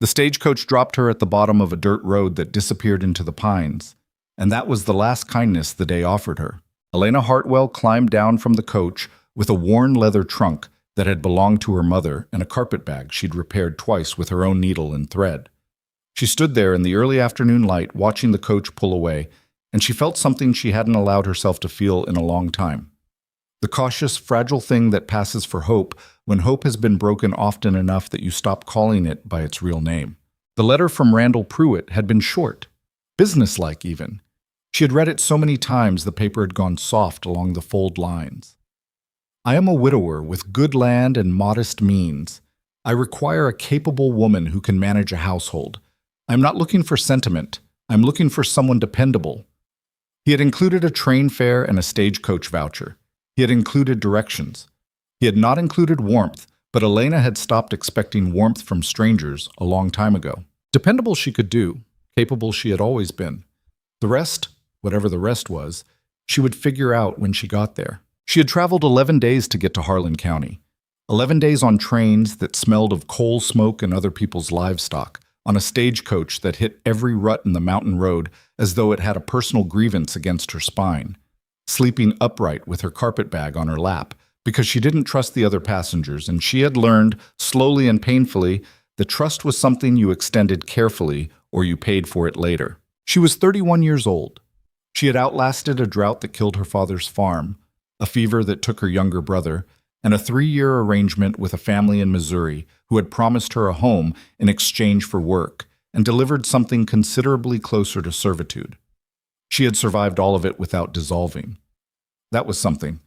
The stagecoach dropped her at the bottom of a dirt road that disappeared into the pines, and that was the last kindness the day offered her. Elena Hartwell climbed down from the coach with a worn leather trunk that had belonged to her mother and a carpetbag she'd repaired twice with her own needle and thread. She stood there in the early afternoon light watching the coach pull away, and she felt something she hadn't allowed herself to feel in a long time. The cautious, fragile thing that passes for hope when hope has been broken often enough that you stop calling it by its real name. The letter from Randall Pruitt had been short, businesslike even. She had read it so many times the paper had gone soft along the fold lines. I am a widower with good land and modest means. I require a capable woman who can manage a household. I'm not looking for sentiment. I'm looking for someone dependable. He had included a train fare and a stagecoach voucher. He had included directions. He had not included warmth, but Elena had stopped expecting warmth from strangers a long time ago. Dependable she could do, capable she had always been. The rest, whatever the rest was, she would figure out when she got there. She had traveled 11 days to get to Harlan County. 11 days on trains that smelled of coal smoke and other people's livestock, on a stagecoach that hit every rut in the mountain road as though it had a personal grievance against her spine, sleeping upright with her carpetbag on her lap because she didn't trust the other passengers, and she had learned, slowly and painfully, that trust was something you extended carefully or you paid for it later. She was 31 years old. She had outlasted a drought that killed her father's farm, a fever that took her younger brother, and a 3-year arrangement with a family in Missouri who had promised her a home in exchange for work and delivered something considerably closer to servitude. She had survived all of it without dissolving. That was something.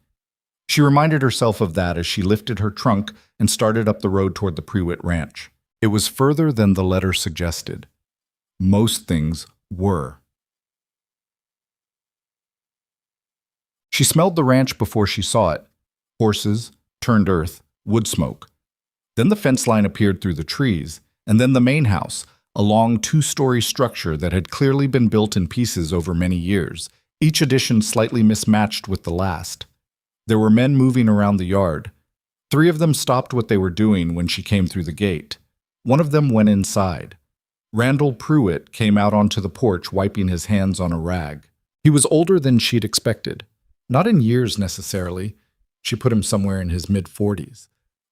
She reminded herself of that as she lifted her trunk and started up the road toward the Pruitt Ranch. It was further than the letter suggested. Most things were. She smelled the ranch before she saw it. Horses, turned earth, wood smoke. Then the fence line appeared through the trees, and then the main house, a long 2-story structure that had clearly been built in pieces over many years, each addition slightly mismatched with the last. There were men moving around the yard. 3 of them stopped what they were doing when she came through the gate. One of them went inside. Randall Pruitt came out onto the porch wiping his hands on a rag. He was older than she'd expected. Not in years necessarily. She put him somewhere in his mid-40s.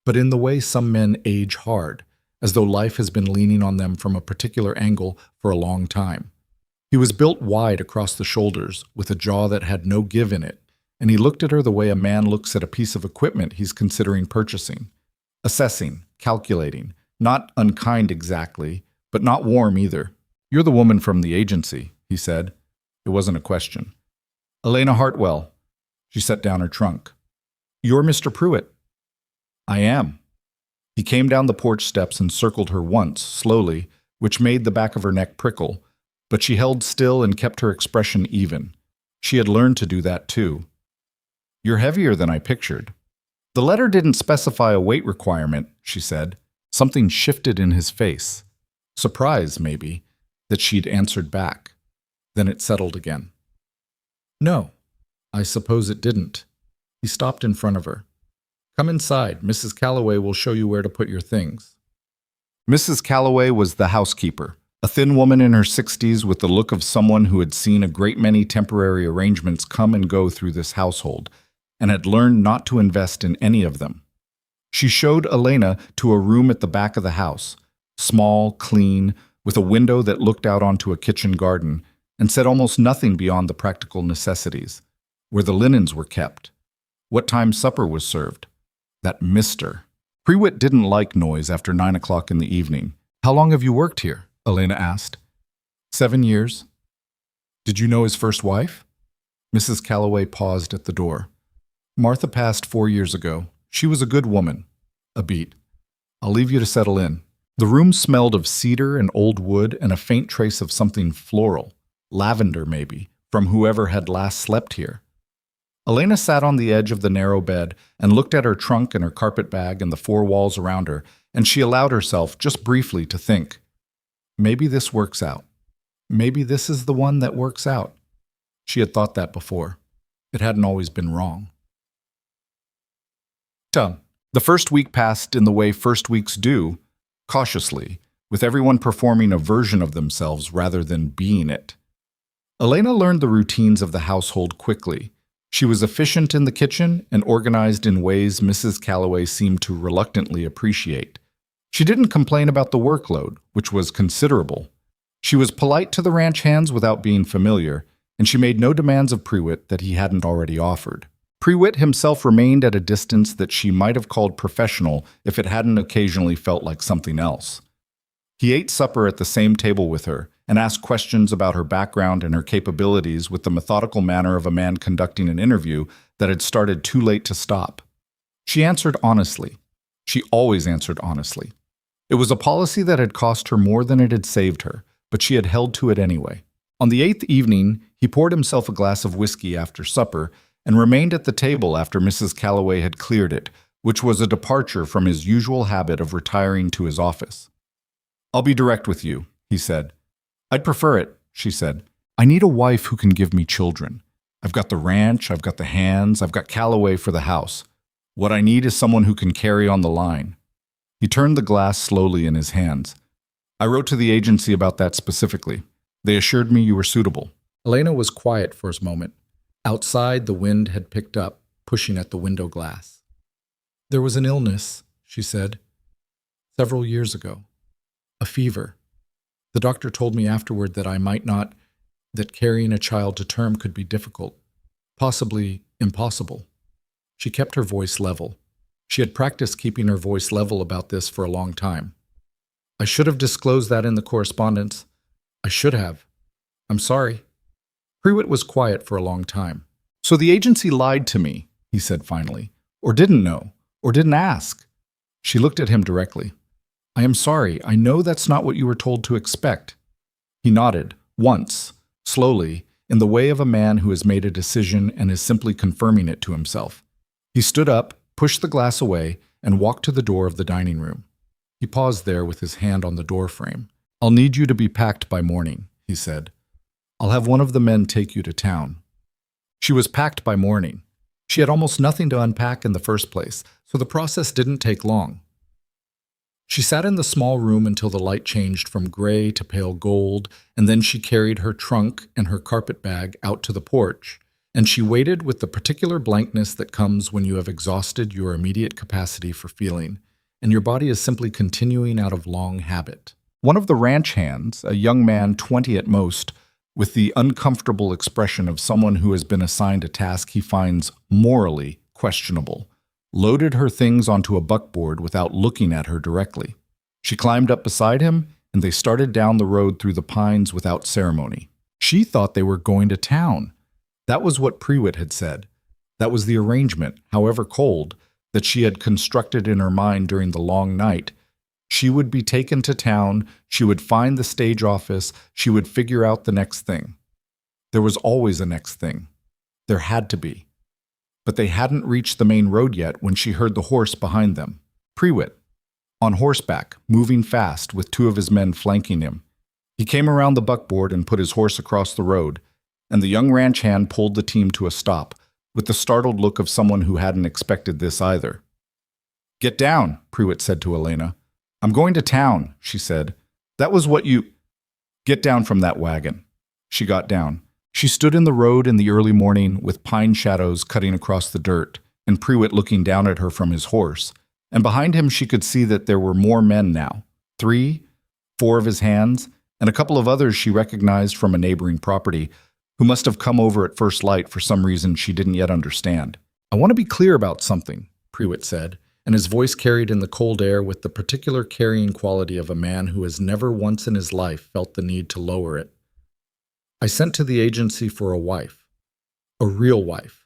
But in the way some men age hard, as though life has been leaning on them from a particular angle for a long time. He was built wide across the shoulders, with a jaw that had no give in it, and he looked at her the way a man looks at a piece of equipment he's considering purchasing. Assessing, calculating, not unkind exactly, but not warm either. "You're the woman from the agency," he said. It wasn't a question. "Elena Hartwell." She set down her trunk. "You're Mr. Pruitt." "I am." He came down the porch steps and circled her once, slowly, which made the back of her neck prickle, but she held still and kept her expression even. She had learned to do that too. "You're heavier than I pictured." "The letter didn't specify a weight requirement," she said. Something shifted in his face. Surprise, maybe, that she'd answered back. Then it settled again. "No, I suppose it didn't." He stopped in front of her. "Come inside. Mrs. Calloway will show you where to put your things." Mrs. Calloway was the housekeeper, a thin woman in her 60s with the look of someone who had seen a great many temporary arrangements come and go through this household, and had learned not to invest in any of them. She showed Elena to a room at the back of the house, small, clean, with a window that looked out onto a kitchen garden, and said almost nothing beyond the practical necessities, where the linens were kept, what time supper was served. That Mr. Pruitt didn't like noise after 9 o'clock in the evening. "How long have you worked here?" Elena asked. 7 years. "Did you know his first wife?" Mrs. Calloway paused at the door. "Martha passed 4 years ago. She was a good woman." A beat. "I'll leave you to settle in." The room smelled of cedar and old wood and a faint trace of something floral, lavender maybe, from whoever had last slept here. Elena sat on the edge of the narrow bed and looked at her trunk and her carpetbag and the 4 walls around her, and she allowed herself, just briefly, to think, maybe this works out. Maybe this is the one that works out. She had thought that before. It hadn't always been wrong. The first week passed in the way first weeks do, cautiously, with everyone performing a version of themselves rather than being it. Elena learned the routines of the household quickly. She was efficient in the kitchen and organized in ways Mrs. Calloway seemed to reluctantly appreciate. She didn't complain about the workload, which was considerable. She was polite to the ranch hands without being familiar, and she made no demands of Prewitt that he hadn't already offered. Prewitt himself remained at a distance that she might have called professional if it hadn't occasionally felt like something else. He ate supper at the same table with her and asked questions about her background and her capabilities with the methodical manner of a man conducting an interview that had started too late to stop. She answered honestly. She always answered honestly. It was a policy that had cost her more than it had saved her, but she had held to it anyway. On the 8th evening, he poured himself a glass of whiskey after supper and remained at the table after Mrs. Calloway had cleared it, which was a departure from his usual habit of retiring to his office. "I'll be direct with you," he said. "I'd prefer it," she said. "I need a wife who can give me children. I've got the ranch, I've got the hands, I've got Calloway for the house. What I need is someone who can carry on the line." He turned the glass slowly in his hands. "I wrote to the agency about that specifically. They assured me you were suitable." Elena was quiet for a moment. Outside, the wind had picked up, pushing at the window glass. "There was an illness," she said, "several years ago. A fever. The doctor told me afterward that I might not, that carrying a child to term could be difficult, possibly impossible." She kept her voice level. She had practiced keeping her voice level about this for a long time. "I should have disclosed that in the correspondence. I should have. I'm sorry." Prewitt was quiet for a long time. "So the agency lied to me," he said finally, "or didn't know, or didn't ask." She looked at him directly. "I am sorry. I know that's not what you were told to expect." He nodded, once, slowly, in the way of a man who has made a decision and is simply confirming it to himself. He stood up, pushed the glass away, and walked to the door of the dining room. He paused there with his hand on the door frame. "I'll need you to be packed by morning," he said. "I'll have one of the men take you to town." She was packed by morning. She had almost nothing to unpack in the first place, so the process didn't take long. She sat in the small room until the light changed from gray to pale gold, and then she carried her trunk and her carpet bag out to the porch, and she waited with the particular blankness that comes when you have exhausted your immediate capacity for feeling, and your body is simply continuing out of long habit. One of the ranch hands, a young man 20 at most, with the uncomfortable expression of someone who has been assigned a task he finds morally questionable, loaded her things onto a buckboard without looking at her directly. She climbed up beside him, and they started down the road through the pines without ceremony. She thought they were going to town. That was what Prewitt had said. That was the arrangement, however cold, that she had constructed in her mind during the long night. She would be taken to town, she would find the stage office, she would figure out the next thing. There was always a next thing. There had to be. But they hadn't reached the main road yet when she heard the horse behind them. Prewitt, on horseback, moving fast, with two of his men flanking him. He came around the buckboard and put his horse across the road, and the young ranch hand pulled the team to a stop, with the startled look of someone who hadn't expected this either. "Get down," Prewitt said to Elena. "I'm going to town," she said. "That was what you—" "Get down from that wagon." She got down. She stood in the road in the early morning with pine shadows cutting across the dirt, and Prewitt looking down at her from his horse. And behind him she could see that there were more men now. 3, 4 of his hands, and a couple of others she recognized from a neighboring property, who must have come over at first light for some reason she didn't yet understand. "I want to be clear about something," Prewitt said, and his voice carried in the cold air with the particular carrying quality of a man who has never once in his life felt the need to lower it. "I sent to the agency for a wife. A real wife.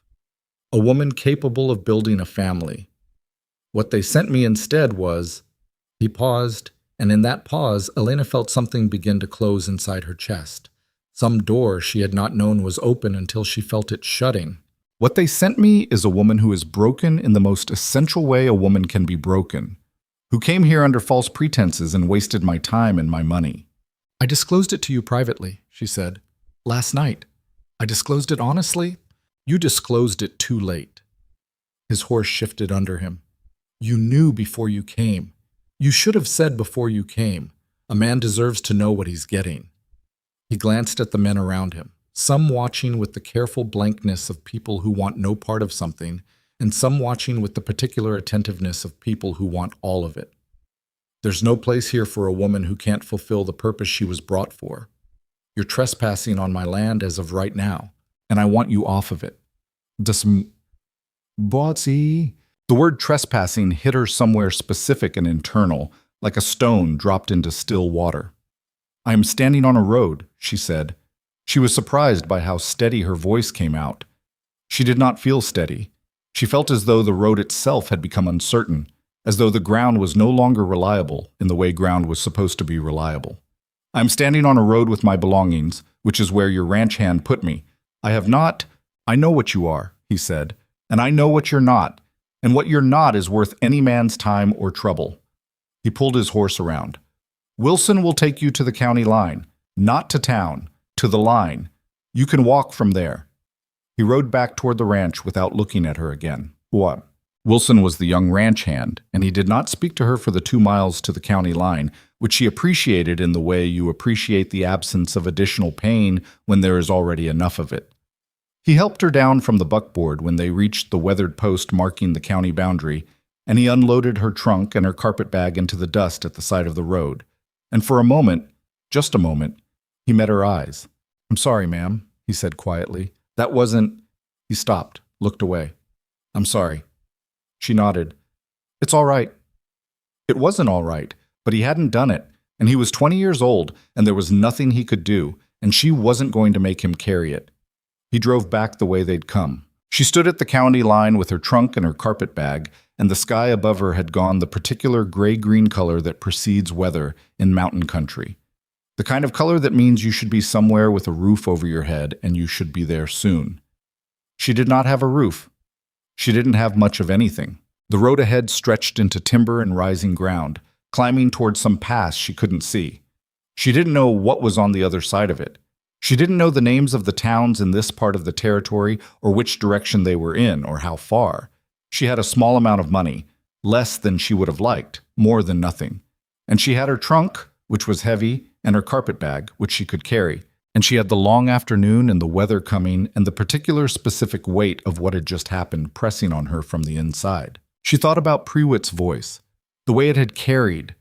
A woman capable of building a family. What they sent me instead was—" He paused, and in that pause, Elena felt something begin to close inside her chest. Some door she had not known was open until she felt it shutting. "What they sent me is a woman who is broken in the most essential way a woman can be broken, who came here under false pretenses and wasted my time and my money." "I disclosed it to you privately," she said. "Last night. I disclosed it honestly." "You disclosed it too late." His horse shifted under him. "You knew before you came. You should have said before you came. A man deserves to know what he's getting. He glanced at the men around him, some watching with the careful blankness of people who want no part of something, and some watching with the particular attentiveness of people who want all of it. There's no place here for a woman who can't fulfill the purpose she was brought for. You're trespassing on my land as of right now, and I want you off of it. Botsy. The word trespassing hit her somewhere specific and internal, like a stone dropped into still water. I am standing on a road, she said. She was surprised by how steady her voice came out. She did not feel steady. She felt as though the road itself had become uncertain, as though the ground was no longer reliable in the way ground was supposed to be reliable. I am standing on a road with my belongings, which is where your ranch hand put me. I know what you are, he said, and I know what you're not, and what you're not is worth any man's time or trouble. He pulled his horse around. Wilson will take you to the county line, not to town, to the line. You can walk from there. He rode back toward the ranch without looking at her again. What? Wilson was the young ranch hand, and he did not speak to her for the 2 miles to the county line, which she appreciated in the way you appreciate the absence of additional pain when there is already enough of it. He helped her down from the buckboard when they reached the weathered post marking the county boundary, and he unloaded her trunk and her carpetbag into the dust at the side of the road. And for a moment, just a moment, he met her eyes. I'm sorry, ma'am, he said quietly. That wasn't... He stopped, looked away. I'm sorry. She nodded. It's all right. It wasn't all right, but he hadn't done it, and he was 20 years old, and there was nothing he could do, and she wasn't going to make him carry it. He drove back the way they'd come. She stood at the county line with her trunk and her carpetbag, and the sky above her had gone the particular gray-green color that precedes weather in mountain country. The kind of color that means you should be somewhere with a roof over your head and you should be there soon. She did not have a roof. She didn't have much of anything. The road ahead stretched into timber and rising ground, climbing toward some pass she couldn't see. She didn't know what was on the other side of it. She didn't know the names of the towns in this part of the territory or which direction they were in or how far. She had a small amount of money, less than she would have liked, more than nothing. And she had her trunk, which was heavy, and her carpetbag, which she could carry. And she had the long afternoon and the weather coming and the particular specific weight of what had just happened pressing on her from the inside. She thought about Prewitt's voice, the way it had carried,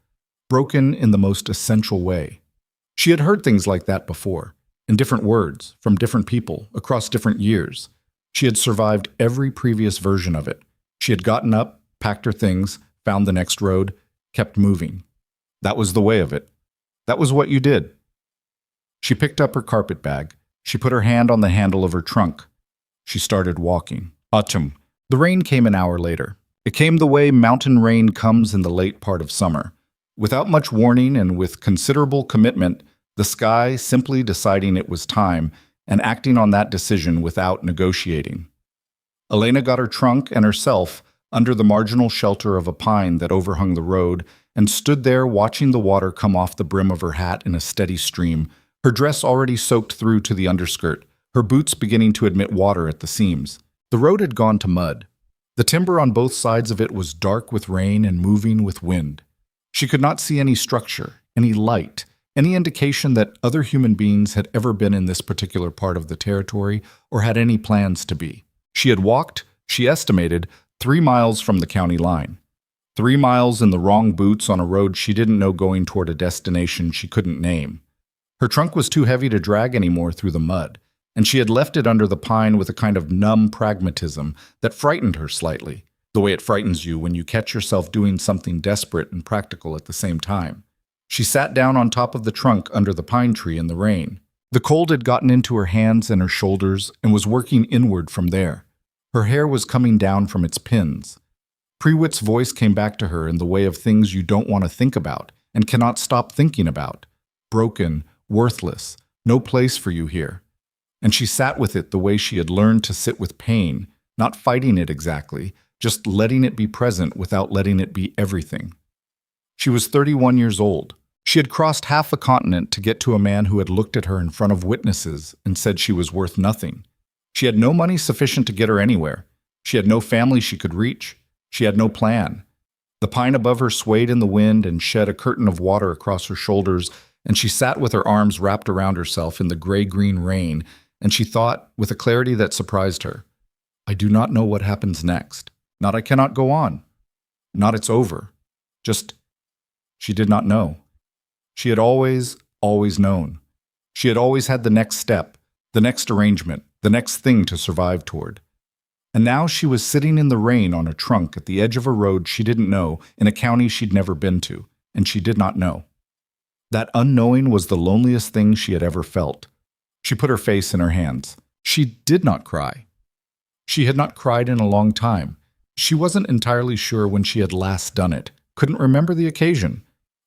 broken in the most essential way. She had heard things like that before, in different words, from different people, across different years. She had survived every previous version of it. She had gotten up, packed her things, found the next road, kept moving. That was the way of it. That was what you did. She picked up her carpetbag. She put her hand on the handle of her trunk. She started walking. Autumn. The rain came an hour later. It came the way mountain rain comes in the late part of summer. Without much warning and with considerable commitment, the sky simply deciding it was time and acting on that decision without negotiating. Elena got her trunk and herself under the marginal shelter of a pine that overhung the road and stood there watching the water come off the brim of her hat in a steady stream, her dress already soaked through to the underskirt, her boots beginning to admit water at the seams. The road had gone to mud. The timber on both sides of it was dark with rain and moving with wind. She could not see any structure, any light, any indication that other human beings had ever been in this particular part of the territory or had any plans to be. She had walked, she estimated, 3 miles from the county line. 3 miles in the wrong boots on a road she didn't know going toward a destination she couldn't name. Her trunk was too heavy to drag anymore through the mud, and she had left it under the pine with a kind of numb pragmatism that frightened her slightly, the way it frightens you when you catch yourself doing something desperate and practical at the same time. She sat down on top of the trunk under the pine tree in the rain. The cold had gotten into her hands and her shoulders and was working inward from there. Her hair was coming down from its pins. Prewitt's voice came back to her in the way of things you don't want to think about and cannot stop thinking about. Broken, worthless, no place for you here. And she sat with it the way she had learned to sit with pain, not fighting it exactly, just letting it be present without letting it be everything. She was 31 years old. She had crossed half a continent to get to a man who had looked at her in front of witnesses and said she was worth nothing. She had no money sufficient to get her anywhere. She had no family she could reach. She had no plan. The pine above her swayed in the wind and shed a curtain of water across her shoulders, and she sat with her arms wrapped around herself in the gray-green rain, and she thought, with a clarity that surprised her, I do not know what happens next. Not I cannot go on. Not it's over. Just, she did not know. She had always known. She had always had the next step, the next arrangement, the next thing to survive toward. And now she was sitting in the rain on a trunk at the edge of a road she didn't know in a county she'd never been to, and she did not know. That unknowing was the loneliest thing she had ever felt. She put her face in her hands. She did not cry. She had not cried in a long time. She wasn't entirely sure when she had last done it, couldn't remember the occasion.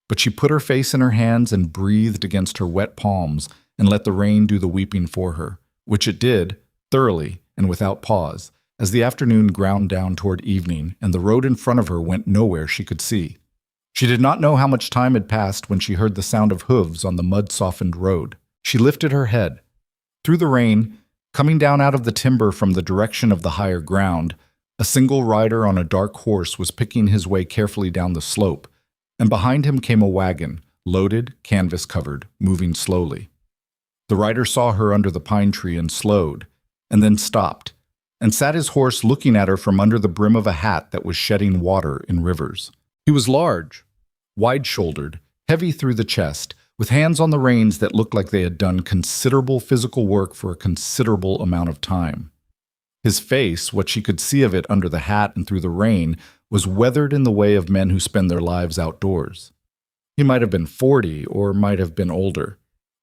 But she put her face in her hands and breathed against her wet palms and let the rain do the weeping for her, which it did, thoroughly and without pause, as the afternoon ground down toward evening and the road in front of her went nowhere she could see. She did not know how much time had passed when she heard the sound of hooves on the mud-softened road. She lifted her head. Through the rain, coming down out of the timber from the direction of the higher ground, a single rider on a dark horse was picking his way carefully down the slope, and behind him came a wagon, loaded, canvas-covered, moving slowly. The rider saw her under the pine tree and slowed, and then stopped, and sat his horse looking at her from under the brim of a hat that was shedding water in rivers. He was large, wide-shouldered, heavy through the chest, with hands on the reins that looked like they had done considerable physical work for a considerable amount of time. His face, what she could see of it under the hat and through the rain, was weathered in the way of men who spend their lives outdoors. He might have been 40 or might have been older.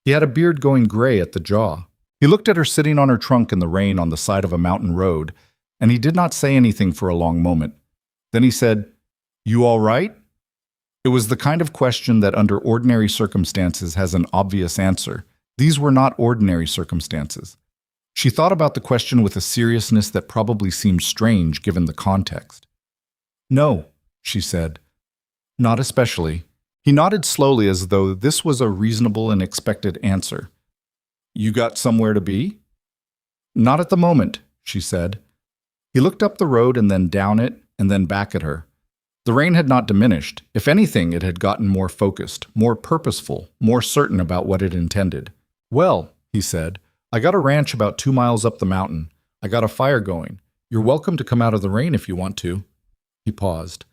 He had a beard going gray at the jaw. He looked at her sitting on her trunk in the rain on the side of a mountain road, and he did not say anything for a long moment. Then he said, "You all right?" It was the kind of question that under ordinary circumstances has an obvious answer. These were not ordinary circumstances. She thought about the question with a seriousness that probably seemed strange given the context. "No," she said. "Not especially." He nodded slowly as though this was a reasonable and expected answer. "You got somewhere to be?" "Not at the moment," she said. He looked up the road and then down it and then back at her. The rain had not diminished. If anything, it had gotten more focused, more purposeful, more certain about what it intended. "Well," he said, "I got a ranch about 2 miles up the mountain. I got a fire going. You're welcome to come out of the rain if you want to." He paused.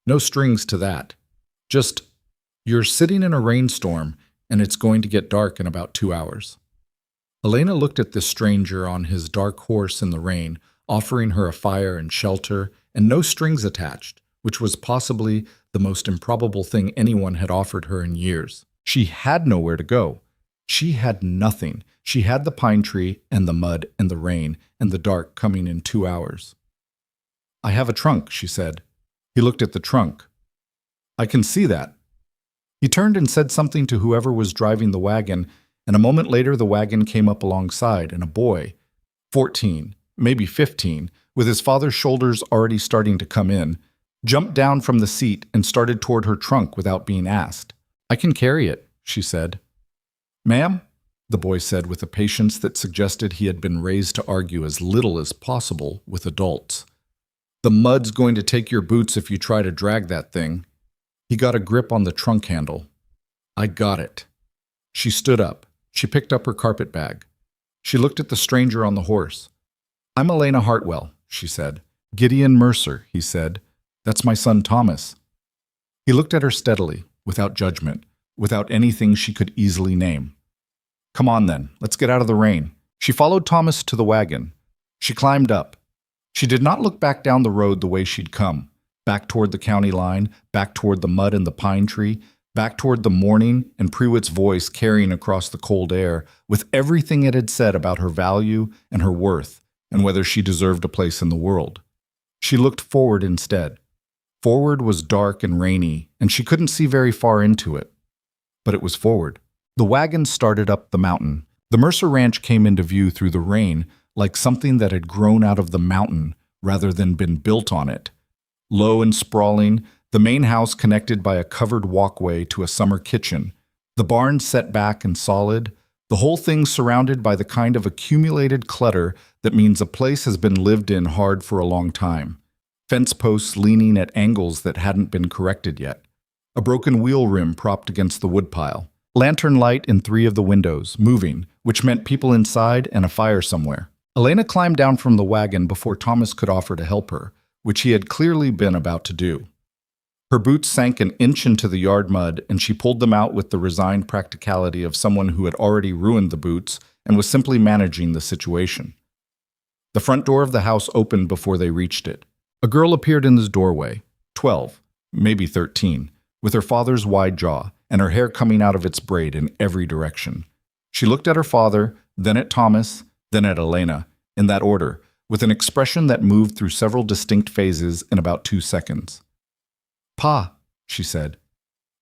"No strings to that. Just, you're sitting in a rainstorm, and it's going to get dark in about 2 hours." Elena looked at this stranger on his dark horse in the rain, offering her a fire and shelter, and no strings attached, which was possibly the most improbable thing anyone had offered her in years. She had nowhere to go. She had nothing. She had the pine tree and the mud and the rain and the dark coming in 2 hours. "I have a trunk," she said. He looked at the trunk. "I can see that." He turned and said something to whoever was driving the wagon, and a moment later the wagon came up alongside, and a boy, 14, maybe 15, with his father's shoulders already starting to come in, jumped down from the seat and started toward her trunk without being asked. "I can carry it," she said. "Ma'am?" the boy said with a patience that suggested he had been raised to argue as little as possible with adults. "The mud's going to take your boots if you try to drag that thing." He got a grip on the trunk handle. "I got it." She stood up. She picked up her carpet bag. She looked at the stranger on the horse. "I'm Elena Hartwell," she said. "Gideon Mercer," he said. "That's my son Thomas." He looked at her steadily, without judgment, without anything she could easily name. "Come on then, let's get out of the rain." She followed Thomas to the wagon. She climbed up. She did not look back down the road the way she'd come, back toward the county line, back toward the mud and the pine tree, back toward the morning and Prewitt's voice carrying across the cold air with everything it had said about her value and her worth and whether she deserved a place in the world. She looked forward instead. Forward was dark and rainy, and she couldn't see very far into it. But it was forward. The wagon started up the mountain. The Mercer Ranch came into view through the rain like something that had grown out of the mountain rather than been built on it. Low and sprawling, the main house connected by a covered walkway to a summer kitchen, the barn set back and solid, the whole thing surrounded by the kind of accumulated clutter that means a place has been lived in hard for a long time. fence posts leaning at angles that hadn't been corrected yet, a broken wheel rim propped against the woodpile, lantern light in 3 of the windows, moving, which meant people inside and a fire somewhere. Elena climbed down from the wagon before Thomas could offer to help her, which he had clearly been about to do. Her boots sank an inch into the yard mud, and she pulled them out with the resigned practicality of someone who had already ruined the boots and was simply managing the situation. The front door of the house opened before they reached it. A girl appeared in the doorway, 12, maybe 13, with her father's wide jaw and her hair coming out of its braid in every direction. She looked at her father, then at Thomas, then at Elena, in that order, with an expression that moved through several distinct phases in about 2 seconds. "Pa," she said.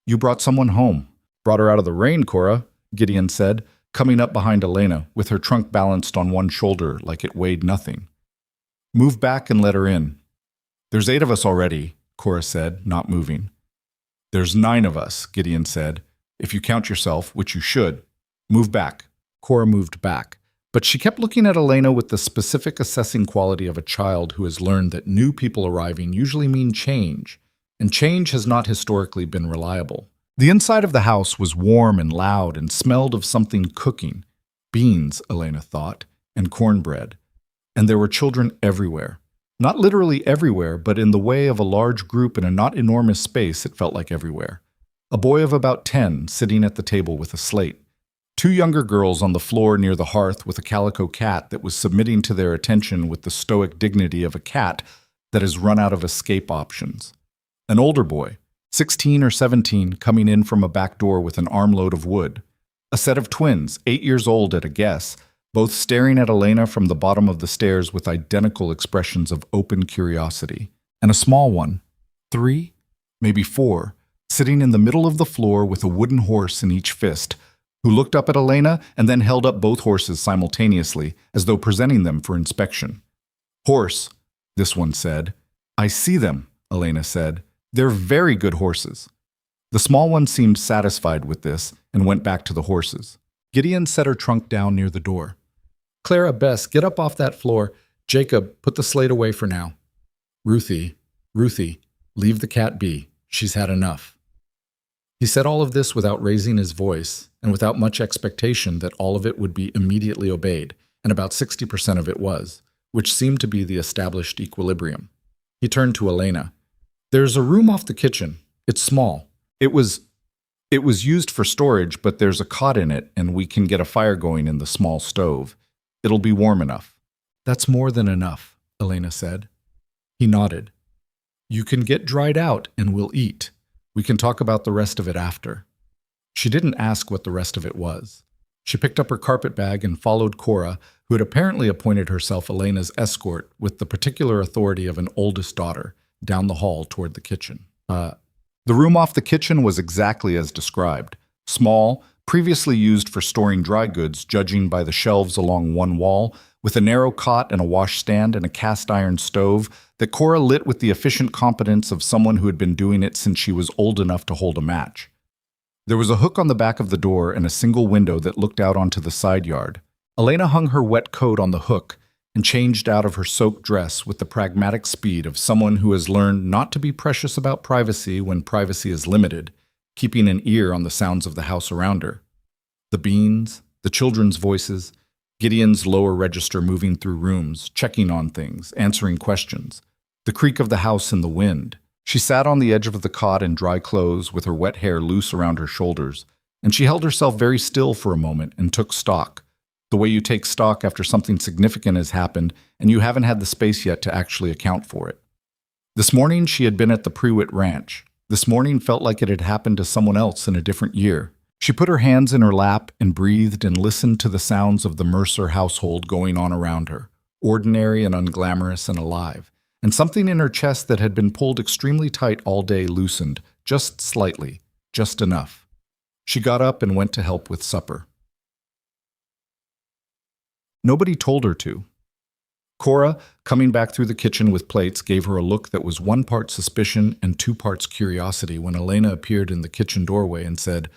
"You brought someone home." "Brought her out of the rain, Cora," Gideon said, coming up behind Elena, with her trunk balanced on one shoulder like it weighed nothing. "Move back and let her in." "There's 8 of us already," Cora said, not moving. "There's 9 of us," Gideon said, "if you count yourself, which you should. Move back." Cora moved back, but she kept looking at Elena with the specific assessing quality of a child who has learned that new people arriving usually mean change, and change has not historically been reliable. The inside of the house was warm and loud and smelled of something cooking. Beans, Elena thought, and cornbread. And there were children everywhere. Not literally everywhere, but in the way of a large group in a not enormous space, it felt like everywhere. A boy of about 10 sitting at the table with a slate. 2 younger girls on the floor near the hearth with a calico cat that was submitting to their attention with the stoic dignity of a cat that has run out of escape options. An older boy, 16 or 17, coming in from a back door with an armload of wood. A set of twins, 8 years old at a guess, both staring at Elena from the bottom of the stairs with identical expressions of open curiosity. And a small one, 3, maybe 4, sitting in the middle of the floor with a wooden horse in each fist, who looked up at Elena and then held up both horses simultaneously, as though presenting them for inspection. "Horse," this one said. "I see them," Elena said. "They're very good horses." The small one seemed satisfied with this and went back to the horses. Gideon set her trunk down near the door. "Clara, Bess, get up off that floor. Jacob, put the slate away for now. Ruthie, leave the cat be. She's had enough." He said all of this without raising his voice and without much expectation that all of it would be immediately obeyed, and about 60% of it was, which seemed to be the established equilibrium. He turned to Elena. "There's a room off the kitchen. It's small. It was used for storage, but there's a cot in it, and we can get a fire going in the small stove. It'll be warm enough." "That's more than enough," Elena said. He nodded. "You can get dried out, and we'll eat. We can talk about the rest of it after." She didn't ask what the rest of it was. She picked up her carpet bag and followed Cora, who had apparently appointed herself Elena's escort with the particular authority of an oldest daughter, down the hall toward the kitchen. The room off the kitchen was exactly as described. Small, previously used for storing dry goods, judging by the shelves along one wall, with a narrow cot and a washstand and a cast-iron stove that Cora lit with the efficient competence of someone who had been doing it since she was old enough to hold a match. There was a hook on the back of the door and a single window that looked out onto the side yard. Elena hung her wet coat on the hook and changed out of her soaked dress with the pragmatic speed of someone who has learned not to be precious about privacy when privacy is limited, keeping an ear on the sounds of the house around her. The beans, the children's voices, Gideon's lower register moving through rooms, checking on things, answering questions, the creak of the house in the wind. She sat on the edge of the cot in dry clothes with her wet hair loose around her shoulders, and she held herself very still for a moment and took stock, the way you take stock after something significant has happened and you haven't had the space yet to actually account for it. This morning she had been at the Prewitt Ranch. This morning felt like it had happened to someone else in a different year. She put her hands in her lap and breathed and listened to the sounds of the Mercer household going on around her, ordinary and unglamorous and alive, and something in her chest that had been pulled extremely tight all day loosened, just slightly, just enough. She got up and went to help with supper. Nobody told her to. Cora, coming back through the kitchen with plates, gave her a look that was 1 part suspicion and 2 parts curiosity when Elena appeared in the kitchen doorway and said,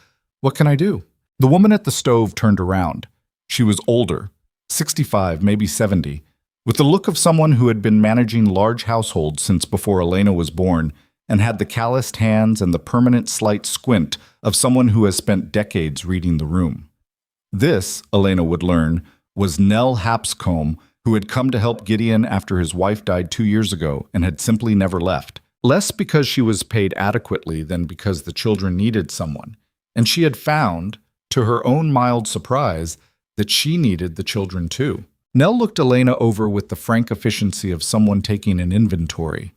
"What can I do?" The woman at the stove turned around. She was older, 65, maybe 70, with the look of someone who had been managing large households since before Elena was born and had the calloused hands and the permanent slight squint of someone who has spent decades reading the room. This, Elena would learn, was Nell Hapscomb, who had come to help Gideon after his wife died 2 years ago and had simply never left, less because she was paid adequately than because the children needed someone. And she had found, to her own mild surprise, that she needed the children too. Nell looked Elena over with the frank efficiency of someone taking an inventory.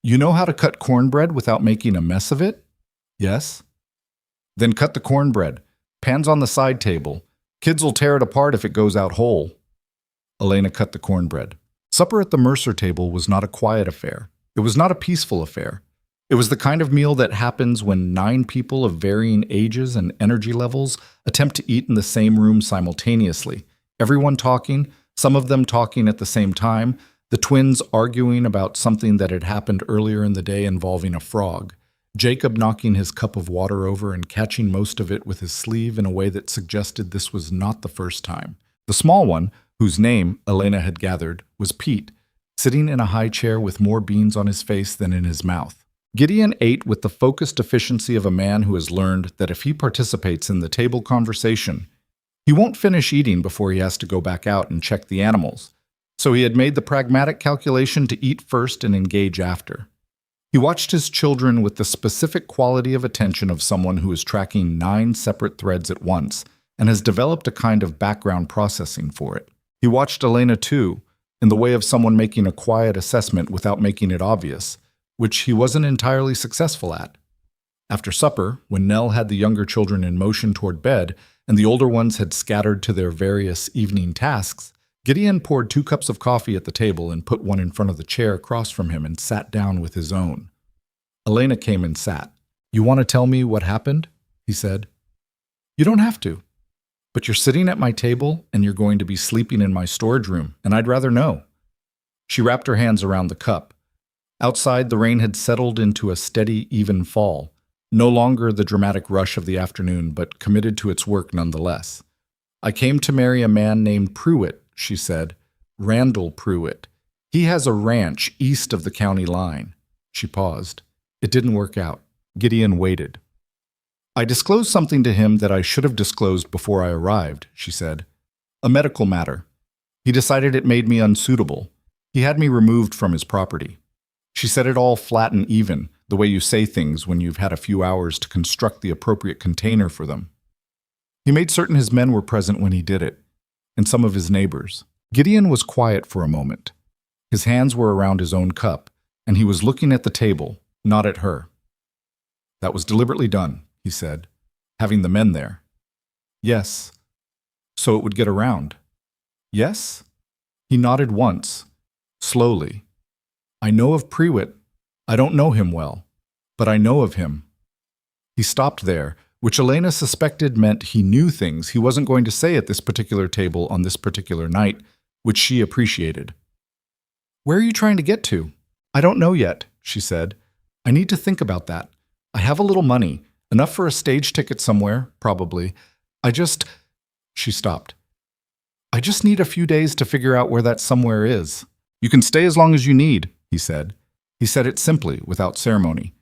You know how to cut cornbread without making a mess of it? Yes. Then cut the cornbread. Pan's on the side table. Kids will tear it apart if it goes out whole. Elena cut the cornbread. Supper at the Mercer table was not a quiet affair. It was not a peaceful affair. It was the kind of meal that happens when 9 people of varying ages and energy levels attempt to eat in the same room simultaneously. Everyone talking, some of them talking at the same time, the twins arguing about something that had happened earlier in the day involving a frog, Jacob knocking his cup of water over and catching most of it with his sleeve in a way that suggested this was not the first time. The small one, whose name, Elena had gathered, was Pete, sitting in a high chair with more beans on his face than in his mouth. Gideon ate with the focused efficiency of a man who has learned that if he participates in the table conversation, he won't finish eating before he has to go back out and check the animals. So he had made the pragmatic calculation to eat first and engage after. He watched his children with the specific quality of attention of someone who is tracking 9 separate threads at once and has developed a kind of background processing for it. He watched Elena too, in the way of someone making a quiet assessment without making it obvious, which he wasn't entirely successful at. After supper, when Nell had the younger children in motion toward bed and the older ones had scattered to their various evening tasks, Gideon poured 2 cups of coffee at the table and put one in front of the chair across from him and sat down with his own. Elena came and sat. You want to tell me what happened? He said. You don't have to. But you're sitting at my table and you're going to be sleeping in my storage room, and I'd rather know. She wrapped her hands around the cup. Outside, the rain had settled into a steady, even fall, no longer the dramatic rush of the afternoon, but committed to its work nonetheless. I came to marry a man named Pruitt, she said. Randall Pruitt. He has a ranch east of the county line. She paused. It didn't work out. Gideon waited. I disclosed something to him that I should have disclosed before I arrived, she said. A medical matter. He decided it made me unsuitable. He had me removed from his property. She said it all flat and even, the way you say things when you've had a few hours to construct the appropriate container for them. He made certain his men were present when he did it, and some of his neighbors. Gideon was quiet for a moment. His hands were around his own cup, and he was looking at the table, not at her. That was deliberately done, he said, having the men there. Yes. So it would get around. Yes? He nodded once, slowly. I know of Pruitt. I don't know him well, but I know of him. He stopped there, which Elena suspected meant he knew things he wasn't going to say at this particular table on this particular night, which she appreciated. Where are you trying to get to? I don't know yet, she said. I need to think about that. I have a little money, enough for a stage ticket somewhere, probably. She stopped. I just need a few days to figure out where that somewhere is. You can stay as long as you need, he said. He said it simply, without ceremony.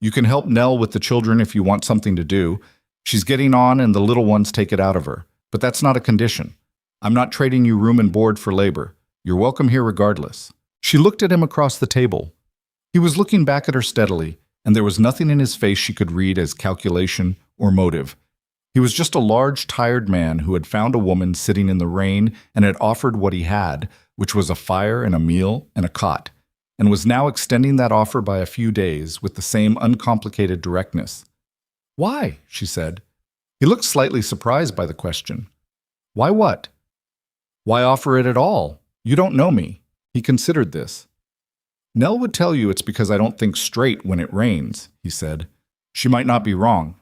You can help Nell with the children if you want something to do. She's getting on and the little ones take it out of her. But that's not a condition. I'm not trading you room and board for labor. You're welcome here regardless. She looked at him across the table. He was looking back at her steadily, and there was nothing in his face she could read as calculation or motive. He was just a large, tired man who had found a woman sitting in the rain and had offered what he had, which was a fire and a meal and a cot, and was now extending that offer by a few days with the same uncomplicated directness. Why? She said. He looked slightly surprised by the question. Why what? Why offer it at all? You don't know me. He considered this. Nell would tell you it's because I don't think straight when it rains, he said. She might not be wrong.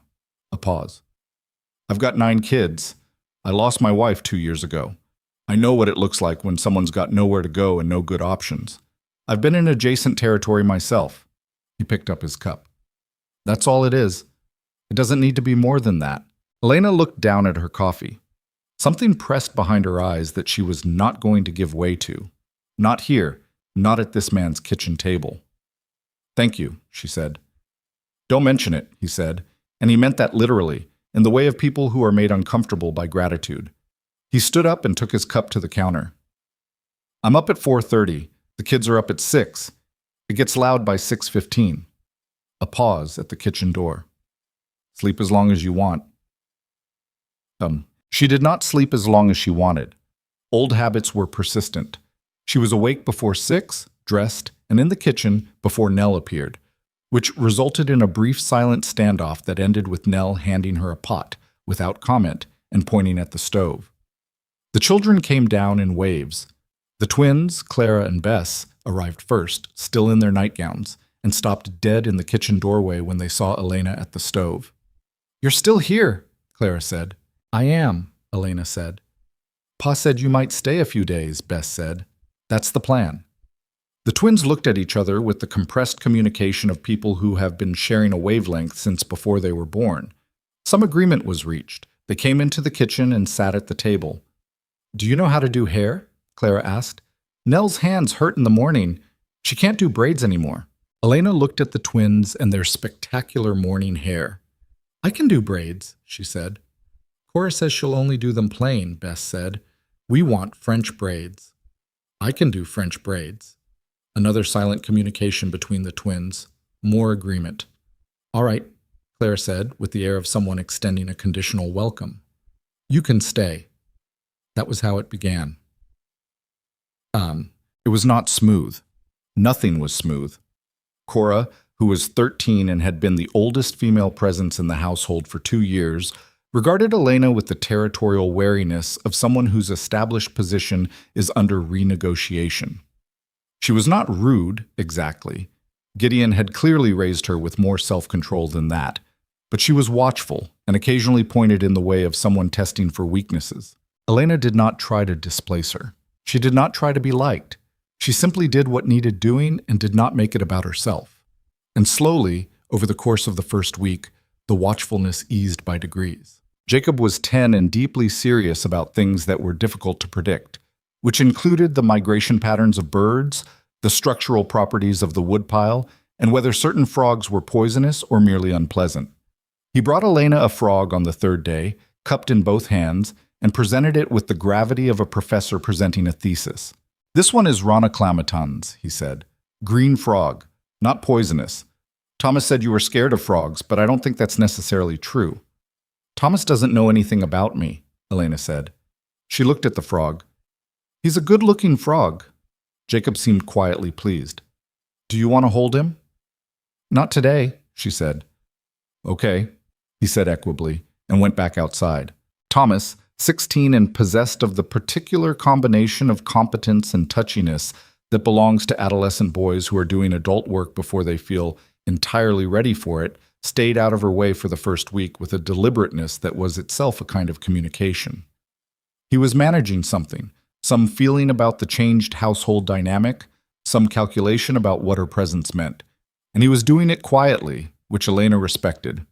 A pause. I've got 9 kids. I lost my wife 2 years ago. I know what it looks like when someone's got nowhere to go and no good options. I've been in adjacent territory myself. He picked up his cup. That's all it is. It doesn't need to be more than that. Elena looked down at her coffee. Something pressed behind her eyes that she was not going to give way to. Not here, not at this man's kitchen table. Thank you, she said. Don't mention it, he said, and he meant that literally, in the way of people who are made uncomfortable by gratitude. He stood up and took his cup to the counter. I'm up at 4:30. The kids are up at 6. It gets loud by 6:15. A pause at the kitchen door. Sleep as long as you want. She did not sleep as long as she wanted. Old habits were persistent. She was awake before 6, dressed, and in the kitchen before Nell appeared, which resulted in a brief silent standoff that ended with Nell handing her a pot, without comment, and pointing at the stove. The children came down in waves. The twins, Clara and Bess, arrived first, still in their nightgowns, and stopped dead in the kitchen doorway when they saw Elena at the stove. You're still here, Clara said. I am, Elena said. Pa said you might stay a few days, Bess said. That's the plan. The twins looked at each other with the compressed communication of people who have been sharing a wavelength since before they were born. Some agreement was reached. They came into the kitchen and sat at the table. Do you know how to do hair? Clara asked. Nell's hands hurt in the morning. She can't do braids anymore. Elena looked at the twins and their spectacular morning hair. I can do braids, she said. Cora says she'll only do them plain, Bess said. We want French braids. I can do French braids. Another silent communication between the twins. More agreement. All right, Clara said, with the air of someone extending a conditional welcome. You can stay. That was how it began. It was not smooth. Nothing was smooth. Cora, who was 13 and had been the oldest female presence in the household for 2 years, regarded Elena with the territorial wariness of someone whose established position is under renegotiation. She was not rude, exactly. Gideon had clearly raised her with more self-control than that, but she was watchful and occasionally pointed in the way of someone testing for weaknesses. Elena did not try to displace her. She did not try to be liked. She simply did what needed doing and did not make it about herself. And slowly, over the course of the first week, the watchfulness eased by degrees. Jacob was 10 and deeply serious about things that were difficult to predict, which included the migration patterns of birds, the structural properties of the woodpile, and whether certain frogs were poisonous or merely unpleasant. He brought Elena a frog on the 3rd day, cupped in both hands, and presented it with the gravity of a professor presenting a thesis. This one is Rhonoclamatons, he said. Green frog, not poisonous. Thomas said you were scared of frogs, but I don't think that's necessarily true. Thomas doesn't know anything about me, Elena said. She looked at the frog. He's a good-looking frog. Jacob seemed quietly pleased. Do you want to hold him? Not today, she said. Okay, he said equably, and went back outside. Thomas, 16 and possessed of the particular combination of competence and touchiness that belongs to adolescent boys who are doing adult work before they feel entirely ready for it, stayed out of her way for the first week with a deliberateness that was itself a kind of communication. He was managing something, some feeling about the changed household dynamic, some calculation about what her presence meant, and he was doing it quietly, which Elena respected.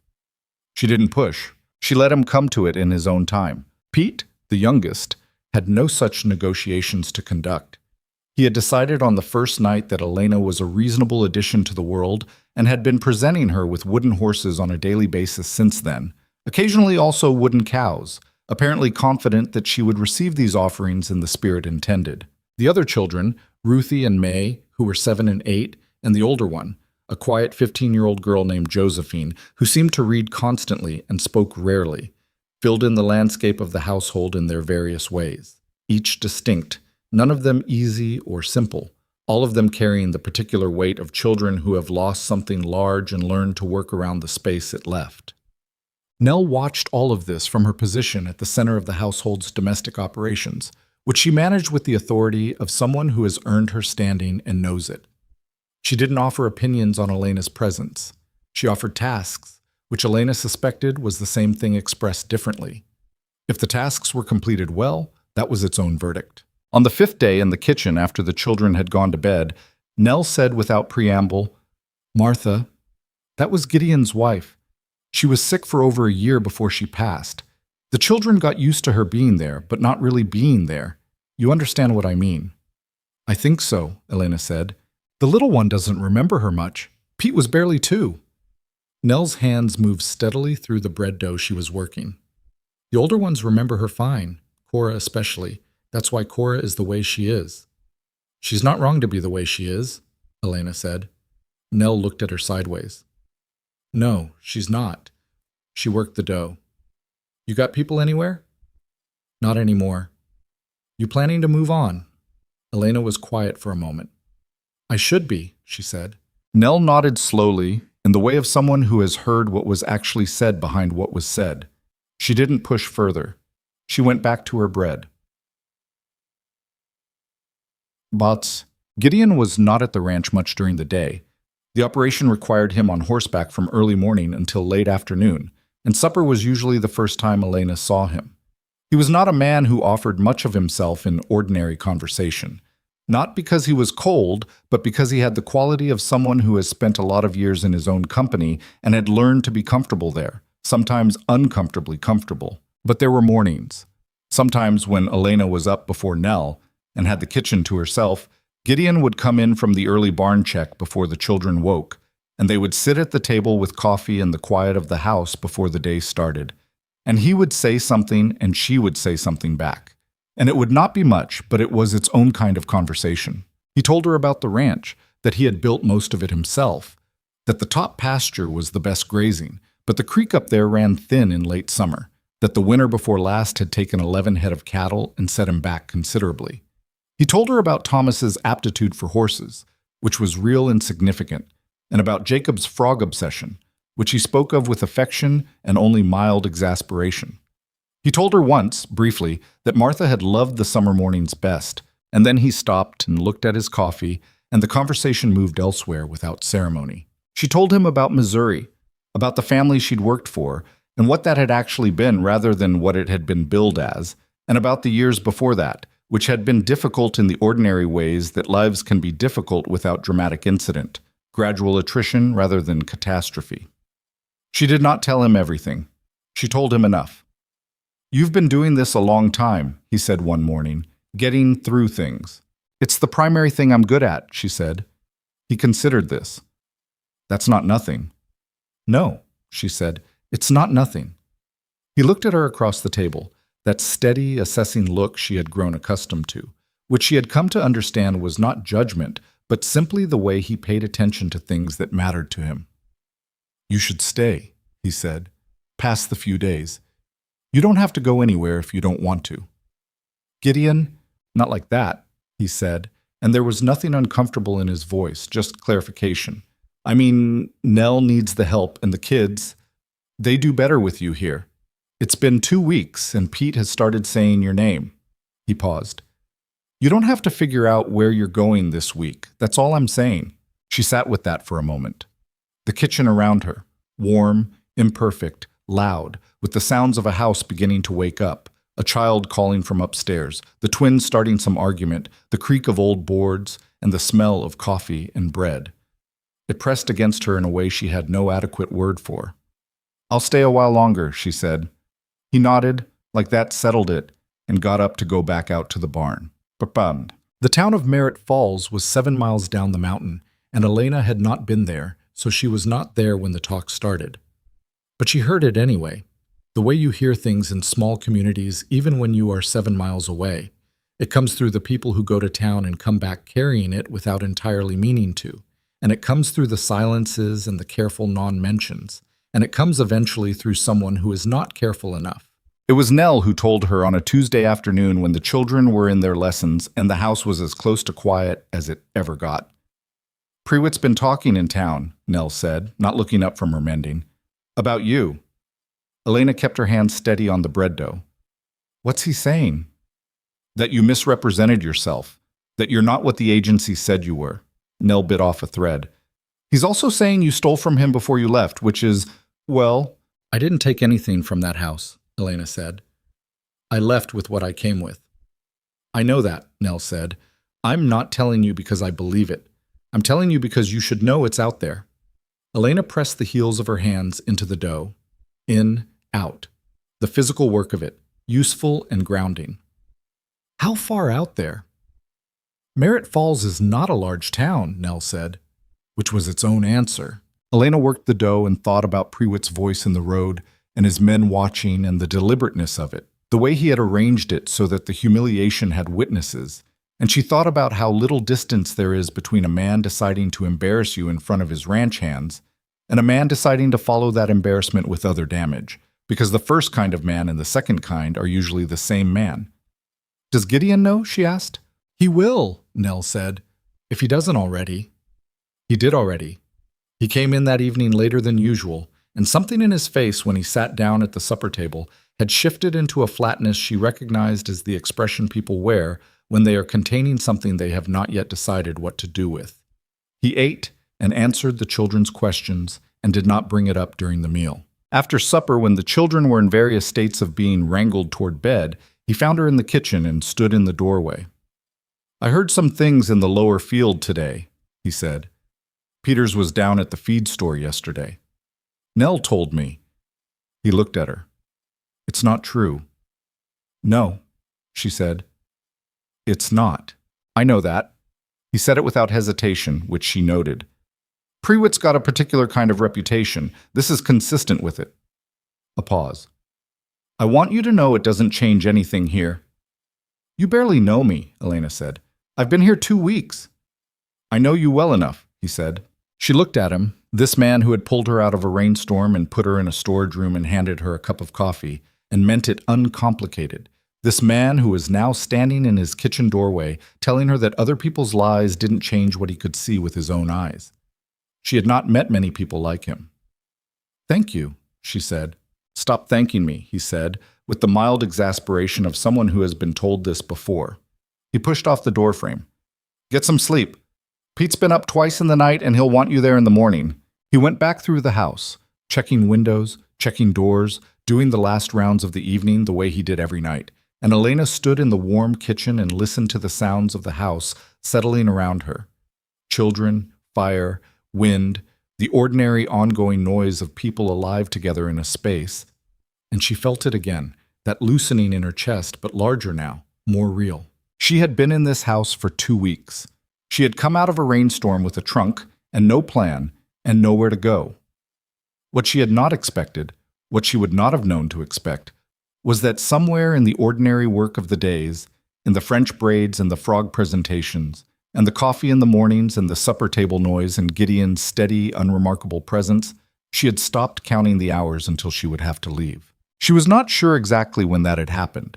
She didn't push. She let him come to it in his own time. Pete, the youngest, had no such negotiations to conduct. He had decided on the first night that Elena was a reasonable addition to the world and had been presenting her with wooden horses on a daily basis since then, occasionally also wooden cows, apparently confident that she would receive these offerings in the spirit intended. The other children, Ruthie and May, who were 7 and 8, and the older one, a quiet 15-year-old girl named Josephine, who seemed to read constantly and spoke rarely, filled in the landscape of the household in their various ways, each distinct, none of them easy or simple, all of them carrying the particular weight of children who have lost something large and learned to work around the space it left. Nell watched all of this from her position at the center of the household's domestic operations, which she managed with the authority of someone who has earned her standing and knows it. She didn't offer opinions on Elena's presence. She offered tasks, which Elena suspected was the same thing expressed differently. If the tasks were completed well, that was its own verdict. On the 5th day in the kitchen after the children had gone to bed, Nell said without preamble, Martha, that was Gideon's wife. She was sick for over a year before she passed. The children got used to her being there, but not really being there. You understand what I mean. I think so, Elena said. The little one doesn't remember her much. Pete was barely 2. Nell's hands moved steadily through the bread dough she was working. The older ones remember her fine, Cora especially. That's why Cora is the way she is. She's not wrong to be the way she is, Elena said. Nell looked at her sideways. No, she's not. She worked the dough. You got people anywhere? Not anymore. You planning to move on? Elena was quiet for a moment. I should be, she said. Nell nodded slowly, in the way of someone who has heard what was actually said behind what was said. She didn't push further. She went back to her bread. But Gideon was not at the ranch much during the day. The operation required him on horseback from early morning until late afternoon, and supper was usually the first time Elena saw him. He was not a man who offered much of himself in ordinary conversation. Not because he was cold, but because he had the quality of someone who has spent a lot of years in his own company and had learned to be comfortable there, sometimes uncomfortably comfortable. But there were mornings. Sometimes when Elena was up before Nell and had the kitchen to herself, Gideon would come in from the early barn check before the children woke, and they would sit at the table with coffee and the quiet of the house before the day started. And he would say something and she would say something back. And it would not be much, but it was its own kind of conversation. He told her about the ranch, that he had built most of it himself, that the top pasture was the best grazing, but the creek up there ran thin in late summer, that the winter before last had taken 11 head of cattle and set him back considerably. He told her about Thomas's aptitude for horses, which was real and significant, and about Jacob's frog obsession, which he spoke of with affection and only mild exasperation. He told her once, briefly, that Martha had loved the summer mornings best, and then he stopped and looked at his coffee, and the conversation moved elsewhere without ceremony. She told him about Missouri, about the family she'd worked for, and what that had actually been rather than what it had been billed as, and about the years before that, which had been difficult in the ordinary ways that lives can be difficult without dramatic incident, gradual attrition rather than catastrophe. She did not tell him everything. She told him enough. You've been doing this a long time, he said one morning, getting through things. It's the primary thing I'm good at, she said. He considered this. That's not nothing. No, she said, it's not nothing. He looked at her across the table, that steady, assessing look she had grown accustomed to, which she had come to understand was not judgment, but simply the way he paid attention to things that mattered to him. You should stay, he said, past the few days. You don't have to go anywhere if you don't want to. Gideon, not like that, he said, and there was nothing uncomfortable in his voice, just clarification. I mean, Nell needs the help, and the kids, they do better with you here. It's been 2 weeks, and Pete has started saying your name. He paused. You don't have to figure out where you're going this week. That's all I'm saying. She sat with that for a moment. The kitchen around her, warm, imperfect, loud, with the sounds of a house beginning to wake up, a child calling from upstairs, the twins starting some argument, the creak of old boards, and the smell of coffee and bread. It pressed against her in a way she had no adequate word for. I'll stay a while longer, she said. He nodded, like that settled it, and got up to go back out to the barn. Ba-bum. The town of Merritt Falls was 7 miles down the mountain, and Elena had not been there, so she was not there when the talk started. But she heard it anyway, the way you hear things in small communities even when you are 7 miles away. It comes through the people who go to town and come back carrying it without entirely meaning to, and it comes through the silences and the careful non-mentions, and it comes eventually through someone who is not careful enough. It was Nell who told her on a Tuesday afternoon when the children were in their lessons and the house was as close to quiet as it ever got. Prewitt's been talking in town, Nell said, not looking up from her mending. About you. Elena kept her hand steady on the bread dough. What's he saying? That you misrepresented yourself, that you're not what the agency said you were. Nell bit off a thread. He's also saying you stole from him before you left, which is, well, I didn't take anything from that house, Elena said. I left with what I came with. I know that, Nell said. I'm not telling you because I believe it. I'm telling you because you should know it's out there. Elena pressed the heels of her hands into the dough. In, out. The physical work of it, useful and grounding. How far out there? Merritt Falls is not a large town, Nell said, which was its own answer. Elena worked the dough and thought about Prewitt's voice in the road and his men watching and the deliberateness of it, the way he had arranged it so that the humiliation had witnesses. And she thought about how little distance there is between a man deciding to embarrass you in front of his ranch hands and a man deciding to follow that embarrassment with other damage, because the first kind of man and the second kind are usually the same man. Does Gideon know? She asked. He will, Nell said, if he doesn't already. He did already. He came in that evening later than usual, and something in his face when he sat down at the supper table had shifted into a flatness she recognized as the expression people wear when they are containing something they have not yet decided what to do with. He ate and answered the children's questions and did not bring it up during the meal. After supper, when the children were in various states of being wrangled toward bed, he found her in the kitchen and stood in the doorway. I heard some things in the lower field today, he said. Peters was down at the feed store yesterday. Nell told me. He looked at her. It's not true. No, she said. It's not. I know that. He said it without hesitation, which she noted. Prewitt's got a particular kind of reputation. This is consistent with it. A pause. I want you to know it doesn't change anything here. You barely know me, Elena said. I've been here 2 weeks. I know you well enough, he said. She looked at him, this man who had pulled her out of a rainstorm and put her in a storage room and handed her a cup of coffee, and meant it uncomplicated. This man who was now standing in his kitchen doorway, telling her that other people's lies didn't change what he could see with his own eyes. She had not met many people like him. Thank you, she said. Stop thanking me, he said, with the mild exasperation of someone who has been told this before. He pushed off the doorframe. Get some sleep. Pete's been up twice in the night and he'll want you there in the morning. He went back through the house, checking windows, checking doors, doing the last rounds of the evening the way he did every night, and Elena stood in the warm kitchen and listened to the sounds of the house settling around her. Children, fire, wind, the ordinary ongoing noise of people alive together in a space. And she felt it again, that loosening in her chest, but larger now, more real. She had been in this house for 2 weeks. She had come out of a rainstorm with a trunk and no plan and nowhere to go. What she had not expected, what she would not have known to expect, was that somewhere in the ordinary work of the days, in the French braids and the frog presentations, and the coffee in the mornings and the supper table noise and Gideon's steady, unremarkable presence, she had stopped counting the hours until she would have to leave. She was not sure exactly when that had happened,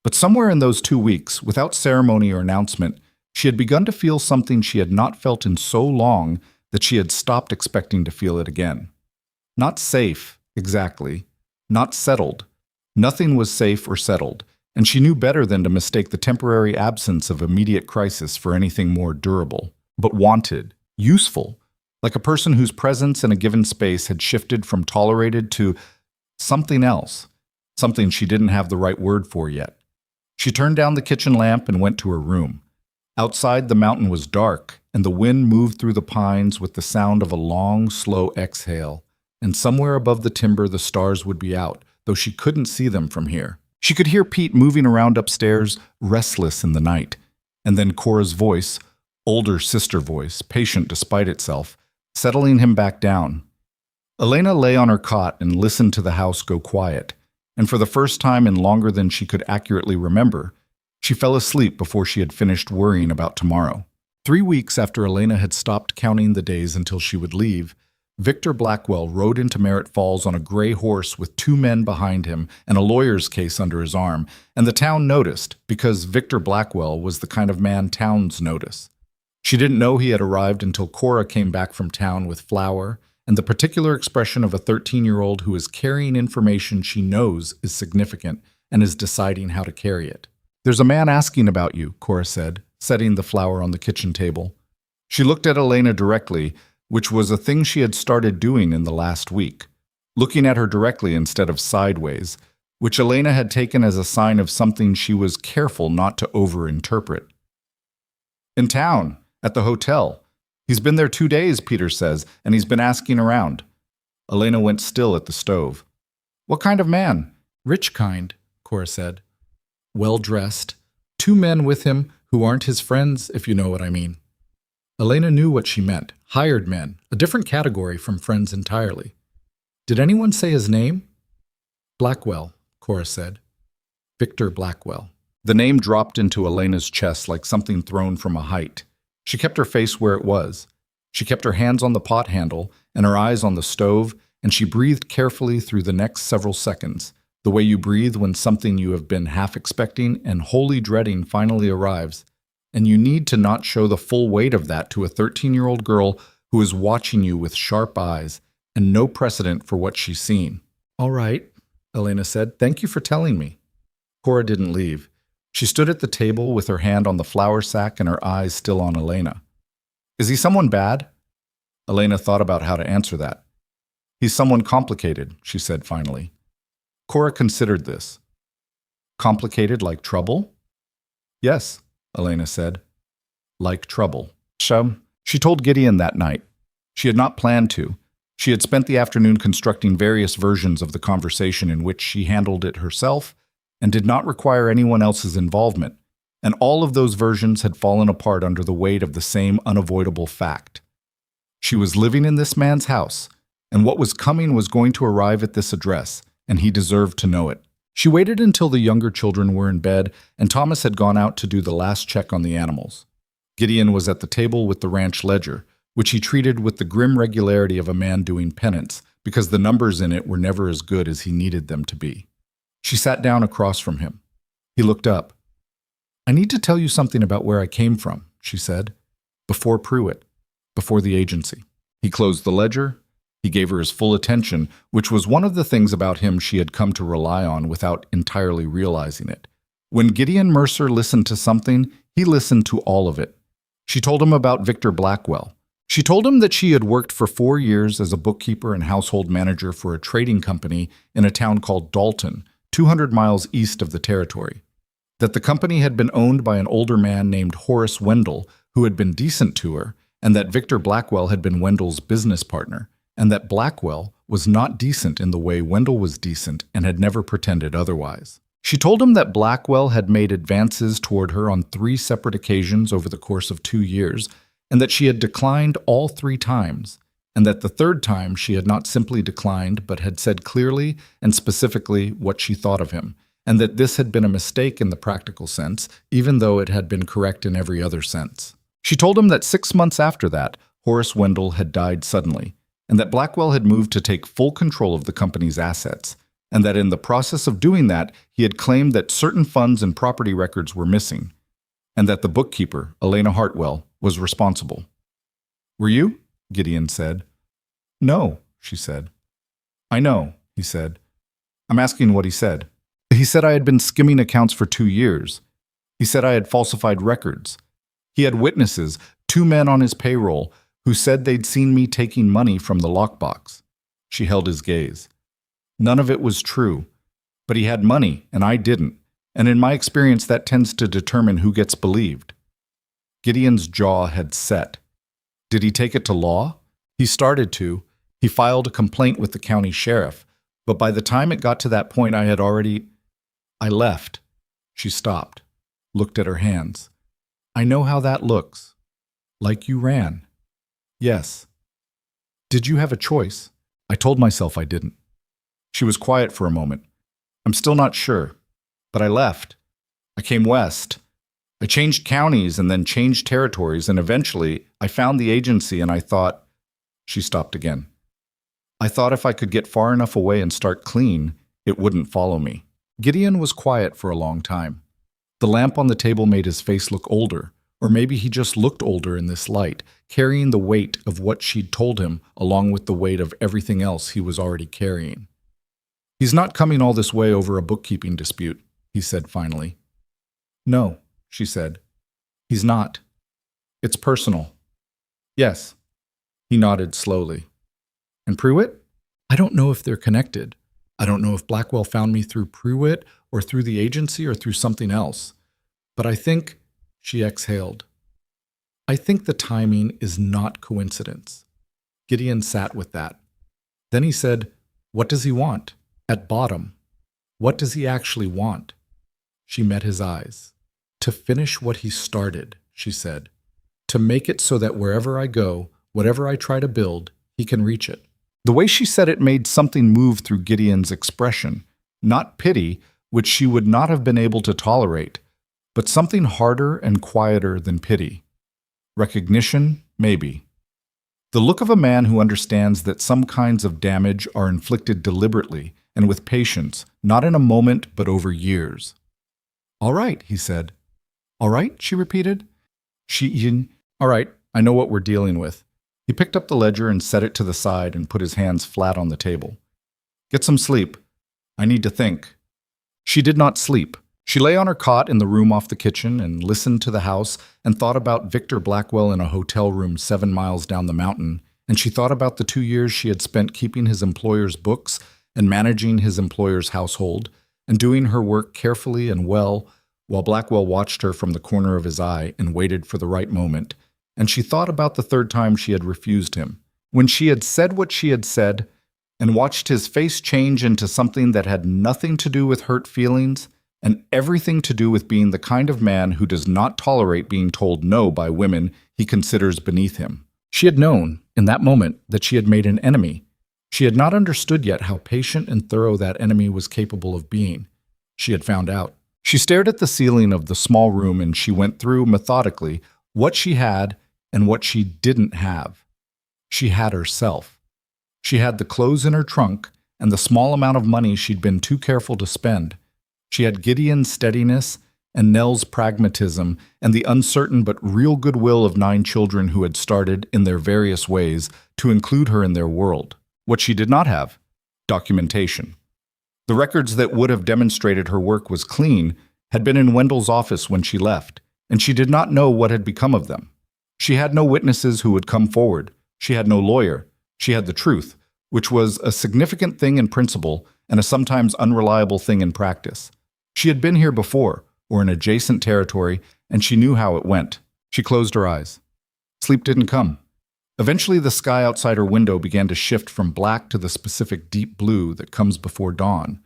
but somewhere in those 2 weeks, without ceremony or announcement, she had begun to feel something she had not felt in so long that she had stopped expecting to feel it again. Not safe, exactly. Not settled. Nothing was safe or settled, and she knew better than to mistake the temporary absence of immediate crisis for anything more durable, but wanted, useful, like a person whose presence in a given space had shifted from tolerated to something else, something she didn't have the right word for yet. She turned down the kitchen lamp and went to her room. Outside, the mountain was dark, and the wind moved through the pines with the sound of a long, slow exhale, and somewhere above the timber the stars would be out, though she couldn't see them from here. She could hear Pete moving around upstairs, restless in the night, and then Cora's voice, older sister voice, patient despite itself, settling him back down. Elena lay on her cot and listened to the house go quiet, and for the first time in longer than she could accurately remember, she fell asleep before she had finished worrying about tomorrow. 3 weeks after Elena had stopped counting the days until she would leave, Victor Blackwell rode into Merritt Falls on a gray horse with 2 men behind him and a lawyer's case under his arm, and the town noticed because Victor Blackwell was the kind of man towns notice. She didn't know he had arrived until Cora came back from town with flour and the particular expression of a 13-year-old who is carrying information she knows is significant and is deciding how to carry it. There's a man asking about you, Cora said, setting the flour on the kitchen table. She looked at Elena directly, which was a thing she had started doing in the last week, looking at her directly instead of sideways, which Elena had taken as a sign of something she was careful not to overinterpret. In town, at the hotel. He's been there 2 days, Peter says, and he's been asking around. Elena went still at the stove. What kind of man? Rich kind, Cora said. Well-dressed. 2 men with him who aren't his friends, if you know what I mean. Elena knew what she meant. Hired men, a different category from friends entirely. Did anyone say his name? Blackwell, Cora said. Victor Blackwell. The name dropped into Elena's chest like something thrown from a height. She kept her face where it was. She kept her hands on the pot handle and her eyes on the stove, and she breathed carefully through the next several seconds, the way you breathe when something you have been half expecting and wholly dreading finally arrives. And you need to not show the full weight of that to a 13-year-old girl who is watching you with sharp eyes and no precedent for what she's seen. All right, Elena said. Thank you for telling me. Cora didn't leave. She stood at the table with her hand on the flour sack and her eyes still on Elena. Is he someone bad? Elena thought about how to answer that. He's someone complicated, she said finally. Cora considered this. Complicated like trouble? Yes, Elena said. Like trouble. She told Gideon that night. She had not planned to. She had spent the afternoon constructing various versions of the conversation in which she handled it herself and did not require anyone else's involvement, and all of those versions had fallen apart under the weight of the same unavoidable fact. She was living in this man's house, and what was coming was going to arrive at this address, and he deserved to know it. She waited until the younger children were in bed and Thomas had gone out to do the last check on the animals. Gideon was at the table with the ranch ledger, which he treated with the grim regularity of a man doing penance, because the numbers in it were never as good as he needed them to be. She sat down across from him. He looked up. I need to tell you something about where I came from, she said. Before Pruitt, before the agency. He closed the ledger. He gave her his full attention, which was one of the things about him she had come to rely on without entirely realizing it. When Gideon Mercer listened to something, he listened to all of it. She told him about Victor Blackwell. She told him that she had worked for 4 years as a bookkeeper and household manager for a trading company in a town called Dalton, 200 miles east of the territory. That the company had been owned by an older man named Horace Wendell, who had been decent to her, and that Victor Blackwell had been Wendell's business partner, and that Blackwell was not decent in the way Wendell was decent and had never pretended otherwise. She told him that Blackwell had made advances toward her on 3 separate occasions over the course of 2 years, and that she had declined all 3 times, and that the 3rd time she had not simply declined but had said clearly and specifically what she thought of him, and that this had been a mistake in the practical sense, even though it had been correct in every other sense. She told him that 6 months after that, Horace Wendell had died suddenly, and that Blackwell had moved to take full control of the company's assets, and that in the process of doing that, he had claimed that certain funds and property records were missing, and that the bookkeeper, Elena Hartwell, was responsible. Were you? Gideon said. No, she said. I know, he said. I'm asking what he said. He said I had been skimming accounts for 2 years. He said I had falsified records. He had witnesses, 2 men on his payroll, who said they'd seen me taking money from the lockbox. She held his gaze. None of it was true, but he had money and I didn't, and in my experience that tends to determine who gets believed. Gideon's jaw had set. Did he take it to law? He started to. He filed a complaint with the county sheriff, but by the time it got to that point I left. She stopped, looked at her hands. I know how that looks. Like you ran. Yes. Did you have a choice? I told myself I didn't. She was quiet for a moment. I'm still not sure, but I left. I came west. I changed counties and then changed territories, and eventually I found the agency and I thought... She stopped again. I thought if I could get far enough away and start clean, it wouldn't follow me. Gideon was quiet for a long time. The lamp on the table made his face look older, or maybe he just looked older in this light, carrying the weight of what she'd told him along with the weight of everything else he was already carrying. He's not coming all this way over a bookkeeping dispute, he said finally. No, she said. He's not. It's personal. Yes. He nodded slowly. And Pruitt? I don't know if they're connected. I don't know if Blackwell found me through Pruitt or through the agency or through something else. But I think, she exhaled, I think the timing is not coincidence. Gideon sat with that. Then he said, what does he want? At bottom, what does he actually want? She met his eyes. To finish what he started, she said. To make it so that wherever I go, whatever I try to build, he can reach it. The way she said it made something move through Gideon's expression. Not pity, which she would not have been able to tolerate, but something harder and quieter than pity. Recognition, maybe. The look of a man who understands that some kinds of damage are inflicted deliberately and with patience, not in a moment but over years. All right, he said. All right, she repeated. All right, I know what we're dealing with. He picked up the ledger and set it to the side and put his hands flat on the table. Get some sleep. I need to think. She did not sleep. She lay on her cot in the room off the kitchen and listened to the house and thought about Victor Blackwell in a hotel room 7 miles down the mountain, and she thought about the 2 years she had spent keeping his employer's books and managing his employer's household and doing her work carefully and well while Blackwell watched her from the corner of his eye and waited for the right moment, and she thought about the 3rd time she had refused him, when she had said what she had said and watched his face change into something that had nothing to do with hurt feelings and everything to do with being the kind of man who does not tolerate being told no by women he considers beneath him. She had known, in that moment, that she had made an enemy. She had not understood yet how patient and thorough that enemy was capable of being. She had found out. She stared at the ceiling of the small room and she went through, methodically, what she had and what she didn't have. She had herself. She had the clothes in her trunk and the small amount of money she'd been too careful to spend. She had Gideon's steadiness and Nell's pragmatism and the uncertain but real goodwill of 9 children who had started, in their various ways, to include her in their world. What she did not have? Documentation. The records that would have demonstrated her work was clean had been in Wendell's office when she left, and she did not know what had become of them. She had no witnesses who would come forward. She had no lawyer. She had the truth, which was a significant thing in principle and a sometimes unreliable thing in practice. She had been here before, or in adjacent territory, and she knew how it went. She closed her eyes. Sleep didn't come. Eventually, the sky outside her window began to shift from black to the specific deep blue that comes before dawn,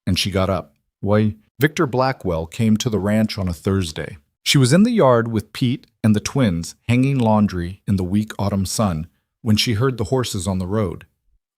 and she got up. Why, Victor Blackwell came to the ranch on a Thursday. She was in the yard with Pete and the twins hanging laundry in the weak autumn sun when she heard the horses on the road.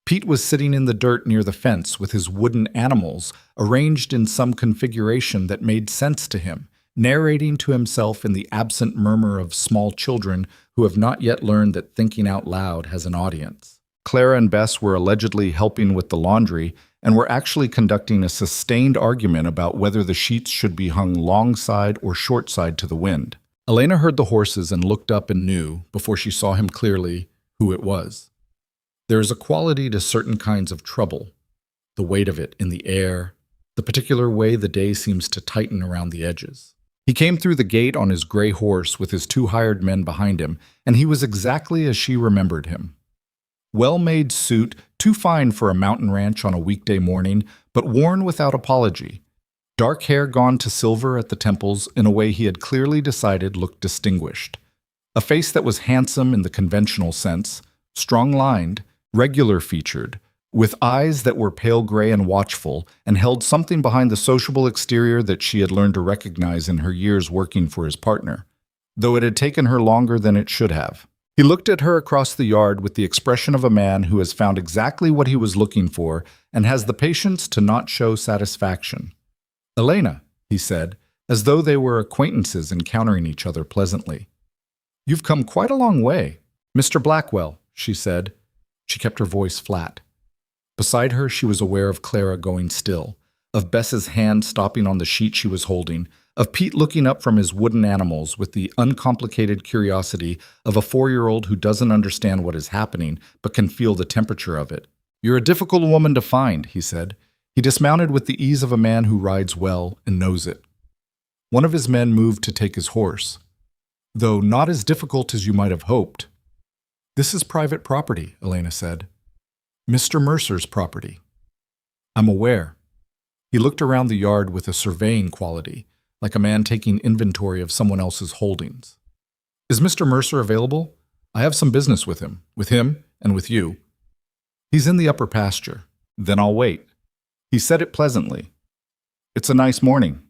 Pete was sitting in the dirt near the fence with his wooden animals arranged in some configuration that made sense to him, narrating to himself in the absent murmur of small children who have not yet learned that thinking out loud has an audience. Clara and Bess were allegedly helping with the laundry and were actually conducting a sustained argument about whether the sheets should be hung long side or short side to the wind. Elena heard the horses and looked up and knew, before she saw him clearly, who it was. There is a quality to certain kinds of trouble, the weight of it in the air, the particular way the day seems to tighten around the edges. He came through the gate on his gray horse with his 2 hired men behind him, and he was exactly as she remembered him. Well-made suit, too fine for a mountain ranch on a weekday morning, but worn without apology. Dark hair gone to silver at the temples in a way he had clearly decided looked distinguished. A face that was handsome in the conventional sense, strong-lined, regular-featured, with eyes that were pale gray and watchful, and held something behind the sociable exterior that she had learned to recognize in her years working for his partner, though it had taken her longer than it should have. He looked at her across the yard with the expression of a man who has found exactly what he was looking for and has the patience to not show satisfaction. "Elena," he said, as though they were acquaintances encountering each other pleasantly. "You've come quite a long way." "Mr. Blackwell," she said. She kept her voice flat. Beside her, she was aware of Clara going still, of Bess's hand stopping on the sheet she was holding, of Pete looking up from his wooden animals with the uncomplicated curiosity of a 4-year-old who doesn't understand what is happening but can feel the temperature of it. "You're a difficult woman to find," he said. He dismounted with the ease of a man who rides well and knows it. One of his men moved to take his horse, though not as difficult as you might have hoped. "This is private property," Elena said. "Mr. Mercer's property." "I'm aware." He looked around the yard with a surveying quality, like a man taking inventory of someone else's holdings. "Is Mr. Mercer available? I have some business with him and with you." "He's in the upper pasture." "Then I'll wait." He said it pleasantly. "It's a nice morning."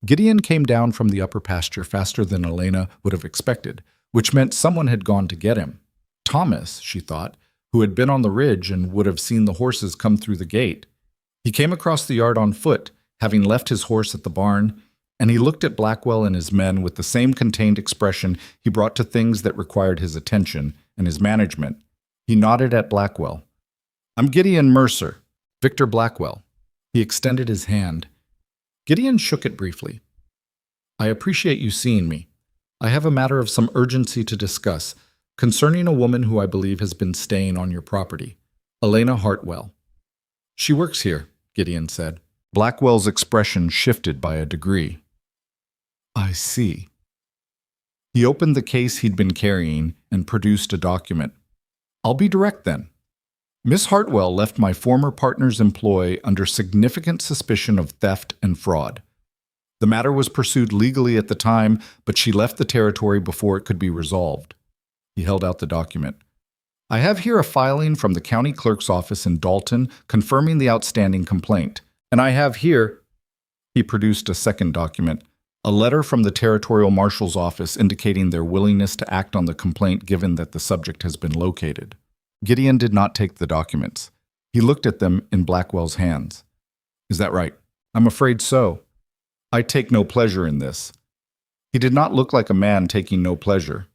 Gideon came down from the upper pasture faster than Elena would have expected, which meant someone had gone to get him. Thomas, she thought, who had been on the ridge and would have seen the horses come through the gate. He came across the yard on foot, having left his horse at the barn, and he looked at Blackwell and his men with the same contained expression he brought to things that required his attention and his management. He nodded at Blackwell. "I'm Gideon Mercer, Victor Blackwell." He extended his hand. Gideon shook it briefly. "I appreciate you seeing me. I have a matter of some urgency to discuss concerning a woman who I believe has been staying on your property, Elena Hartwell." "She works here," Gideon said. Blackwell's expression shifted by a degree. "I see." He opened the case he'd been carrying and produced a document. "I'll be direct then. Miss Hartwell left my former partner's employ under significant suspicion of theft and fraud. The matter was pursued legally at the time, but she left the territory before it could be resolved." He held out the document. "I have here a filing from the county clerk's office in Dalton confirming the outstanding complaint. And I have here," he produced a second document, "a letter from the territorial marshal's office indicating their willingness to act on the complaint given that the subject has been located." Gideon did not take the documents. He looked at them in Blackwell's hands. "Is that right?" "I'm afraid so. I take no pleasure in this." He did not look like a man taking no pleasure.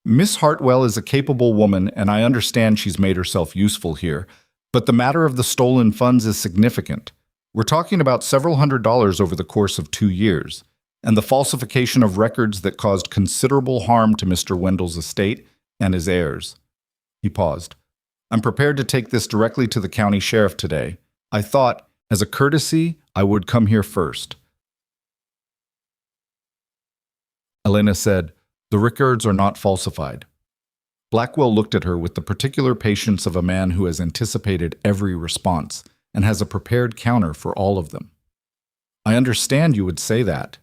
"Miss Hartwell is a capable woman, and I understand she's made herself useful here, but the matter of the stolen funds is significant. We're talking about several $100s over the course of 2 years, and the falsification of records that caused considerable harm to Mr. Wendell's estate and his heirs." He paused. "I'm prepared to take this directly to the county sheriff today. I thought, as a courtesy, I would come here first." Elena said, "The records are not falsified." Blackwell looked at her with the particular patience of a man who has anticipated every response and has a prepared counter for all of them. "I understand you would say that."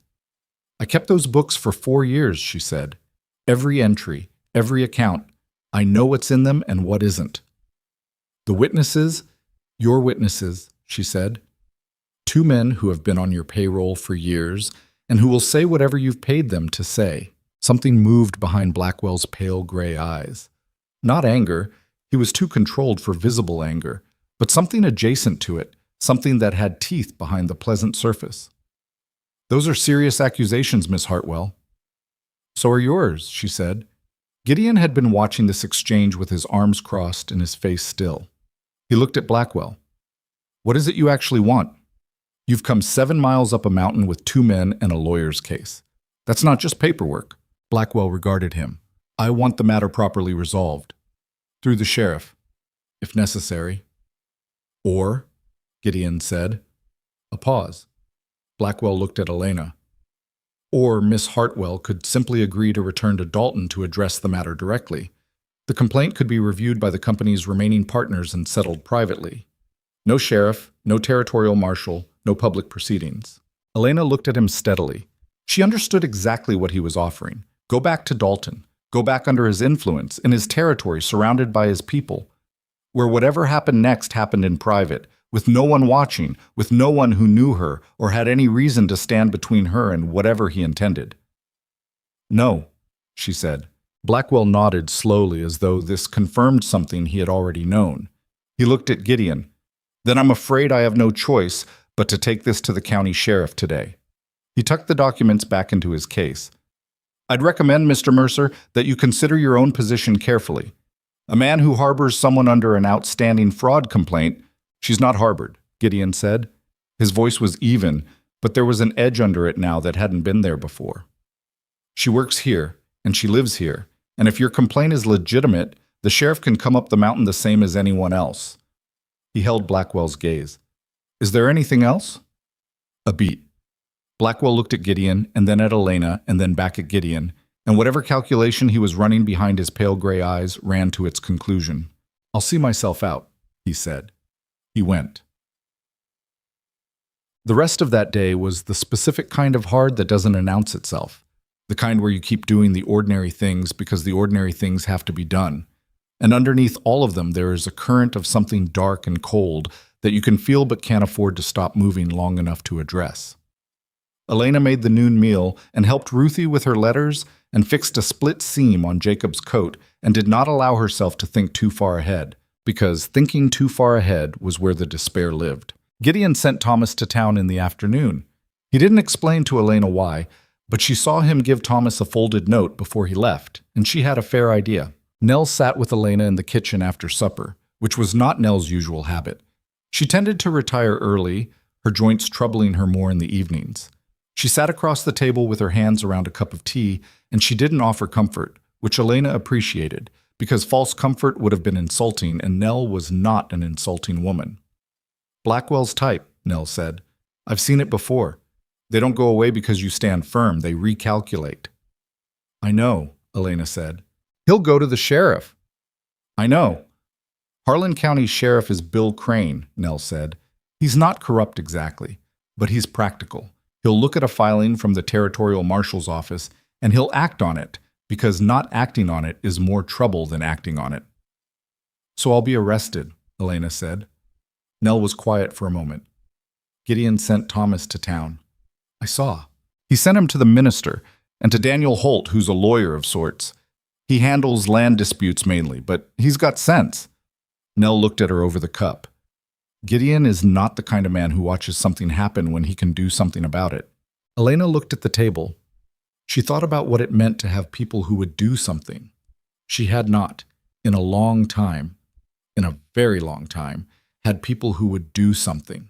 "I kept those books for 4 years," she said. "Every entry, every account. I know what's in them and what isn't." "The witnesses, your witnesses," she said. "2 men who have been on your payroll for years and who will say whatever you've paid them to say." Something moved behind Blackwell's pale gray eyes. Not anger, he was too controlled for visible anger, but something adjacent to it, something that had teeth behind the pleasant surface. "Those are serious accusations, Miss Hartwell." "So are yours," she said. Gideon had been watching this exchange with his arms crossed and his face still. He looked at Blackwell. "What is it you actually want? You've come 7 miles up a mountain with 2 men and a lawyer's case. That's not just paperwork." Blackwell regarded him. "I want the matter properly resolved. Through the sheriff, if necessary." "Or," Gideon said. A pause. Blackwell looked at Elena. "Or Miss Hartwell could simply agree to return to Dalton to address the matter directly. The complaint could be reviewed by the company's remaining partners and settled privately. No sheriff, no territorial marshal, no public proceedings." Elena looked at him steadily. She understood exactly what he was offering. Go back to Dalton. Go back under his influence, in his territory, surrounded by his people, where whatever happened next happened in private, with no one watching, with no one who knew her or had any reason to stand between her and whatever he intended. "No," she said. Blackwell nodded slowly as though this confirmed something he had already known. He looked at Gideon. "Then I'm afraid I have no choice but to take this to the county sheriff today." He tucked the documents back into his case. "I'd recommend, Mr. Mercer, that you consider your own position carefully. A man who harbors someone under an outstanding fraud complaint—" "She's not harbored," Gideon said. His voice was even, but there was an edge under it now that hadn't been there before. "She works here, and she lives here, and if your complaint is legitimate, the sheriff can come up the mountain the same as anyone else." He held Blackwell's gaze. "Is there anything else?" A beat. Blackwell looked at Gideon, and then at Elena, and then back at Gideon, and whatever calculation he was running behind his pale gray eyes ran to its conclusion. "I'll see myself out," he said. He went. The rest of that day was the specific kind of hard that doesn't announce itself, the kind where you keep doing the ordinary things because the ordinary things have to be done. And underneath all of them there is a current of something dark and cold that you can feel but can't afford to stop moving long enough to address. Elena made the noon meal and helped Ruthie with her letters and fixed a split seam on Jacob's coat and did not allow herself to think too far ahead, because thinking too far ahead was where the despair lived. Gideon sent Thomas to town in the afternoon. He didn't explain to Elena why, but she saw him give Thomas a folded note before he left, and she had a fair idea. Nell sat with Elena in the kitchen after supper, which was not Nell's usual habit. She tended to retire early, her joints troubling her more in the evenings. She sat across the table with her hands around a cup of tea, and she didn't offer comfort, which Elena appreciated, because false comfort would have been insulting, and Nell was not an insulting woman. "Blackwell's type," Nell said. "I've seen it before. They don't go away because you stand firm, they recalculate." "I know," Elena said. "He'll go to the sheriff." "I know." "Harlan County Sheriff is Bill Crane," Nell said. "He's not corrupt exactly, but he's practical. He'll look at a filing from the Territorial Marshal's office, and he'll act on it, because not acting on it is more trouble than acting on it." "So I'll be arrested," Elena said. Nell was quiet for a moment. "Gideon sent Thomas to town." "I saw. He sent him to the minister, and to Daniel Holt, who's a lawyer of sorts. He handles land disputes mainly, but he's got sense." Nell looked at her over the cup. Gideon is not the kind of man who watches something happen when he can do something about it. Elena looked at the table. She thought about what it meant to have people who would do something. She had not, in a long time, in a very long time, had people who would do something.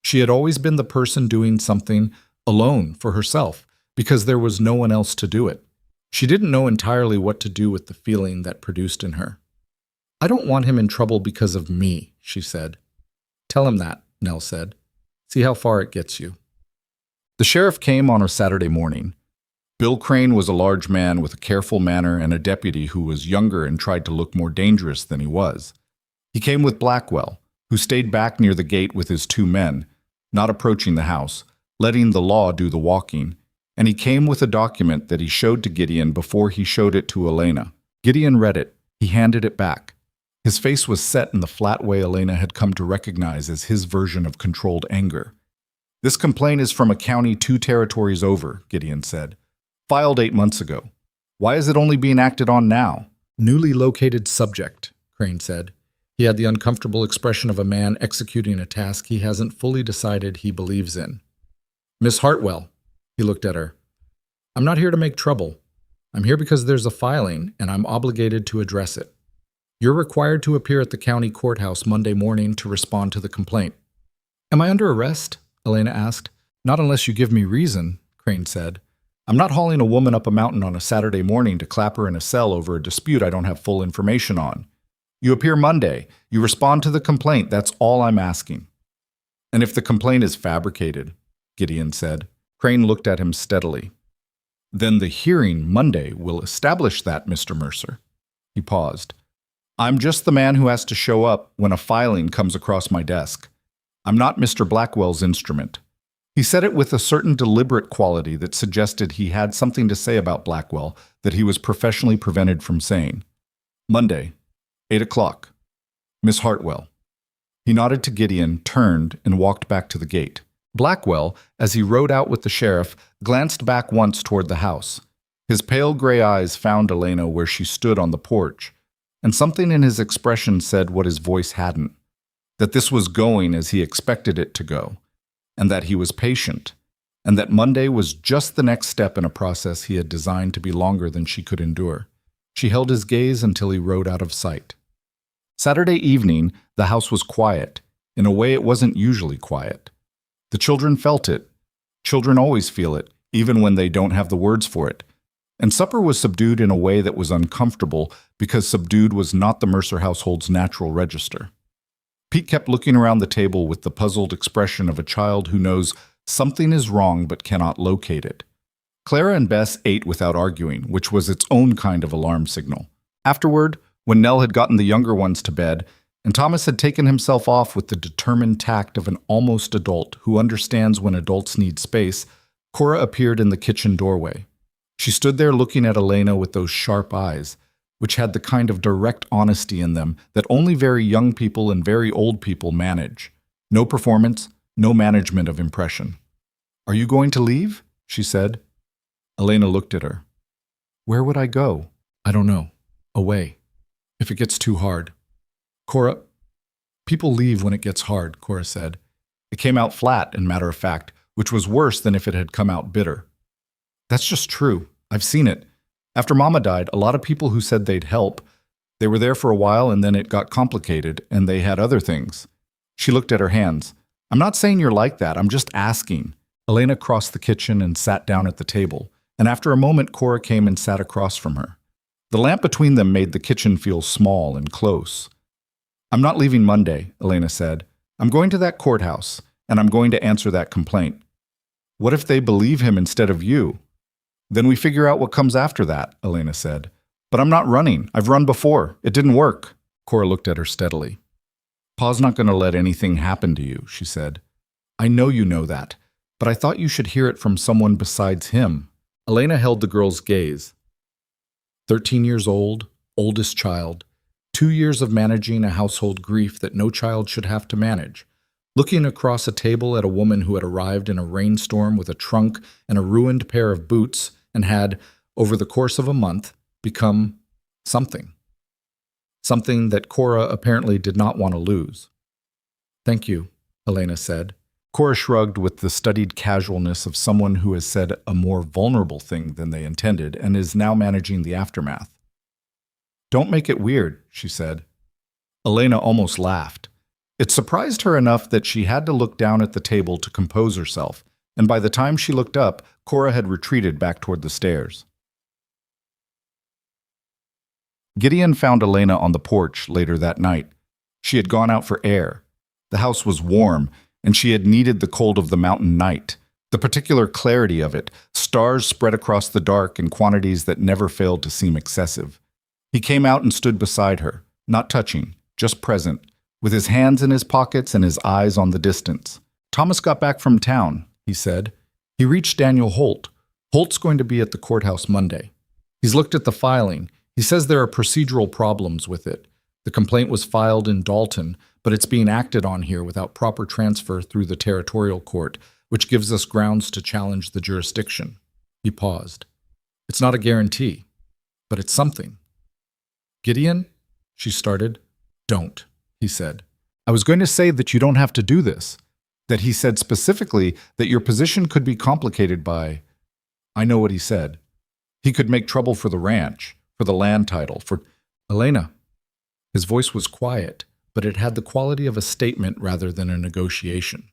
She had always been the person doing something alone for herself, because there was no one else to do it. She didn't know entirely what to do with the feeling that produced in her. "I don't want him in trouble because of me," she said. "Tell him that," Nell said. "See how far it gets you." The sheriff came on a Saturday morning. Bill Crane was a large man with a careful manner and a deputy who was younger and tried to look more dangerous than he was. He came with Blackwell, who stayed back near the gate with his 2 men, not approaching the house, letting the law do the walking, and he came with a document that he showed to Gideon before he showed it to Elena. Gideon read it. He handed it back. His face was set in the flat way Elena had come to recognize as his version of controlled anger. "This complaint is from a county 2 territories over," Gideon said. "Filed 8 months ago. Why is it only being acted on now?" "Newly located subject," Crane said. He had the uncomfortable expression of a man executing a task he hasn't fully decided he believes in. "Miss Hartwell," he looked at her. "I'm not here to make trouble. I'm here because there's a filing, and I'm obligated to address it. You're required to appear at the county courthouse Monday morning to respond to the complaint." "Am I under arrest?" Elena asked. "Not unless you give me reason," Crane said. "I'm not hauling a woman up a mountain on a Saturday morning to clap her in a cell over a dispute I don't have full information on. You appear Monday. You respond to the complaint. That's all I'm asking." "And if the complaint is fabricated," Gideon said. Crane looked at him steadily. "Then the hearing Monday will establish that, Mr. Mercer." He paused. "I'm just the man who has to show up when a filing comes across my desk. I'm not Mr. Blackwell's instrument." He said it with a certain deliberate quality that suggested he had something to say about Blackwell that he was professionally prevented from saying. "Monday, 8 o'clock. Miss Hartwell." He nodded to Gideon, turned, and walked back to the gate. Blackwell, as he rode out with the sheriff, glanced back once toward the house. His pale gray eyes found Elena where she stood on the porch, and something in his expression said what his voice hadn't, that this was going as he expected it to go, and that he was patient, and that Monday was just the next step in a process he had designed to be longer than she could endure. She held his gaze until he rode out of sight. Saturday evening, the house was quiet, in a way it wasn't usually quiet. The children felt it. Children always feel it, even when they don't have the words for it. And supper was subdued in a way that was uncomfortable because subdued was not the Mercer household's natural register. Pete kept looking around the table with the puzzled expression of a child who knows something is wrong but cannot locate it. Clara and Bess ate without arguing, which was its own kind of alarm signal. Afterward, when Nell had gotten the younger ones to bed, and Thomas had taken himself off with the determined tact of an almost adult who understands when adults need space, Cora appeared in the kitchen doorway. She stood there looking at Elena with those sharp eyes, which had the kind of direct honesty in them that only very young people and very old people manage. No performance, no management of impression. Are you going to leave? She said. Elena looked at her. Where would I go? I don't know. Away. If it gets too hard. Cora, people leave when it gets hard, Cora said. It came out flat and matter of fact, which was worse than if it had come out bitter. That's just true. I've seen it. After Mama died, a lot of people who said they'd help, they were there for a while and then it got complicated and they had other things. She looked at her hands. I'm not saying you're like that. I'm just asking. Elena crossed the kitchen and sat down at the table, and after a moment Cora came and sat across from her. The lamp between them made the kitchen feel small and close. I'm not leaving Monday, Elena said. I'm going to that courthouse, and I'm going to answer that complaint. What if they believe him instead of you? Then we figure out what comes after that, Elena said. But I'm not running. I've run before. It didn't work. Cora looked at her steadily. Pa's not going to let anything happen to you, she said. I know you know that, but I thought you should hear it from someone besides him. Elena held the girl's gaze. 13 years old, oldest child, 2 years of managing a household grief that no child should have to manage, looking across a table at a woman who had arrived in a rainstorm with a trunk and a ruined pair of boots and had, over the course of a month, become something. Something that Cora apparently did not want to lose. Thank you, Elena said. Cora shrugged with the studied casualness of someone who has said a more vulnerable thing than they intended and is now managing the aftermath. Don't make it weird, she said. Elena almost laughed. It surprised her enough that she had to look down at the table to compose herself, and by the time she looked up, Cora had retreated back toward the stairs. Gideon found Elena on the porch later that night. She had gone out for air. The house was warm, and she had needed the cold of the mountain night, the particular clarity of it, stars spread across the dark in quantities that never failed to seem excessive. He came out and stood beside her, not touching, just present, with his hands in his pockets and his eyes on the distance. Thomas got back from town, he said. He reached Daniel Holt. Holt's going to be at the courthouse Monday. He's looked at the filing. He says there are procedural problems with it. The complaint was filed in Dalton, but it's being acted on here without proper transfer through the territorial court, which gives us grounds to challenge the jurisdiction. He paused. It's not a guarantee, but it's something. Gideon? She started. Don't, he said. I was going to say that you don't have to do this, that he said specifically that your position could be complicated by… I know what he said. He could make trouble for the ranch, for the land title, for… Elena. His voice was quiet, but it had the quality of a statement rather than a negotiation.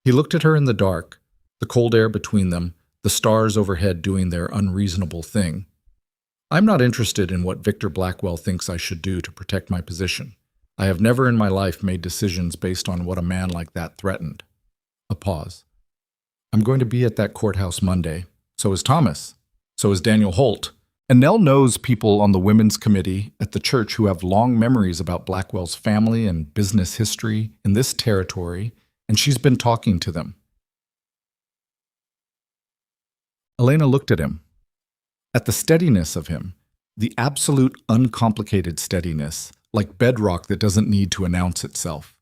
He looked at her in the dark, the cold air between them, the stars overhead doing their unreasonable thing. I'm not interested in what Victor Blackwell thinks I should do to protect my position. I have never in my life made decisions based on what a man like that threatened. A pause. I'm going to be at that courthouse Monday. So is Thomas. So is Daniel Holt. And Nell knows people on the women's committee at the church who have long memories about Blackwell's family and business history in this territory, and she's been talking to them. Elena looked at him. At the steadiness of him, the absolute uncomplicated steadiness, like bedrock that doesn't need to announce itself.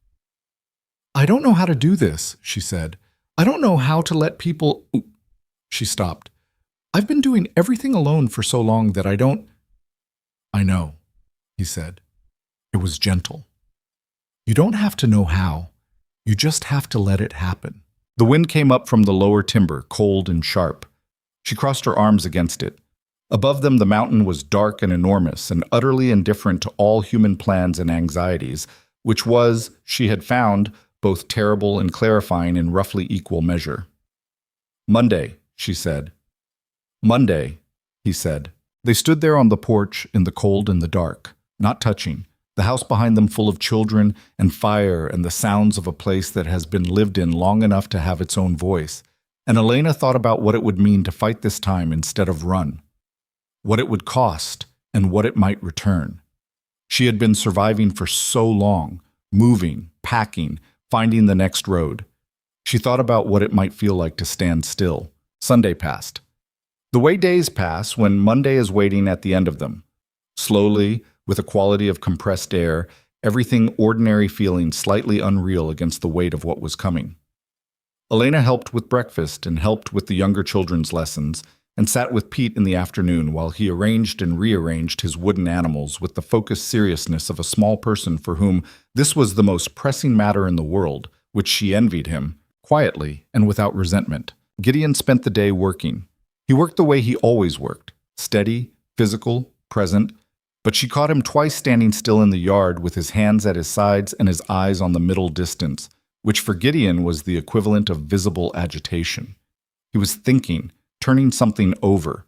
I don't know how to do this, she said. I don't know how to let people… She stopped. I've been doing everything alone for so long that I don't… I know, he said. It was gentle. You don't have to know how. You just have to let it happen. The wind came up from the lower timber, cold and sharp. She crossed her arms against it. Above them, the mountain was dark and enormous and utterly indifferent to all human plans and anxieties, which was, she had found, both terrible and clarifying in roughly equal measure. Monday, she said. Monday, he said. They stood there on the porch in the cold and the dark, not touching, the house behind them full of children and fire and the sounds of a place that has been lived in long enough to have its own voice. And Elena thought about what it would mean to fight this time instead of run, what it would cost and what it might return. She had been surviving for so long, moving, packing, finding the next road. She thought about what it might feel like to stand still. Sunday passed. The way days pass when Monday is waiting at the end of them. Slowly, with a quality of compressed air, everything ordinary feeling slightly unreal against the weight of what was coming. Elena helped with breakfast and helped with the younger children's lessons, and sat with Pete in the afternoon while he arranged and rearranged his wooden animals with the focused seriousness of a small person for whom this was the most pressing matter in the world, which she envied him, quietly and without resentment. Gideon spent the day working. He worked the way he always worked, steady, physical, present, but she caught him twice standing still in the yard with his hands at his sides and his eyes on the middle distance, which for Gideon was the equivalent of visible agitation. He was thinking, turning something over.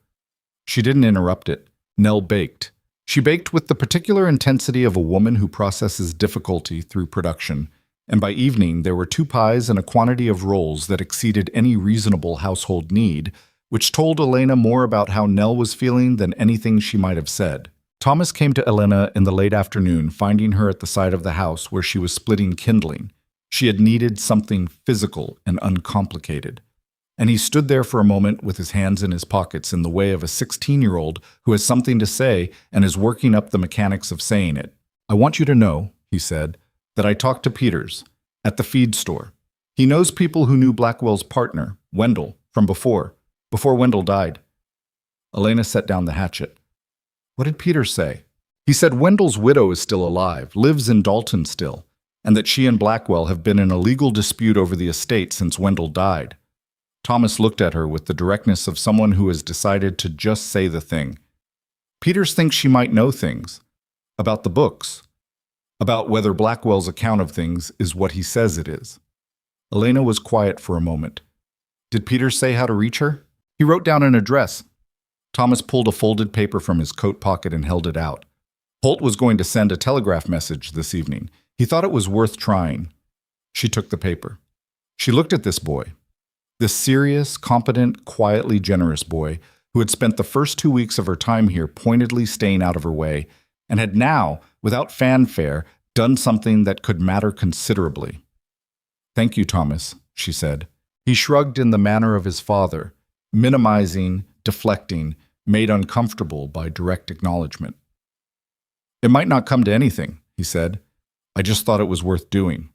She didn't interrupt it. Nell baked. She baked with the particular intensity of a woman who processes difficulty through production, and by evening there were 2 pies and a quantity of rolls that exceeded any reasonable household need, which told Elena more about how Nell was feeling than anything she might have said. Thomas came to Elena in the late afternoon, finding her at the side of the house where she was splitting kindling. She had needed something physical and uncomplicated. And he stood there for a moment with his hands in his pockets in the way of a 16-year-old who has something to say and is working up the mechanics of saying it. "I want you to know," he said, "that I talked to Peters at the feed store. He knows people who knew Blackwell's partner, Wendell, from before Wendell died." Elena set down the hatchet. "What did Peters say?" "He said Wendell's widow is still alive, lives in Dalton still, and that she and Blackwell have been in a legal dispute over the estate since Wendell died." Thomas looked at her with the directness of someone who has decided to just say the thing. "Peters thinks she might know things. About the books. About whether Blackwell's account of things is what he says it is." Elena was quiet for a moment. "Did Peters say how to reach her?" "He wrote down an address." Thomas pulled a folded paper from his coat pocket and held it out. Holt was going to send a telegraph message this evening. He thought it was worth trying. She took the paper. She looked at this boy. This serious, competent, quietly generous boy who had spent the first 2 weeks of her time here pointedly staying out of her way, and had now, without fanfare, done something that could matter considerably. "Thank you, Thomas," she said. He shrugged in the manner of his father, minimizing, deflecting, made uncomfortable by direct acknowledgement. "It might not come to anything," he said. "I just thought it was worth doing."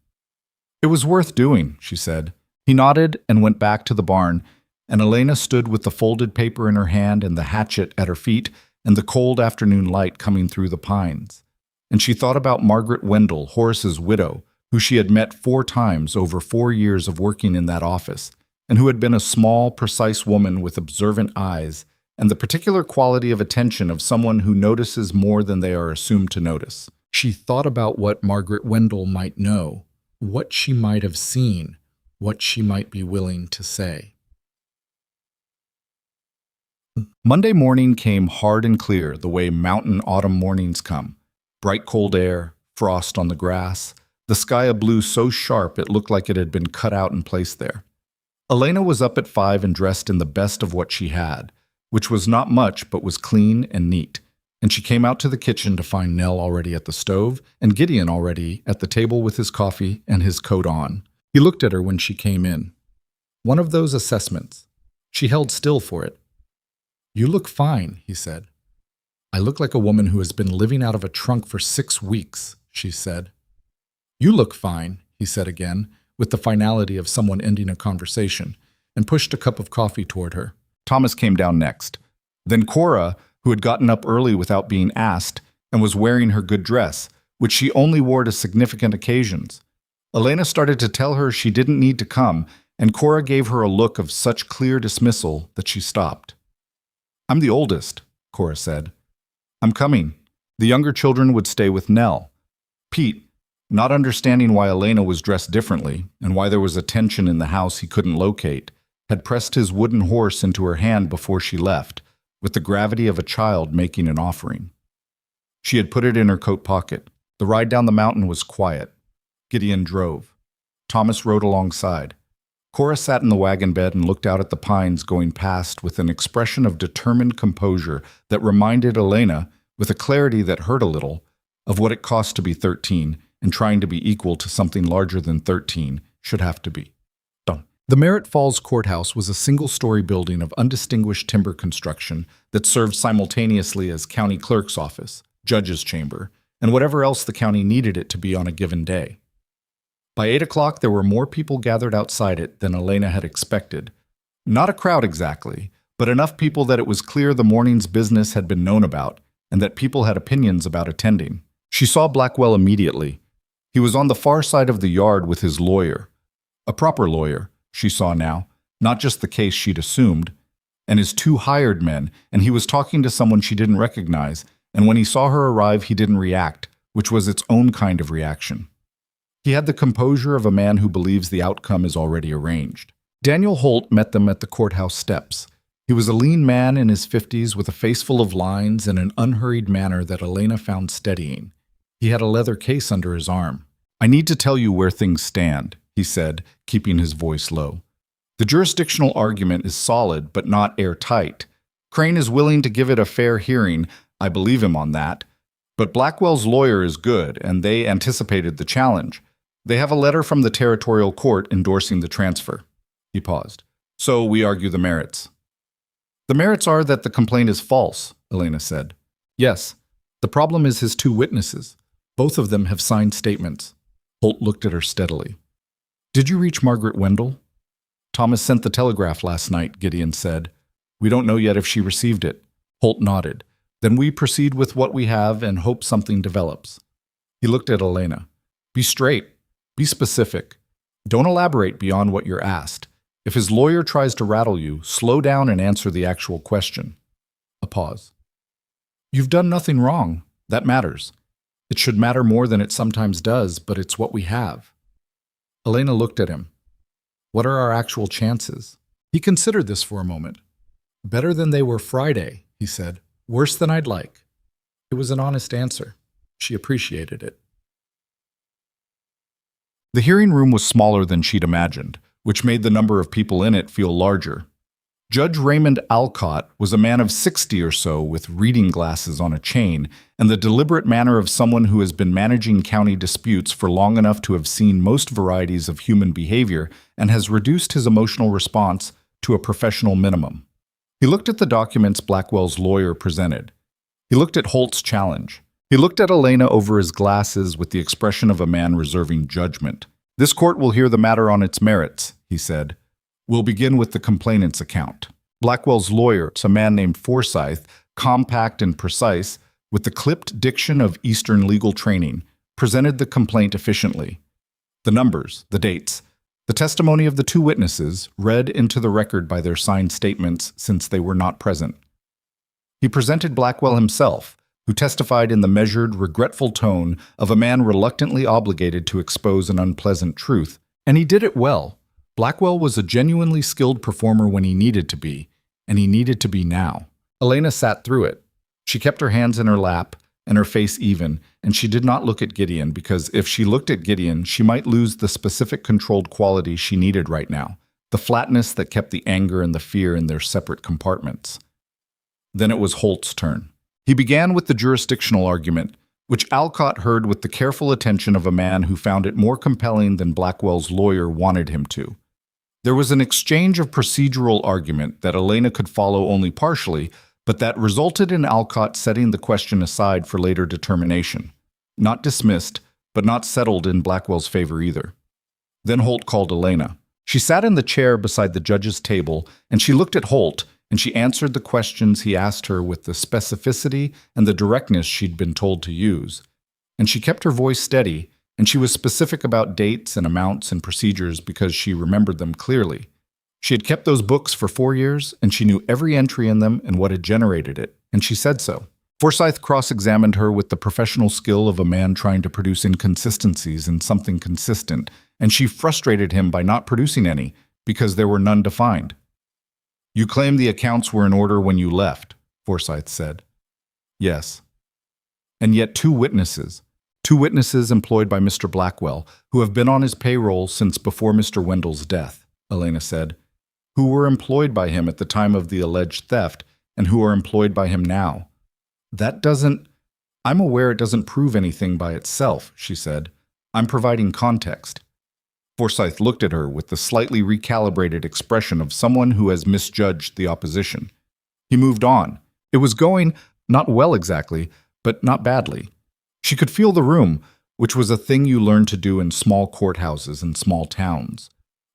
"It was worth doing," she said. He nodded and went back to the barn, and Elena stood with the folded paper in her hand and the hatchet at her feet and the cold afternoon light coming through the pines. And she thought about Margaret Wendell, Horace's widow, who she had met 4 times over 4 years of working in that office, and who had been a small, precise woman with observant eyes and the particular quality of attention of someone who notices more than they are assumed to notice. She thought about what Margaret Wendell might know, what she might have seen, what she might be willing to say. Monday morning came hard and clear the way mountain autumn mornings come. Bright cold air, frost on the grass, the sky a blue so sharp it looked like it had been cut out and placed there. Elena was up at 5 and dressed in the best of what she had, which was not much but was clean and neat, and she came out to the kitchen to find Nell already at the stove and Gideon already at the table with his coffee and his coat on. He looked at her when she came in. One of those assessments. She held still for it. "You look fine," he said. "I look like a woman who has been living out of a trunk for 6 weeks, she said. "You look fine," he said again, with the finality of someone ending a conversation, and pushed a cup of coffee toward her. Thomas came down next. Then Cora, who had gotten up early without being asked, and was wearing her good dress, which she only wore to significant occasions. Elena started to tell her she didn't need to come, and Cora gave her a look of such clear dismissal that she stopped. "I'm the oldest," Cora said. "I'm coming." The younger children would stay with Nell. Pete, not understanding why Elena was dressed differently and why there was a tension in the house he couldn't locate, had pressed his wooden horse into her hand before she left, with the gravity of a child making an offering. She had put it in her coat pocket. The ride down the mountain was quiet. Gideon drove. Thomas rode alongside. Cora sat in the wagon bed and looked out at the pines going past with an expression of determined composure that reminded Elena, with a clarity that hurt a little, of what it cost to be 13, and trying to be equal to something larger than 13 should have to be. The Merritt Falls Courthouse was a single-story building of undistinguished timber construction that served simultaneously as county clerk's office, judge's chamber, and whatever else the county needed it to be on a given day. By 8 o'clock, there were more people gathered outside it than Elena had expected. Not a crowd exactly, but enough people that it was clear the morning's business had been known about, and that people had opinions about attending. She saw Blackwell immediately. He was on the far side of the yard with his lawyer. A proper lawyer, she saw now, not just the case she'd assumed, and his 2 hired men, and he was talking to someone she didn't recognize, and when he saw her arrive, he didn't react, which was its own kind of reaction. He had the composure of a man who believes the outcome is already arranged. Daniel Holt met them at the courthouse steps. He was a lean man in his 50s with a face full of lines and an unhurried manner that Elena found steadying. He had a leather case under his arm. "I need to tell you where things stand," he said, keeping his voice low. "The jurisdictional argument is solid but not airtight. Crane is willing to give it a fair hearing, I believe him on that. But Blackwell's lawyer is good, and they anticipated the challenge. They have a letter from the territorial court endorsing the transfer." He paused. "So we argue the merits." "The merits are that the complaint is false," Elena said. "Yes. The problem is his 2 witnesses. Both of them have signed statements." Holt looked at her steadily. "Did you reach Margaret Wendell?" "Thomas sent the telegraph last night," Gideon said. "We don't know yet if she received it." Holt nodded. "Then we proceed with what we have and hope something develops." He looked at Elena. "Be straight. Be specific. Don't elaborate beyond what you're asked. If his lawyer tries to rattle you, slow down and answer the actual question." A pause. "You've done nothing wrong. That matters. It should matter more than it sometimes does, but it's what we have." Elena looked at him. "What are our actual chances?" He considered this for a moment. "Better than they were Friday," he said. "Worse than I'd like." It was an honest answer. She appreciated it. The hearing room was smaller than she'd imagined, which made the number of people in it feel larger. Judge Raymond Alcott was a man of 60 or so with reading glasses on a chain and the deliberate manner of someone who has been managing county disputes for long enough to have seen most varieties of human behavior and has reduced his emotional response to a professional minimum. He looked at the documents Blackwell's lawyer presented. He looked at Holt's challenge. He looked at Elena over his glasses with the expression of a man reserving judgment. "This court will hear the matter on its merits," he said. "We'll begin with the complainant's account." Blackwell's lawyer, a man named Forsyth, compact and precise, with the clipped diction of Eastern legal training, presented the complaint efficiently. The numbers, the dates, the testimony of the 2 witnesses, read into the record by their signed statements since they were not present. He presented Blackwell himself, who testified in the measured, regretful tone of a man reluctantly obligated to expose an unpleasant truth, and he did it well. Blackwell was a genuinely skilled performer when he needed to be, and he needed to be now. Elena sat through it. She kept her hands in her lap and her face even, and she did not look at Gideon because if she looked at Gideon, she might lose the specific controlled quality she needed right now, the flatness that kept the anger and the fear in their separate compartments. Then it was Holt's turn. He began with the jurisdictional argument, which Alcott heard with the careful attention of a man who found it more compelling than Blackwell's lawyer wanted him to. There was an exchange of procedural argument that Elena could follow only partially, but that resulted in Alcott setting the question aside for later determination. Not dismissed, but not settled in Blackwell's favor either. Then Holt called Elena. She sat in the chair beside the judge's table, and she looked at Holt, and she answered the questions he asked her with the specificity and the directness she'd been told to use. And she kept her voice steady, and she was specific about dates and amounts and procedures because she remembered them clearly. She had kept those books for 4 years, and she knew every entry in them and what had generated it, and she said so. Forsyth cross-examined her with the professional skill of a man trying to produce inconsistencies in something consistent, and she frustrated him by not producing any, because there were none defined. "You claim the accounts were in order when you left," Forsyth said. "Yes." "And yet 2 witnesses employed by Mr. Blackwell, who have been on his payroll since before Mr. Wendell's death," Elena said, "who were employed by him at the time of the alleged theft and who are employed by him now. That doesn't— I'm aware it doesn't prove anything by itself," she said. "I'm providing context." Forsyth looked at her with the slightly recalibrated expression of someone who has misjudged the opposition. He moved on. It was going, not well exactly, but not badly. She could feel the room, which was a thing you learned to do in small courthouses and small towns,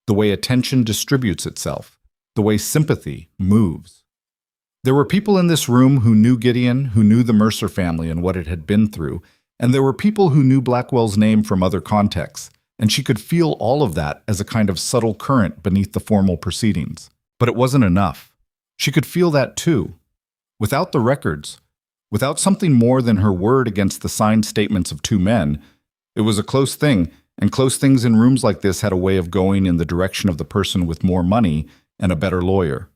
the way attention distributes itself, the way sympathy moves. There were people in this room who knew Gideon, who knew the Mercer family and what it had been through, and there were people who knew Blackwell's name from other contexts, and she could feel all of that as a kind of subtle current beneath the formal proceedings. But it wasn't enough. She could feel that too. Without the records, without something more than her word against the signed statements of two men, it was a close thing, and close things in rooms like this had a way of going in the direction of the person with more money and a better lawyer.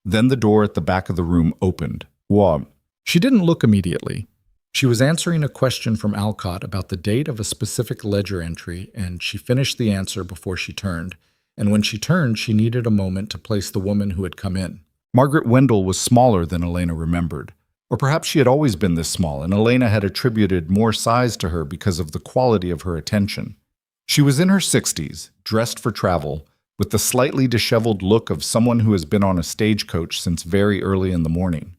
Then the door at the back of the room opened. Wow. She didn't look immediately. She was answering a question from Alcott about the date of a specific ledger entry, and she finished the answer before she turned. And when she turned, she needed a moment to place the woman who had come in. Margaret Wendell was smaller than Elena remembered. Or perhaps she had always been this small, and Elena had attributed more size to her because of the quality of her attention. She was in her 60s, dressed for travel, with the slightly disheveled look of someone who has been on a stagecoach since very early in the morning.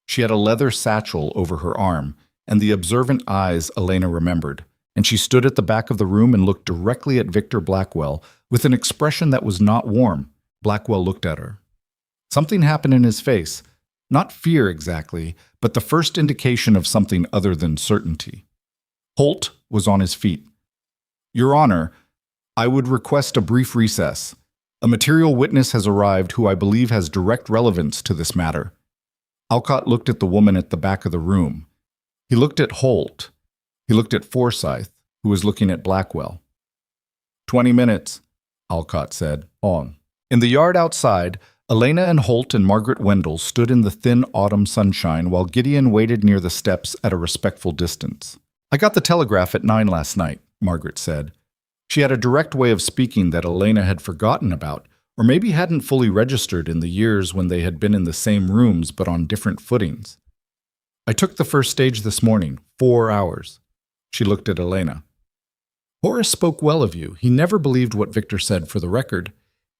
She had a leather satchel over her arm, and the observant eyes Elena remembered, and she stood at the back of the room and looked directly at Victor Blackwell with an expression that was not warm. Blackwell looked at her. Something happened in his face, not fear exactly, but the first indication of something other than certainty. Holt was on his feet. "Your Honor, I would request a brief recess. A material witness has arrived who I believe has direct relevance to this matter." Alcott looked at the woman at the back of the room. He looked at Holt. He looked at Forsyth, who was looking at Blackwell. 20 minutes, Alcott said. On. In the yard outside, Elena and Holt and Margaret Wendell stood in the thin autumn sunshine while Gideon waited near the steps at a respectful distance. "I got the telegraph at 9 last night," Margaret said. She had a direct way of speaking that Elena had forgotten about, or maybe hadn't fully registered in the years when they had been in the same rooms but on different footings. "I took the first stage this morning, 4 hours. She looked at Elena. "Horace spoke well of you. He never believed what Victor said, for the record.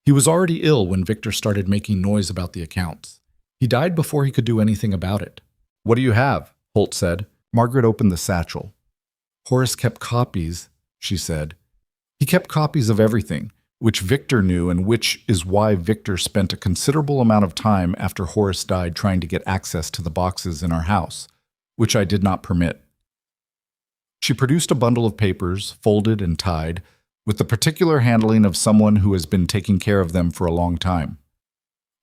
He was already ill when Victor started making noise about the accounts. He died before he could do anything about it." "What do you have?" Holt said. Margaret opened the satchel. "Horace kept copies," she said. "He kept copies of everything, which Victor knew, and which is why Victor spent a considerable amount of time after Horace died trying to get access to the boxes in our house, which I did not permit." She produced a bundle of papers, folded and tied, with the particular handling of someone who has been taking care of them for a long time.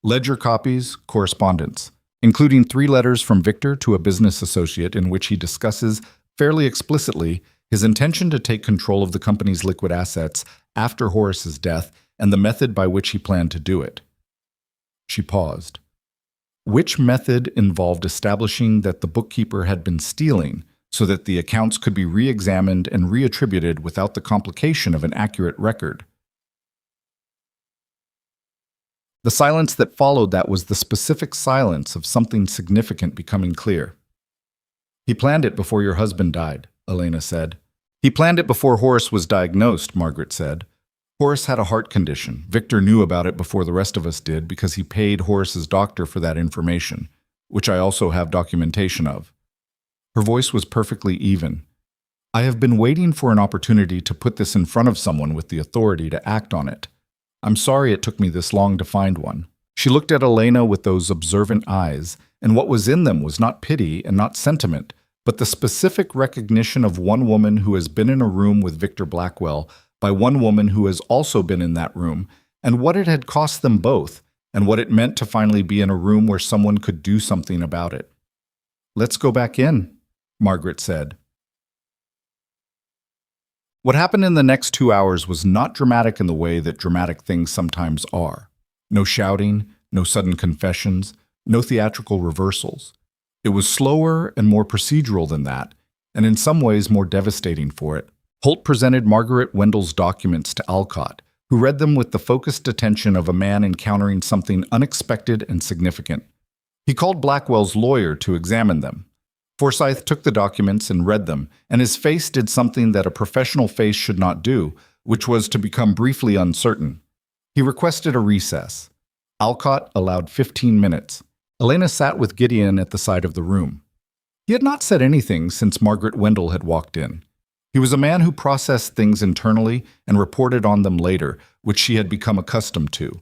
Ledger copies, correspondence, including 3 letters from Victor to a business associate in which he discusses, fairly explicitly, his intention to take control of the company's liquid assets after Horace's death and the method by which he planned to do it. She paused. Which method involved establishing that the bookkeeper had been stealing so that the accounts could be re-examined and reattributed without the complication of an accurate record? The silence that followed that was the specific silence of something significant becoming clear. "He planned it before your husband died," Elena said. "He planned it before Horace was diagnosed," Margaret said. "Horace had a heart condition. Victor knew about it before the rest of us did because he paid Horace's doctor for that information, which I also have documentation of." Her voice was perfectly even. "I have been waiting for an opportunity to put this in front of someone with the authority to act on it. I'm sorry it took me this long to find one." She looked at Elena with those observant eyes, and what was in them was not pity and not sentiment, but the specific recognition of one woman who has been in a room with Victor Blackwell by one woman who has also been in that room, and what it had cost them both, and what it meant to finally be in a room where someone could do something about it. "Let's go back in," Margaret said. What happened in the next 2 hours was not dramatic in the way that dramatic things sometimes are. No shouting, no sudden confessions, no theatrical reversals. It was slower and more procedural than that, and in some ways more devastating for it. Holt presented Margaret Wendell's documents to Alcott, who read them with the focused attention of a man encountering something unexpected and significant. He called Blackwell's lawyer to examine them. Forsyth took the documents and read them, and his face did something that a professional face should not do, which was to become briefly uncertain. He requested a recess. Alcott allowed 15 minutes. Elena sat with Gideon at the side of the room. He had not said anything since Margaret Wendell had walked in. He was a man who processed things internally and reported on them later, which she had become accustomed to.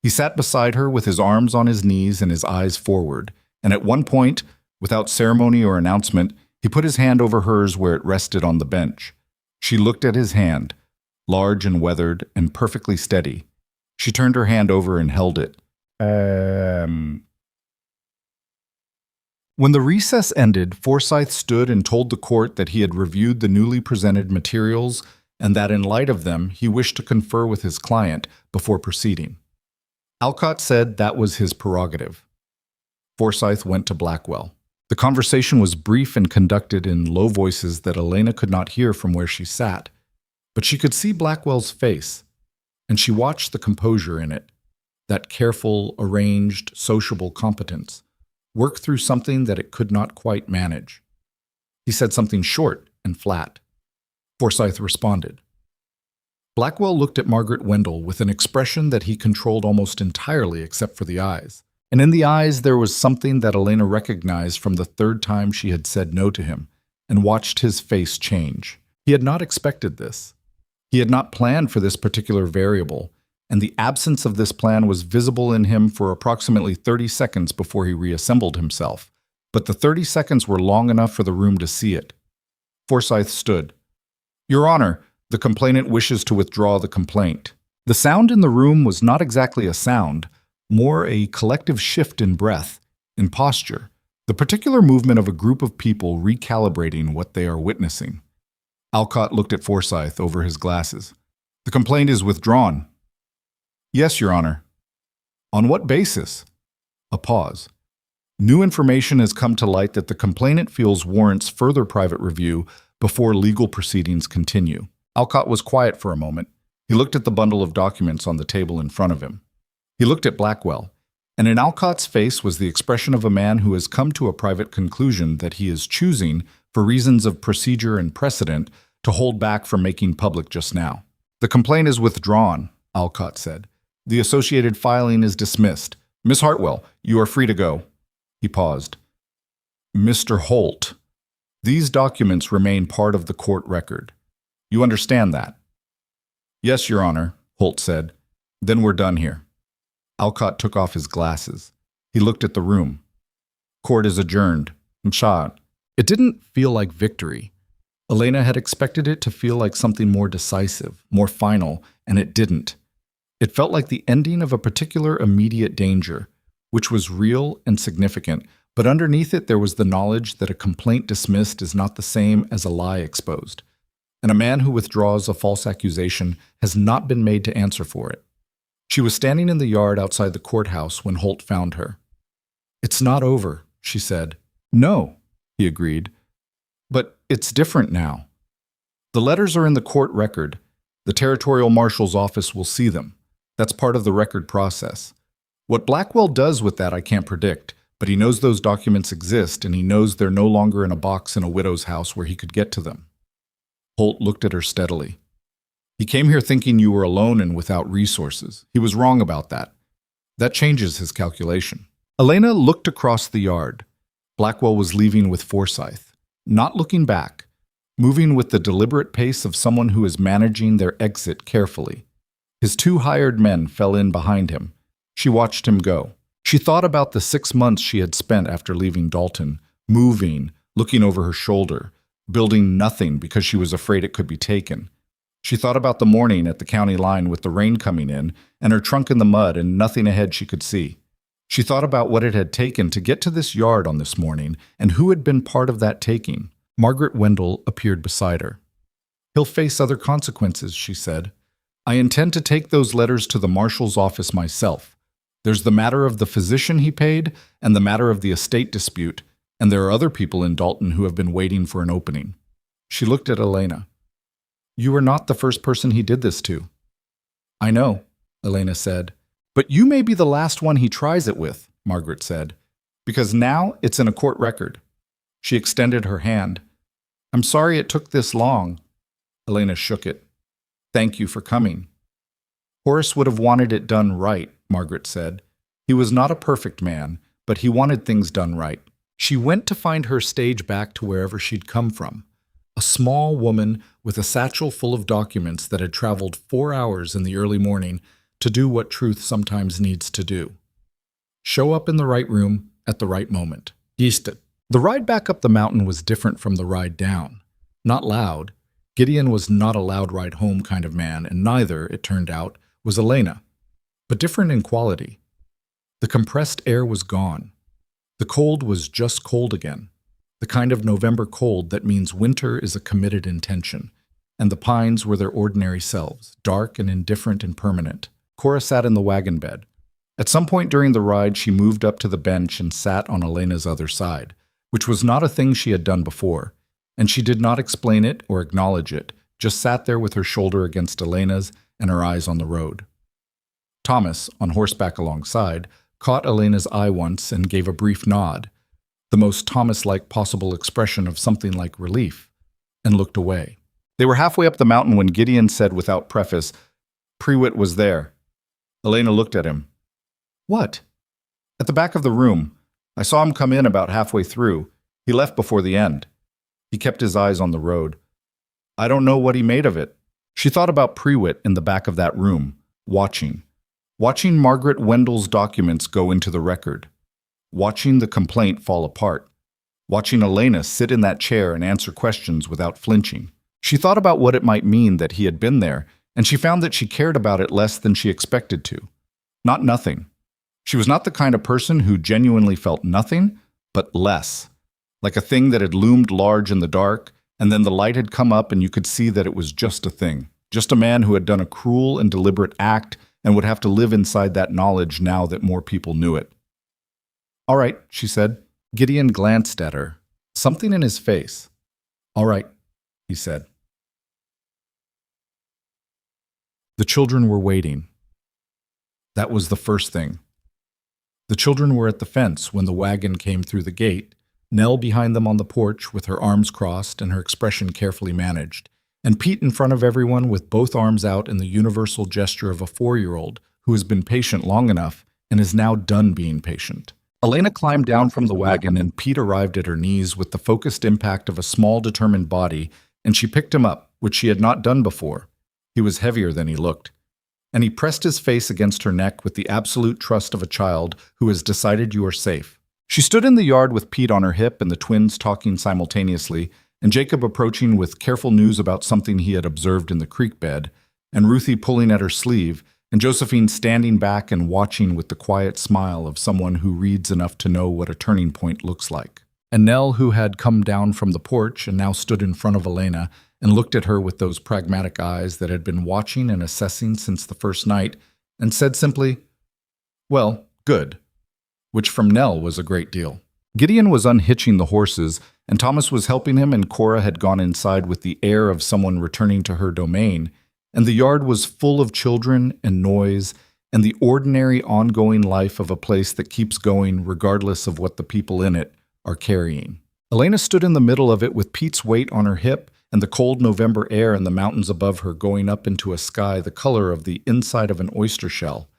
He sat beside her with his arms on his knees and his eyes forward, and at one point, without ceremony or announcement, he put his hand over hers where it rested on the bench. She looked at his hand, large and weathered and perfectly steady. She turned her hand over and held it. When the recess ended, Forsyth stood and told the court that he had reviewed the newly presented materials and that in light of them, he wished to confer with his client before proceeding. Alcott said that was his prerogative. Forsyth went to Blackwell. The conversation was brief and conducted in low voices that Elena could not hear from where she sat, but she could see Blackwell's face, and she watched the composure in it, that careful, arranged, sociable competence, work through something that it could not quite manage. He said something short and flat. Forsyth responded. Blackwell looked at Margaret Wendell with an expression that he controlled almost entirely except for the eyes. And in the eyes there was something that Elena recognized from the third time she had said no to him, and watched his face change. He had not expected this. He had not planned for this particular variable, and the absence of this plan was visible in him for approximately 30 seconds before he reassembled himself. But the 30 seconds were long enough for the room to see it. Forsyth stood. "Your Honor, the complainant wishes to withdraw the complaint." The sound in the room was not exactly a sound, more a collective shift in breath, in posture, the particular movement of a group of people recalibrating what they are witnessing. Alcott looked at Forsyth over his glasses. "The complaint is withdrawn." "Yes, Your Honor." "On what basis?" A pause. "New information has come to light that the complainant feels warrants further private review before legal proceedings continue." Alcott was quiet for a moment. He looked at the bundle of documents on the table in front of him. He looked at Blackwell, and in Alcott's face was the expression of a man who has come to a private conclusion that he is choosing, for reasons of procedure and precedent, to hold back from making public just now. "The complaint is withdrawn," Alcott said. "The associated filing is dismissed. Miss Hartwell, you are free to go." He paused. "Mr. Holt, these documents remain part of the court record. You understand that?" "Yes, Your Honor," Holt said. "Then we're done here." Alcott took off his glasses. He looked at the room. "Court is adjourned." It didn't feel like victory. Elena had expected it to feel like something more decisive, more final, and it didn't. It felt like the ending of a particular immediate danger, which was real and significant, but underneath it there was the knowledge that a complaint dismissed is not the same as a lie exposed, and a man who withdraws a false accusation has not been made to answer for it. She was standing in the yard outside the courthouse when Holt found her. "It's not over," she said. "No," he agreed. "But it's different now. The letters are in the court record. The territorial marshal's office will see them. That's part of the record process. What Blackwell does with that I can't predict, but he knows those documents exist, and he knows they're no longer in a box in a widow's house where he could get to them." Holt looked at her steadily. "He came here thinking you were alone and without resources. He was wrong about that. That changes his calculation." Elena looked across the yard. Blackwell was leaving with Forsyth, not looking back, moving with the deliberate pace of someone who is managing their exit carefully. His 2 hired men fell in behind him. She watched him go. She thought about the 6 months she had spent after leaving Dalton, moving, looking over her shoulder, building nothing because she was afraid it could be taken. She thought about the morning at the county line with the rain coming in and her trunk in the mud and nothing ahead she could see. She thought about what it had taken to get to this yard on this morning and who had been part of that taking. Margaret Wendell appeared beside her. "He'll face other consequences," she said. "I intend to take those letters to the marshal's office myself. There's the matter of the physician he paid and the matter of the estate dispute, and there are other people in Dalton who have been waiting for an opening." She looked at Elena. "You are not the first person he did this to." "I know," Elena said. "But you may be the last one he tries it with," Margaret said, "because now it's in a court record." She extended her hand. "I'm sorry it took this long." Elena shook it. "Thank you for coming." "Horace would have wanted it done right," Margaret said. "He was not a perfect man, but he wanted things done right." She went to find her stage back to wherever she'd come from. A a small woman with a satchel full of documents that had traveled 4 hours in the early morning to do what truth sometimes needs to do. Show up in the right room at the right moment. Yeasted. The ride back up the mountain was different from the ride down. Not loud. Gideon was not a loud ride home kind of man, and neither, it turned out, was Elena. But different in quality. The compressed air was gone. The cold was just cold again. The kind of November cold that means winter is a committed intention. And the pines were their ordinary selves, dark and indifferent and permanent. Cora sat in the wagon bed. At some point during the ride, she moved up to the bench and sat on Elena's other side, which was not a thing she had done before. And she did not explain it or acknowledge it, just sat there with her shoulder against Elena's and her eyes on the road. Thomas, on horseback alongside, caught Elena's eye once and gave a brief nod, the most Thomas-like possible expression of something like relief, and looked away. They were halfway up the mountain when Gideon said without preface, "Prewitt was there." Elena looked at him. "What?" "At the back of the room. I saw him come in about halfway through. He left before the end." He kept his eyes on the road. "I don't know what he made of it." She thought about Prewitt in the back of that room, watching Margaret Wendell's documents go into the record, watching the complaint fall apart, watching Elena sit in that chair and answer questions without flinching. She thought about what it might mean that he had been there, and she found that she cared about it less than she expected to. Not nothing. She was not the kind of person who genuinely felt nothing, but less. Like a thing that had loomed large in the dark, and then the light had come up and you could see that it was just a thing. Just a man who had done a cruel and deliberate act and would have to live inside that knowledge now that more people knew it. "All right," she said. Gideon glanced at her. Something in his face. "All right," he said. The children were waiting. That was the first thing. The children were at the fence when the wagon came through the gate, Nell behind them on the porch with her arms crossed and her expression carefully managed, and Pete in front of everyone with both arms out in the universal gesture of a 4-year-old who has been patient long enough and is now done being patient. Elena climbed down from the wagon and Pete arrived at her knees with the focused impact of a small, determined body, and she picked him up, which she had not done before. He was heavier than he looked. And he pressed his face against her neck with the absolute trust of a child who has decided you are safe. She stood in the yard with Pete on her hip and the twins talking simultaneously, and Jacob approaching with careful news about something he had observed in the creek bed, and Ruthie pulling at her sleeve, and Josephine standing back and watching with the quiet smile of someone who reads enough to know what a turning point looks like. And Nell, who had come down from the porch and now stood in front of Elena and looked at her with those pragmatic eyes that had been watching and assessing since the first night, and said simply, "Well, good," which from Nell was a great deal. Gideon was unhitching the horses, and Thomas was helping him, and Cora had gone inside with the air of someone returning to her domain, and the yard was full of children and noise and the ordinary ongoing life of a place that keeps going regardless of what the people in it are carrying. Elena stood in the middle of it with Pete's weight on her hip and the cold November air in the mountains above her going up into a sky the color of the inside of an oyster shell,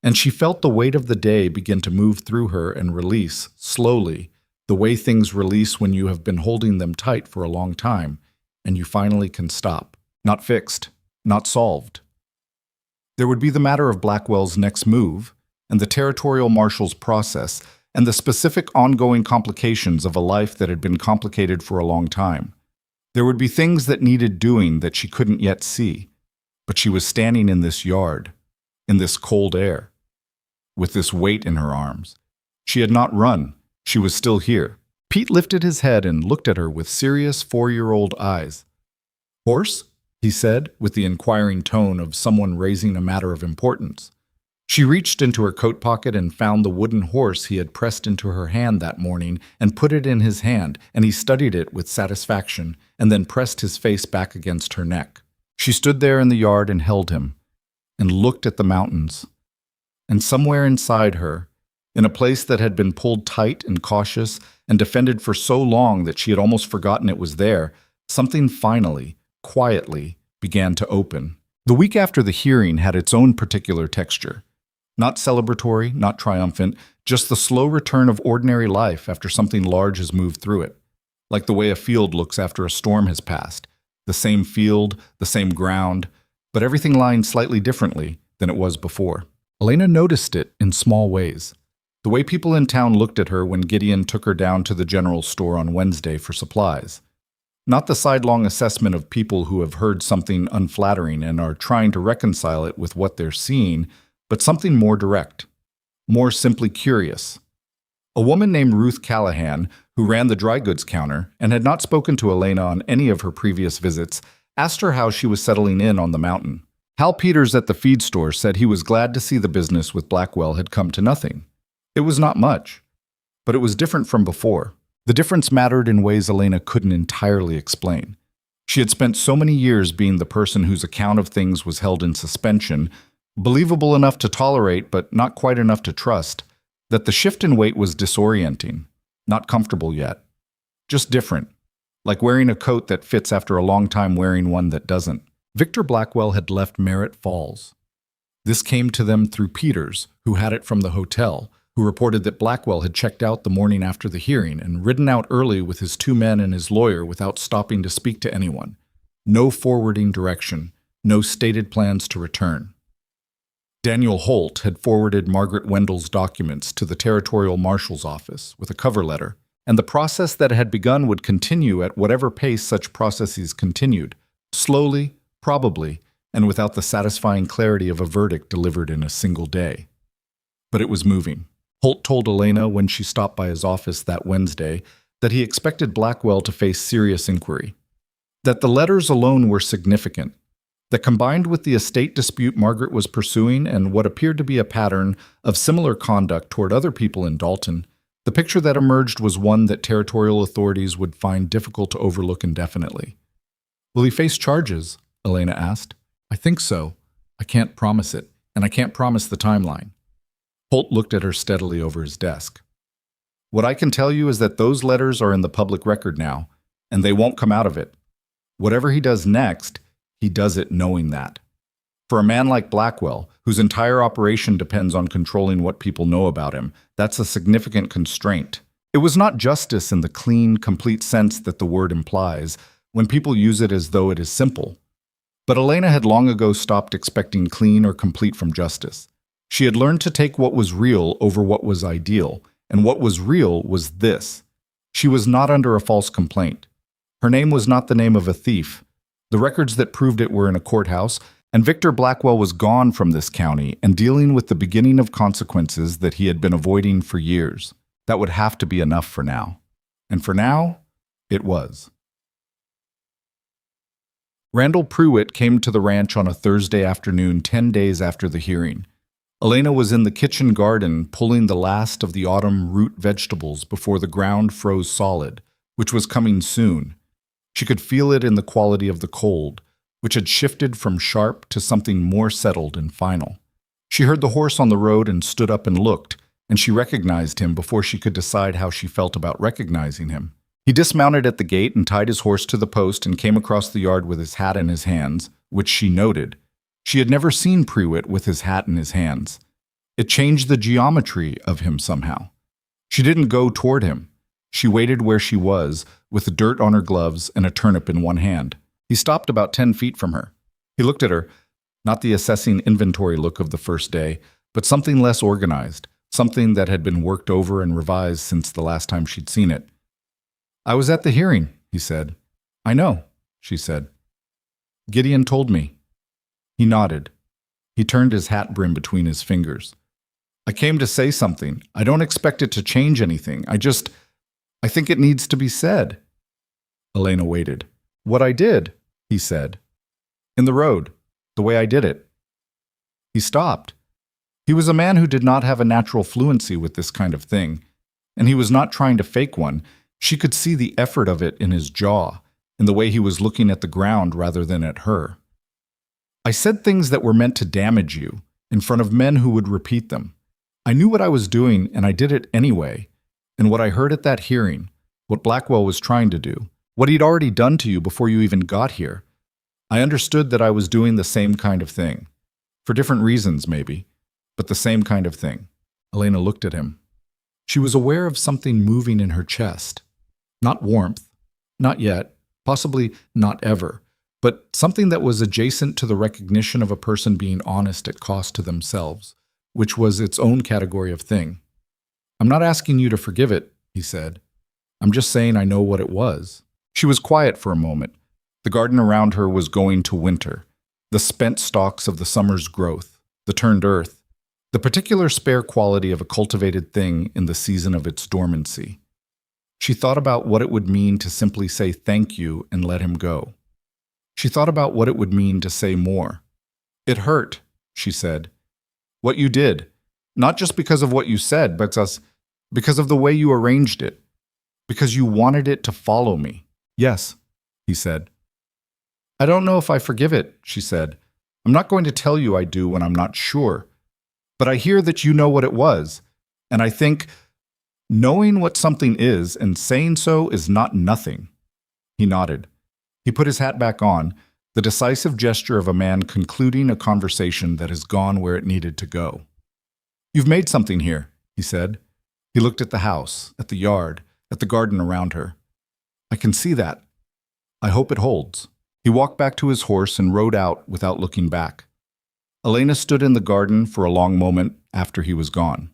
and she felt the weight of the day begin to move through her and release, slowly, the way things release when you have been holding them tight for a long time, and you finally can stop. Not fixed, not solved. There would be the matter of Blackwell's next move, and the territorial marshal's process, and the specific ongoing complications of a life that had been complicated for a long time. There would be things that needed doing that she couldn't yet see, but she was standing in this yard, in this cold air, with this weight in her arms. She had not run. She was still here. Pete lifted his head and looked at her with serious 4-year-old eyes. "Horse?" he said, with the inquiring tone of someone raising a matter of importance. She reached into her coat pocket and found the wooden horse he had pressed into her hand that morning and put it in his hand, and he studied it with satisfaction and then pressed his face back against her neck. She stood there in the yard and held him, and looked at the mountains. And somewhere inside her, in a place that had been pulled tight and cautious and defended for so long that she had almost forgotten it was there, something finally, quietly, began to open. The week after the hearing had its own particular texture. Not celebratory, not triumphant, just the slow return of ordinary life after something large has moved through it. like the way a field looks after a storm has passed. The same field, the same ground, but everything lying slightly differently than it was before. Elena noticed it in small ways. The way people in town looked at her when Gideon took her down to the general store on Wednesday for supplies. Not the sidelong assessment of people who have heard something unflattering and are trying to reconcile it with what they're seeing, but something more direct, more simply curious. A woman named Ruth Callahan, who ran the dry goods counter and had not spoken to Elena on any of her previous visits, asked her how she was settling in on the mountain. Hal Peters at the feed store said he was glad to see the business with Blackwell had come to nothing. It was not much, but it was different from before. The difference mattered in ways Elena couldn't entirely explain. She had spent so many years being the person whose account of things was held in suspension, believable enough to tolerate but not quite enough to trust, that the shift in weight was disorienting, not comfortable yet. Just different, like wearing a coat that fits after a long time wearing one that doesn't. Victor Blackwell had left Merritt Falls. This came to them through Peters, who had it from the hotel, who reported that Blackwell had checked out the morning after the hearing and ridden out early with his 2 men and his lawyer without stopping to speak to anyone. No forwarding direction, no stated plans to return. Daniel Holt had forwarded Margaret Wendell's documents to the Territorial Marshal's office with a cover letter, and the process that had begun would continue at whatever pace such processes continued, slowly, probably, and without the satisfying clarity of a verdict delivered in a single day. But it was moving. Holt told Elena when she stopped by his office that Wednesday that he expected Blackwell to face serious inquiry, that the letters alone were significant, that combined with the estate dispute Margaret was pursuing and what appeared to be a pattern of similar conduct toward other people in Dalton, the picture that emerged was one that territorial authorities would find difficult to overlook indefinitely. "Will he face charges?" Elena asked. "I think so. I can't promise it, and I can't promise the timeline." Holt looked at her steadily over his desk. "What I can tell you is that those letters are in the public record now, and they won't come out of it. Whatever he does next, he does it knowing that. For a man like Blackwell, whose entire operation depends on controlling what people know about him, that's a significant constraint. It was not justice in the clean, complete sense that the word implies, when people use it as though it is simple. But Elena had long ago stopped expecting clean or complete from justice. She had learned to take what was real over what was ideal, and what was real was this. She was not under a false complaint. Her name was not the name of a thief. The records that proved it were in a courthouse, and Victor Blackwell was gone from this county and dealing with the beginning of consequences that he had been avoiding for years. That would have to be enough for now. And for now, it was. Randall Pruitt came to the ranch on a Thursday afternoon 10 days after the hearing. Elena was in the kitchen garden pulling the last of the autumn root vegetables before the ground froze solid, which was coming soon. She could feel it in the quality of the cold, which had shifted from sharp to something more settled and final. She heard the horse on the road and stood up and looked, and she recognized him before she could decide how she felt about recognizing him. He dismounted at the gate and tied his horse to the post and came across the yard with his hat in his hands, which she noted. She had never seen Pruitt with his hat in his hands. It changed the geometry of him somehow. She didn't go toward him. She waited where she was, with dirt on her gloves and a turnip in one hand. He stopped about 10 feet from her. He looked at her, not the assessing inventory look of the first day, but something less organized, something that had been worked over and revised since the last time she'd seen it. "I was at the hearing," he said. "I know," she said. "Gideon told me." He nodded. He turned his hat brim between his fingers. "I came to say something. I don't expect it to change anything. I think it needs to be said." Elena waited. "What I did," he said. "In the road, the way I did it." He stopped. He was a man who did not have a natural fluency with this kind of thing, and he was not trying to fake one. She could see the effort of it in his jaw, in the way he was looking at the ground rather than at her. "I said things that were meant to damage you, in front of men who would repeat them. I knew what I was doing, and I did it anyway. And what I heard at that hearing, what Blackwell was trying to do, what he'd already done to you before you even got here, I understood that I was doing the same kind of thing. For different reasons, maybe, but the same kind of thing." Elena looked at him. She was aware of something moving in her chest. Not warmth, Not yet, possibly not ever, but something that was adjacent to the recognition of a person being honest at cost to themselves, which was its own category of thing. I'm not asking you to forgive it, he said. I'm just saying I know what it was. She was quiet for a moment. The garden around her was going to winter, the spent stalks of the summer's growth, the turned earth, the particular spare quality of a cultivated thing in the season of its dormancy. She thought about what it would mean to simply say thank you and let him go. She thought about what it would mean to say more. It hurt, she said. What you did, not just because of what you said, but because of the way you arranged it, because you wanted it to follow me. Yes, he said. I don't know if I forgive it, she said. I'm not going to tell you I do when I'm not sure. But I hear that you know what it was, and I think knowing what something is and saying so is not nothing. He nodded. He put his hat back on, the decisive gesture of a man concluding a conversation that has gone where it needed to go. You've made something here, he said. He looked at the house, at the yard, at the garden around her. I can see that. I hope it holds. He walked back to his horse and rode out without looking back. Elena stood in the garden for a long moment after he was gone.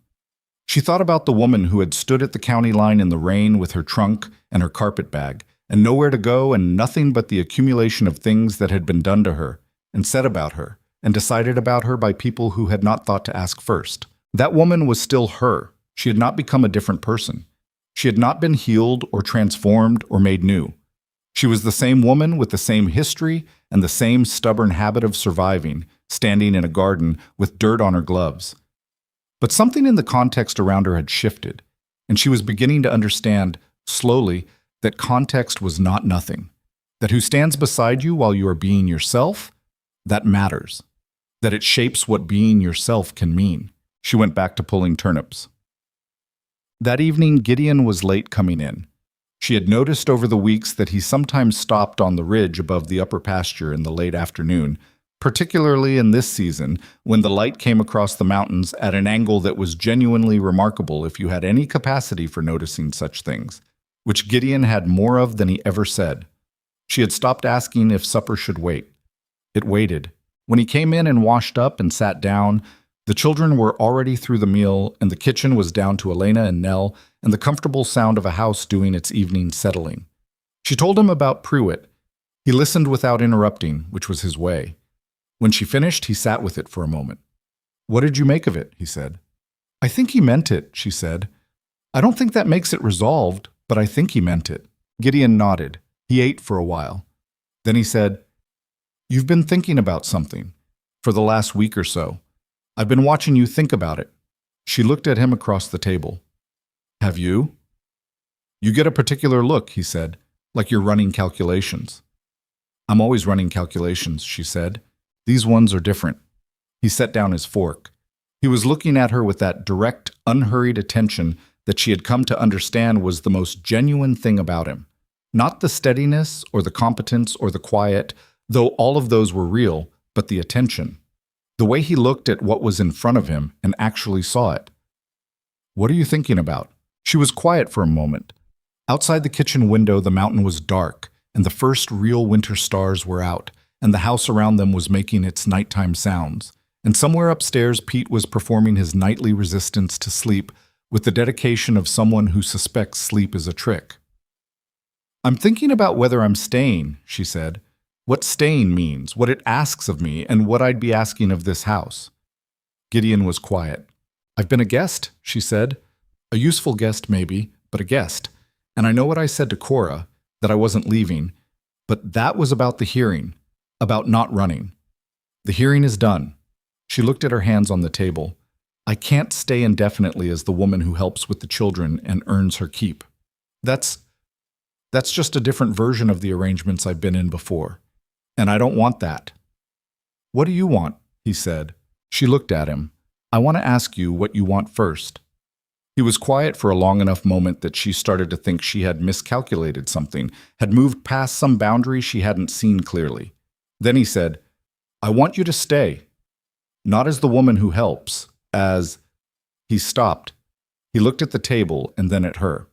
She thought about the woman who had stood at the county line in the rain with her trunk and her carpet bag, and nowhere to go and nothing but the accumulation of things that had been done to her, and said about her, and decided about her by people who had not thought to ask first. That woman was still her. She had not become a different person. She had not been healed or transformed or made new. She was the same woman with the same history and the same stubborn habit of surviving, standing in a garden with dirt on her gloves. But something in the context around her had shifted, and she was beginning to understand, slowly, that context was not nothing, that who stands beside you while you are being yourself, that matters, that it shapes what being yourself can mean. She went back to pulling turnips. That evening, Gideon was late coming in. She had noticed over the weeks that he sometimes stopped on the ridge above the upper pasture in the late afternoon, particularly in this season when the light came across the mountains at an angle that was genuinely remarkable if you had any capacity for noticing such things, which Gideon had more of than he ever said. She had stopped asking if supper should wait. It waited. When he came in and washed up and sat down, the children were already through the meal, and the kitchen was down to Elena and Nell and the comfortable sound of a house doing its evening settling. She told him about Pruitt. He listened without interrupting, which was his way. When she finished, he sat with it for a moment. What did you make of it? He said. I think he meant it, she said. I don't think that makes it resolved, but I think he meant it. Gideon nodded. He ate for a while. Then he said, You've been thinking about something for the last week or so. I've been watching you think about it. She looked at him across the table. Have you? You get a particular look, he said, like you're running calculations. I'm always running calculations, she said. These ones are different. He set down his fork. He was looking at her with that direct, unhurried attention that she had come to understand was the most genuine thing about him. Not the steadiness or the competence or the quiet, though all of those were real, but the attention. The way he looked at what was in front of him and actually saw it. What are you thinking about? She was quiet for a moment. Outside the kitchen window, the mountain was dark, and the first real winter stars were out, and the house around them was making its nighttime sounds. And somewhere upstairs, Pete was performing his nightly resistance to sleep with the dedication of someone who suspects sleep is a trick. I'm thinking about whether I'm staying, she said. What staying means, what it asks of me, and what I'd be asking of this house. Gideon was quiet. I've been a guest, she said. A useful guest, maybe, but a guest. And I know what I said to Cora, that I wasn't leaving, but that was about the hearing, about not running. The hearing is done. She looked at her hands on the table. I can't stay indefinitely as the woman who helps with the children and earns her keep. That's just a different version of the arrangements I've been in before. And I don't want that. What do you want? He said. She looked at him. I want to ask you what you want first. He was quiet for a long enough moment that she started to think she had miscalculated something, had moved past some boundary she hadn't seen clearly. Then he said, I want you to stay. Not as the woman who helps, as... He stopped. He looked at the table and then at her.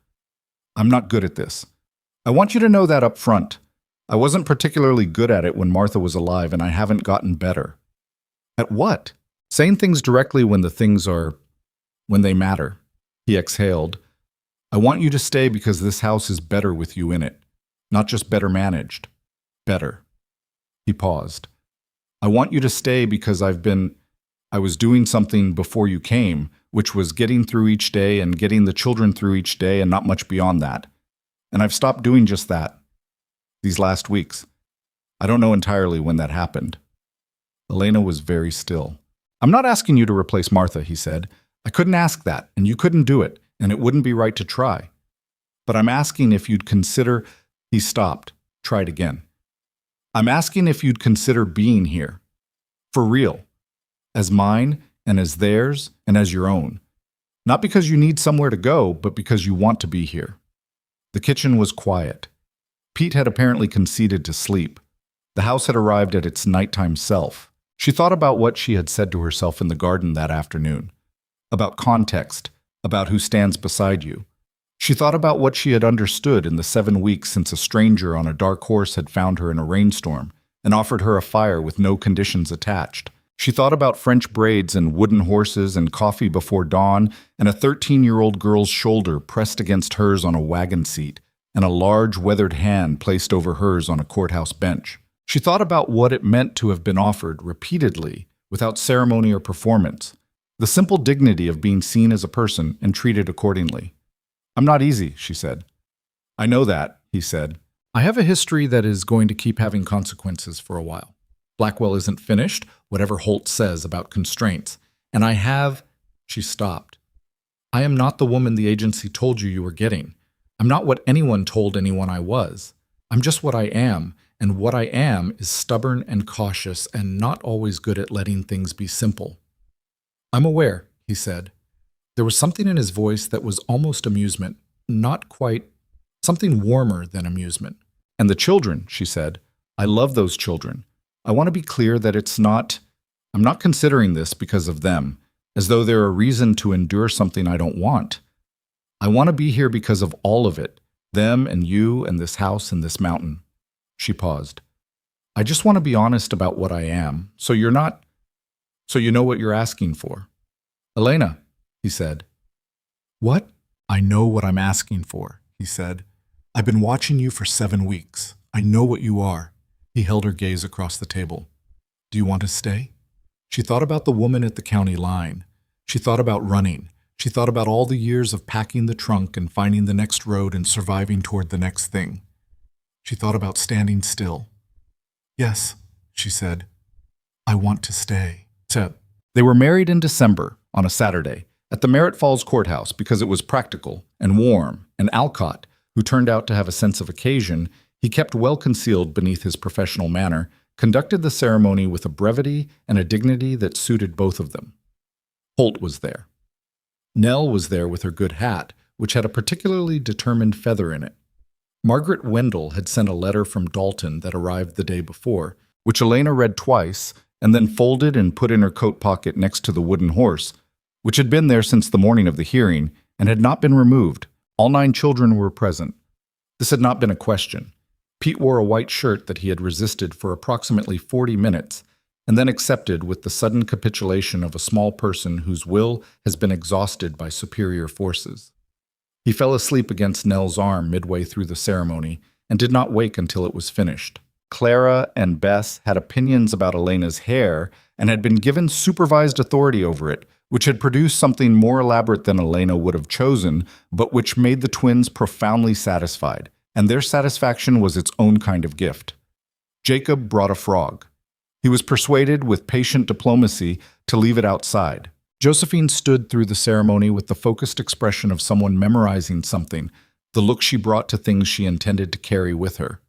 I'm not good at this. I want you to know that up front. I wasn't particularly good at it when Martha was alive, and I haven't gotten better. At what? Saying things directly when they matter. He exhaled. I want you to stay because this house is better with you in it. Not just better managed. Better. He paused. I want you to stay because I was doing something before you came, which was getting through each day and getting the children through each day and not much beyond that. And I've stopped doing just that. These last weeks. I don't know entirely when that happened. Elena was very still. I'm not asking you to replace Martha, he said. I couldn't ask that, and you couldn't do it, and it wouldn't be right to try. But I'm asking if you'd consider... He stopped, tried again. I'm asking if you'd consider being here. For real. As mine, and as theirs, and as your own. Not because you need somewhere to go, but because you want to be here. The kitchen was quiet. Pete had apparently conceded to sleep. The house had arrived at its nighttime self. She thought about what she had said to herself in the garden that afternoon. About context, about who stands beside you. She thought about what she had understood in the 7 weeks since a stranger on a dark horse had found her in a rainstorm and offered her a fire with no conditions attached. She thought about French braids and wooden horses and coffee before dawn and a 13-year-old girl's shoulder pressed against hers on a wagon seat and a large weathered hand placed over hers on a courthouse bench. She thought about what it meant to have been offered repeatedly, without ceremony or performance, the simple dignity of being seen as a person and treated accordingly. I'm not easy, she said. I know that, he said. I have a history that is going to keep having consequences for a while. Blackwell isn't finished, whatever Holt says about constraints. And I have... She stopped. I am not the woman the agency told you were getting. I'm not what anyone told anyone I was. I'm just what I am, and what I am is stubborn and cautious and not always good at letting things be simple. I'm aware, he said. There was something in his voice that was almost amusement, not quite, something warmer than amusement. And the children, she said. I love those children. I want to be clear that I'm not considering this because of them, as though they're a reason to endure something I don't want. I want to be here because of all of it, them and you and this house and this mountain. She paused. I just want to be honest about what I am, so you know what you're asking for. Elena, he said. What? I know what I'm asking for, he said. I've been watching you for 7 weeks. I know what you are. He held her gaze across the table. Do you want to stay? She thought about the woman at the county line. She thought about running. She thought about all the years of packing the trunk and finding the next road and surviving toward the next thing. She thought about standing still. Yes, she said. I want to stay. They were married in December, on a Saturday, at the Merritt Falls Courthouse because it was practical and warm, and Alcott, who turned out to have a sense of occasion he kept well concealed beneath his professional manner, conducted the ceremony with a brevity and a dignity that suited both of them. Holt was there. Nell was there with her good hat, which had a particularly determined feather in it. Margaret Wendell had sent a letter from Dalton that arrived the day before, which Elena read twice and then folded and put in her coat pocket next to the wooden horse, which had been there since the morning of the hearing and had not been removed. All 9 children were present. This had not been a question. Pete wore a white shirt that he had resisted for approximately 40 minutes and then accepted with the sudden capitulation of a small person whose will has been exhausted by superior forces. He fell asleep against Nell's arm midway through the ceremony and did not wake until it was finished. Clara and Bess had opinions about Elena's hair and had been given supervised authority over it, which had produced something more elaborate than Elena would have chosen, but which made the twins profoundly satisfied, and their satisfaction was its own kind of gift. Jacob brought a frog. He was persuaded with patient diplomacy to leave it outside. Josephine stood through the ceremony with the focused expression of someone memorizing something, the look she brought to things she intended to carry with her.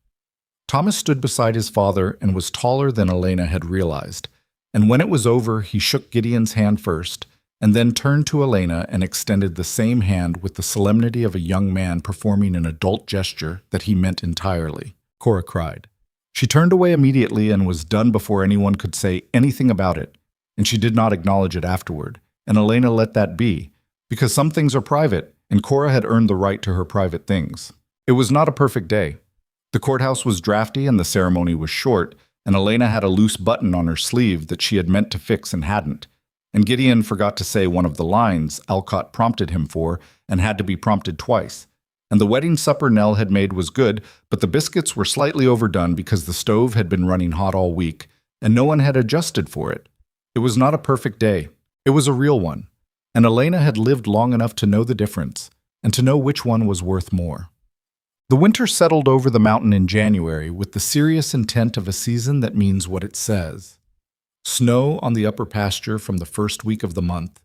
Thomas stood beside his father and was taller than Elena had realized, and when it was over, he shook Gideon's hand first, and then turned to Elena and extended the same hand with the solemnity of a young man performing an adult gesture that he meant entirely. Cora cried. She turned away immediately and was done before anyone could say anything about it, and she did not acknowledge it afterward, and Elena let that be, because some things are private, and Cora had earned the right to her private things. It was not a perfect day. The courthouse was drafty and the ceremony was short, and Elena had a loose button on her sleeve that she had meant to fix and hadn't. And Gideon forgot to say one of the lines Alcott prompted him for and had to be prompted twice. And the wedding supper Nell had made was good, but the biscuits were slightly overdone because the stove had been running hot all week, and no one had adjusted for it. It was not a perfect day. It was a real one. And Elena had lived long enough to know the difference, and to know which one was worth more. The winter settled over the mountain in January with the serious intent of a season that means what it says. Snow on the upper pasture from the first week of the month,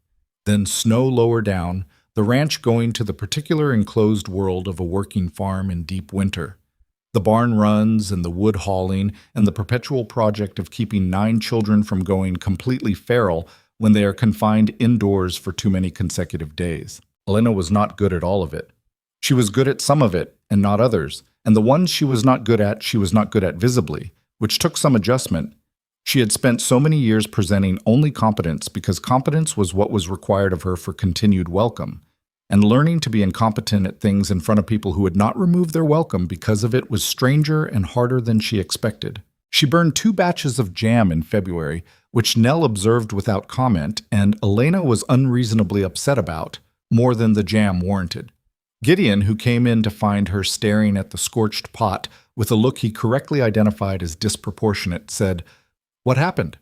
then snow lower down, the ranch going to the particular enclosed world of a working farm in deep winter. The barn runs and the wood hauling and the perpetual project of keeping 9 children from going completely feral when they are confined indoors for too many consecutive days. Elena was not good at all of it. She was good at some of it and not others, and the ones she was not good at visibly, which took some adjustment. She had spent so many years presenting only competence because competence was what was required of her for continued welcome, and learning to be incompetent at things in front of people who would not remove their welcome because of it was stranger and harder than she expected. She burned 2 batches of jam in February, which Nell observed without comment, and Elena was unreasonably upset about, more than the jam warranted. Gideon, who came in to find her staring at the scorched pot with a look he correctly identified as disproportionate, said, "What happened?"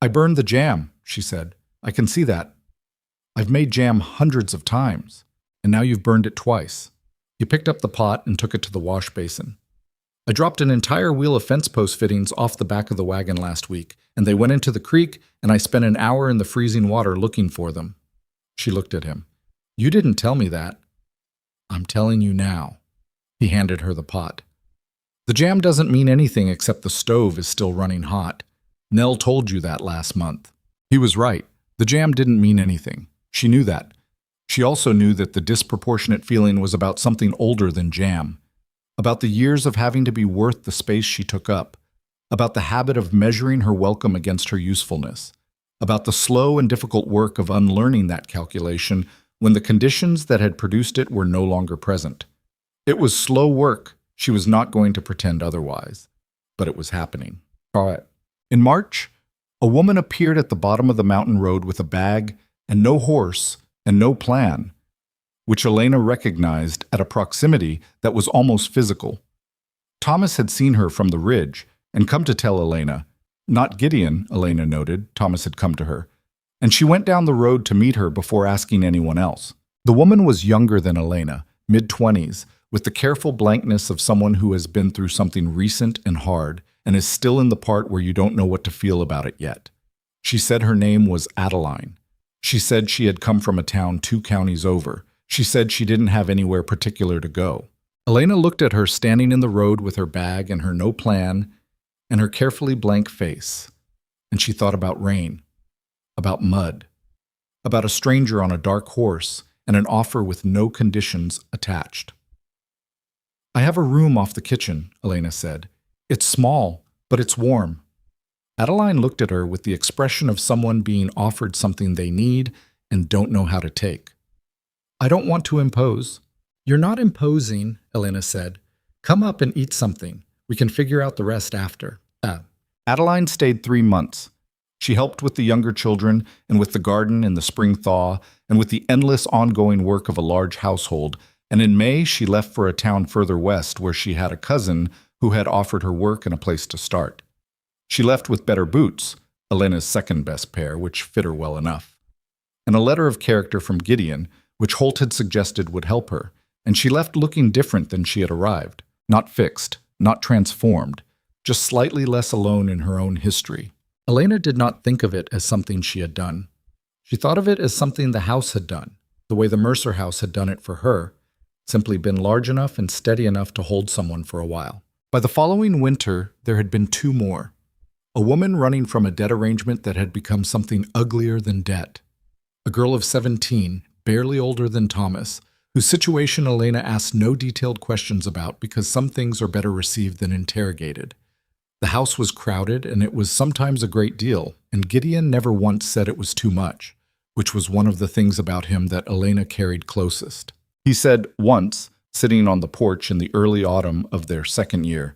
"I burned the jam," she said. "I can see that. I've made jam hundreds of times, and now you've burned it twice." He picked up the pot and took it to the wash basin. "I dropped an entire wheel of fence post fittings off the back of the wagon last week, and they went into the creek, and I spent an hour in the freezing water looking for them." She looked at him. "You didn't tell me that." "I'm telling you now." He handed her the pot. "The jam doesn't mean anything except the stove is still running hot. Nell told you that last month." He was right. The jam didn't mean anything. She knew that. She also knew that the disproportionate feeling was about something older than jam, about the years of having to be worth the space she took up, about the habit of measuring her welcome against her usefulness, about the slow and difficult work of unlearning that calculation when the conditions that had produced it were no longer present. It was slow work. She was not going to pretend otherwise. But it was happening. In March, a woman appeared at the bottom of the mountain road with a bag and no horse and no plan, which Elena recognized at a proximity that was almost physical. Thomas had seen her from the ridge and come to tell Elena. Not Gideon, Elena noted. Thomas had come to her. And she went down the road to meet her before asking anyone else. The woman was younger than Elena, mid-20s, with the careful blankness of someone who has been through something recent and hard and is still in the part where you don't know what to feel about it yet. She said her name was Adeline. She said she had come from a town 2 counties over. She said she didn't have anywhere particular to go. Elena looked at her standing in the road with her bag and her no plan and her carefully blank face, and she thought about rain, about mud, about a stranger on a dark horse and an offer with no conditions attached. "I have a room off the kitchen," Elena said. "It's small, but it's warm." Adeline looked at her with the expression of someone being offered something they need and don't know how to take. "I don't want to impose." "You're not imposing," Elena said. "Come up and eat something. We can figure out the rest after." Adeline stayed 3 months. She helped with the younger children and with the garden in the spring thaw and with the endless ongoing work of a large household, and in May she left for a town further west where she had a cousin who had offered her work and a place to start. She left with better boots, Elena's second best pair, which fit her well enough, and a letter of character from Gideon, which Holt had suggested would help her, and she left looking different than she had arrived, not fixed, not transformed, just slightly less alone in her own history. Elena did not think of it as something she had done. She thought of it as something the house had done, the way the Mercer house had done it for her, simply been large enough and steady enough to hold someone for a while. By the following winter, there had been 2 more. A woman running from a debt arrangement that had become something uglier than debt. A girl of 17, barely older than Thomas, whose situation Elena asked no detailed questions about because some things are better received than interrogated. The house was crowded, and it was sometimes a great deal, and Gideon never once said it was too much, which was one of the things about him that Elena carried closest. He said once, sitting on the porch in the early autumn of their second year.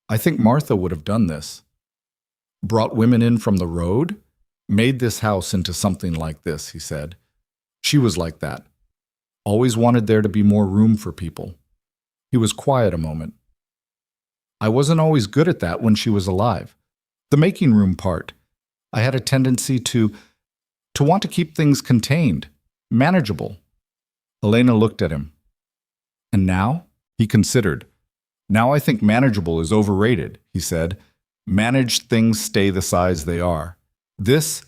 I think Martha would have done this. Brought women in from the road? Made this house into something like this, he said. She was like that. Always wanted there to be more room for people. He was quiet a moment. I wasn't always good at that when she was alive. The making room part. I had a tendency to want to keep things contained, manageable. Elena looked at him. And now? He considered. Now I think manageable is overrated, he said. Managed things stay the size they are. This,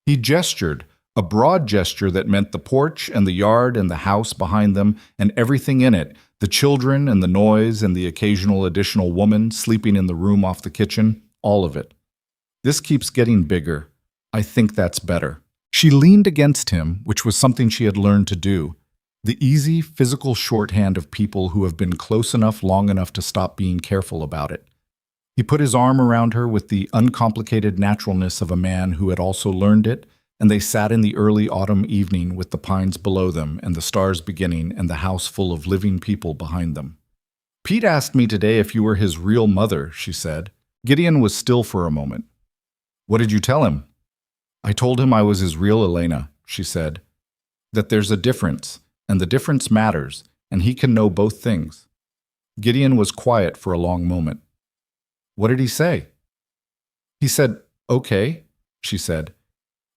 he gestured, a broad gesture that meant the porch and the yard and the house behind them and everything in it, the children and the noise and the occasional additional woman sleeping in the room off the kitchen, all of it. This keeps getting bigger. I think that's better. She leaned against him, which was something she had learned to do. The easy, physical shorthand of people who have been close enough long enough to stop being careful about it. He put his arm around her with the uncomplicated naturalness of a man who had also learned it, and they sat in the early autumn evening with the pines below them and the stars beginning and the house full of living people behind them. Pete asked me today if you were his real mother, she said. Gideon was still for a moment. What did you tell him? I told him I was his real Elena, she said. That there's a difference, and the difference matters, and he can know both things. Gideon was quiet for a long moment. What did he say? He said, okay, she said.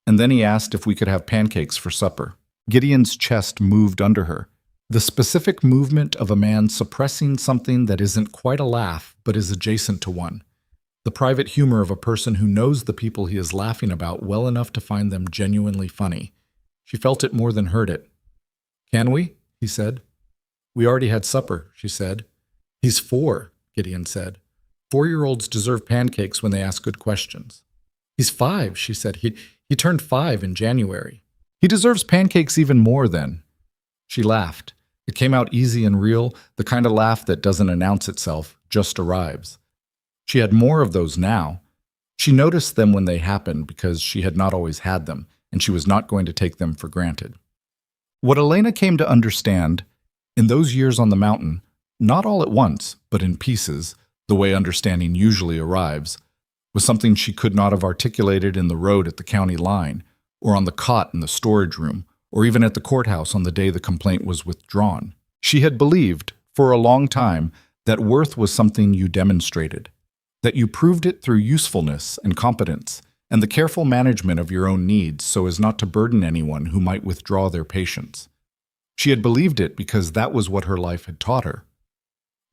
And then he asked if we could have pancakes for supper. Gideon's chest moved under her. The specific movement of a man suppressing something that isn't quite a laugh, but is adjacent to one. The private humor of a person who knows the people he is laughing about well enough to find them genuinely funny. She felt it more than heard it. Can we? He said. We already had supper, she said. He's 4, Gideon said. 4-year-olds deserve pancakes when they ask good questions. He's 5, she said. He turned 5 in January. He deserves pancakes even more then. She laughed. It came out easy and real, the kind of laugh that doesn't announce itself, just arrives. She had more of those now. She noticed them when they happened because she had not always had them, and she was not going to take them for granted. What Elena came to understand, in those years on the mountain, not all at once, but in pieces, the way understanding usually arrives, was something she could not have articulated in the road at the county line, or on the cot in the storage room, or even at the courthouse on the day the complaint was withdrawn. She had believed, for a long time, that worth was something you demonstrated, that you proved it through usefulness and competence, and the careful management of your own needs so as not to burden anyone who might withdraw their patience. She had believed it because that was what her life had taught her.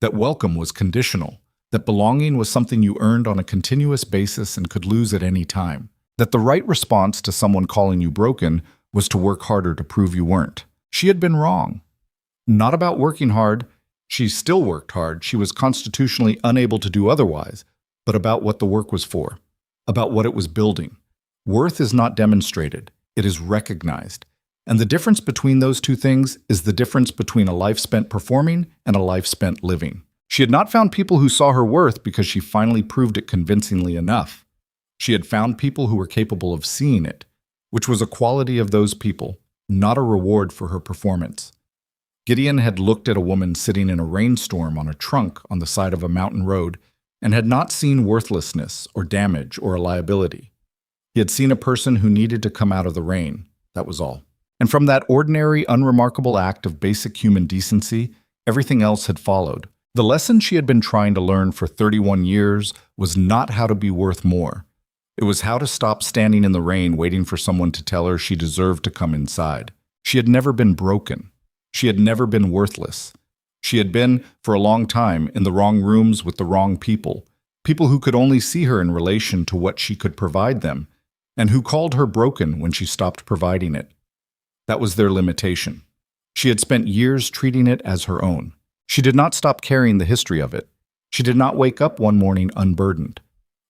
That welcome was conditional, that belonging was something you earned on a continuous basis and could lose at any time, that the right response to someone calling you broken was to work harder to prove you weren't. She had been wrong. Not about working hard. She still worked hard. She was constitutionally unable to do otherwise, but about what the work was for, about what it was building. Worth is not demonstrated. It is recognized. And the difference between those two things is the difference between a life spent performing and a life spent living. She had not found people who saw her worth because she finally proved it convincingly enough. She had found people who were capable of seeing it, which was a quality of those people, not a reward for her performance. Gideon had looked at a woman sitting in a rainstorm on a trunk on the side of a mountain road and had not seen worthlessness or damage or a liability. He had seen a person who needed to come out of the rain, that was all. And from that ordinary, unremarkable act of basic human decency, everything else had followed. The lesson she had been trying to learn for 31 years was not how to be worth more. It was how to stop standing in the rain waiting for someone to tell her she deserved to come inside. She had never been broken. She had never been worthless. She had been, for a long time, in the wrong rooms with the wrong people, people who could only see her in relation to what she could provide them, and who called her broken when she stopped providing it. That was their limitation. She had spent years treating it as her own. She did not stop carrying the history of it. She did not wake up one morning unburdened.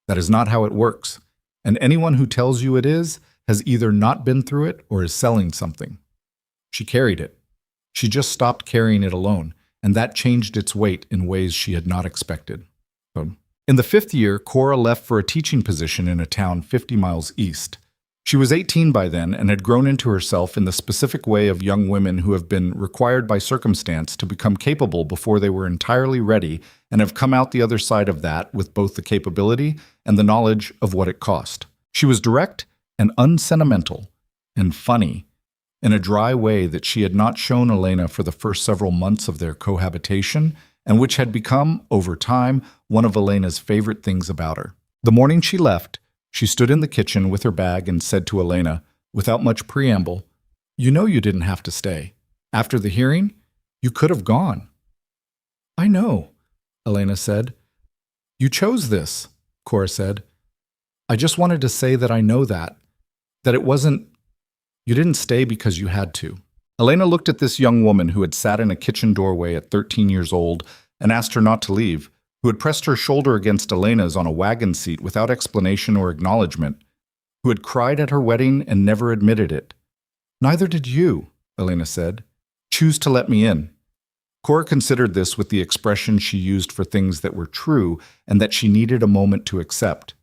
That is not how it works, and anyone who tells you it is has either not been through it or is selling something. She carried it. She just stopped carrying it alone, and that changed its weight in ways she had not expected. In the 5th year, Cora left for a teaching position in a town 50 miles east. She was 18 by then and had grown into herself in the specific way of young women who have been required by circumstance to become capable before they were entirely ready and have come out the other side of that with both the capability and the knowledge of what it cost. She was direct and unsentimental and funny in a dry way that she had not shown Elena for the first several months of their cohabitation and which had become, over time, one of Elena's favorite things about her. The morning she left, she stood in the kitchen with her bag and said to Elena, without much preamble, "You know you didn't have to stay. After the hearing, you could have gone." "I know," Elena said. "You chose this," Cora said. "I just wanted to say that I know that it wasn't, you didn't stay because you had to." Elena looked at this young woman who had sat in a kitchen doorway at 13 years old and asked her not to leave, who had pressed her shoulder against Elena's on a wagon seat without explanation or acknowledgement, who had cried at her wedding and never admitted it. "Neither did you," Elena said. "Choose to let me in." Cora considered this with the expression she used for things that were true and that she needed a moment to accept.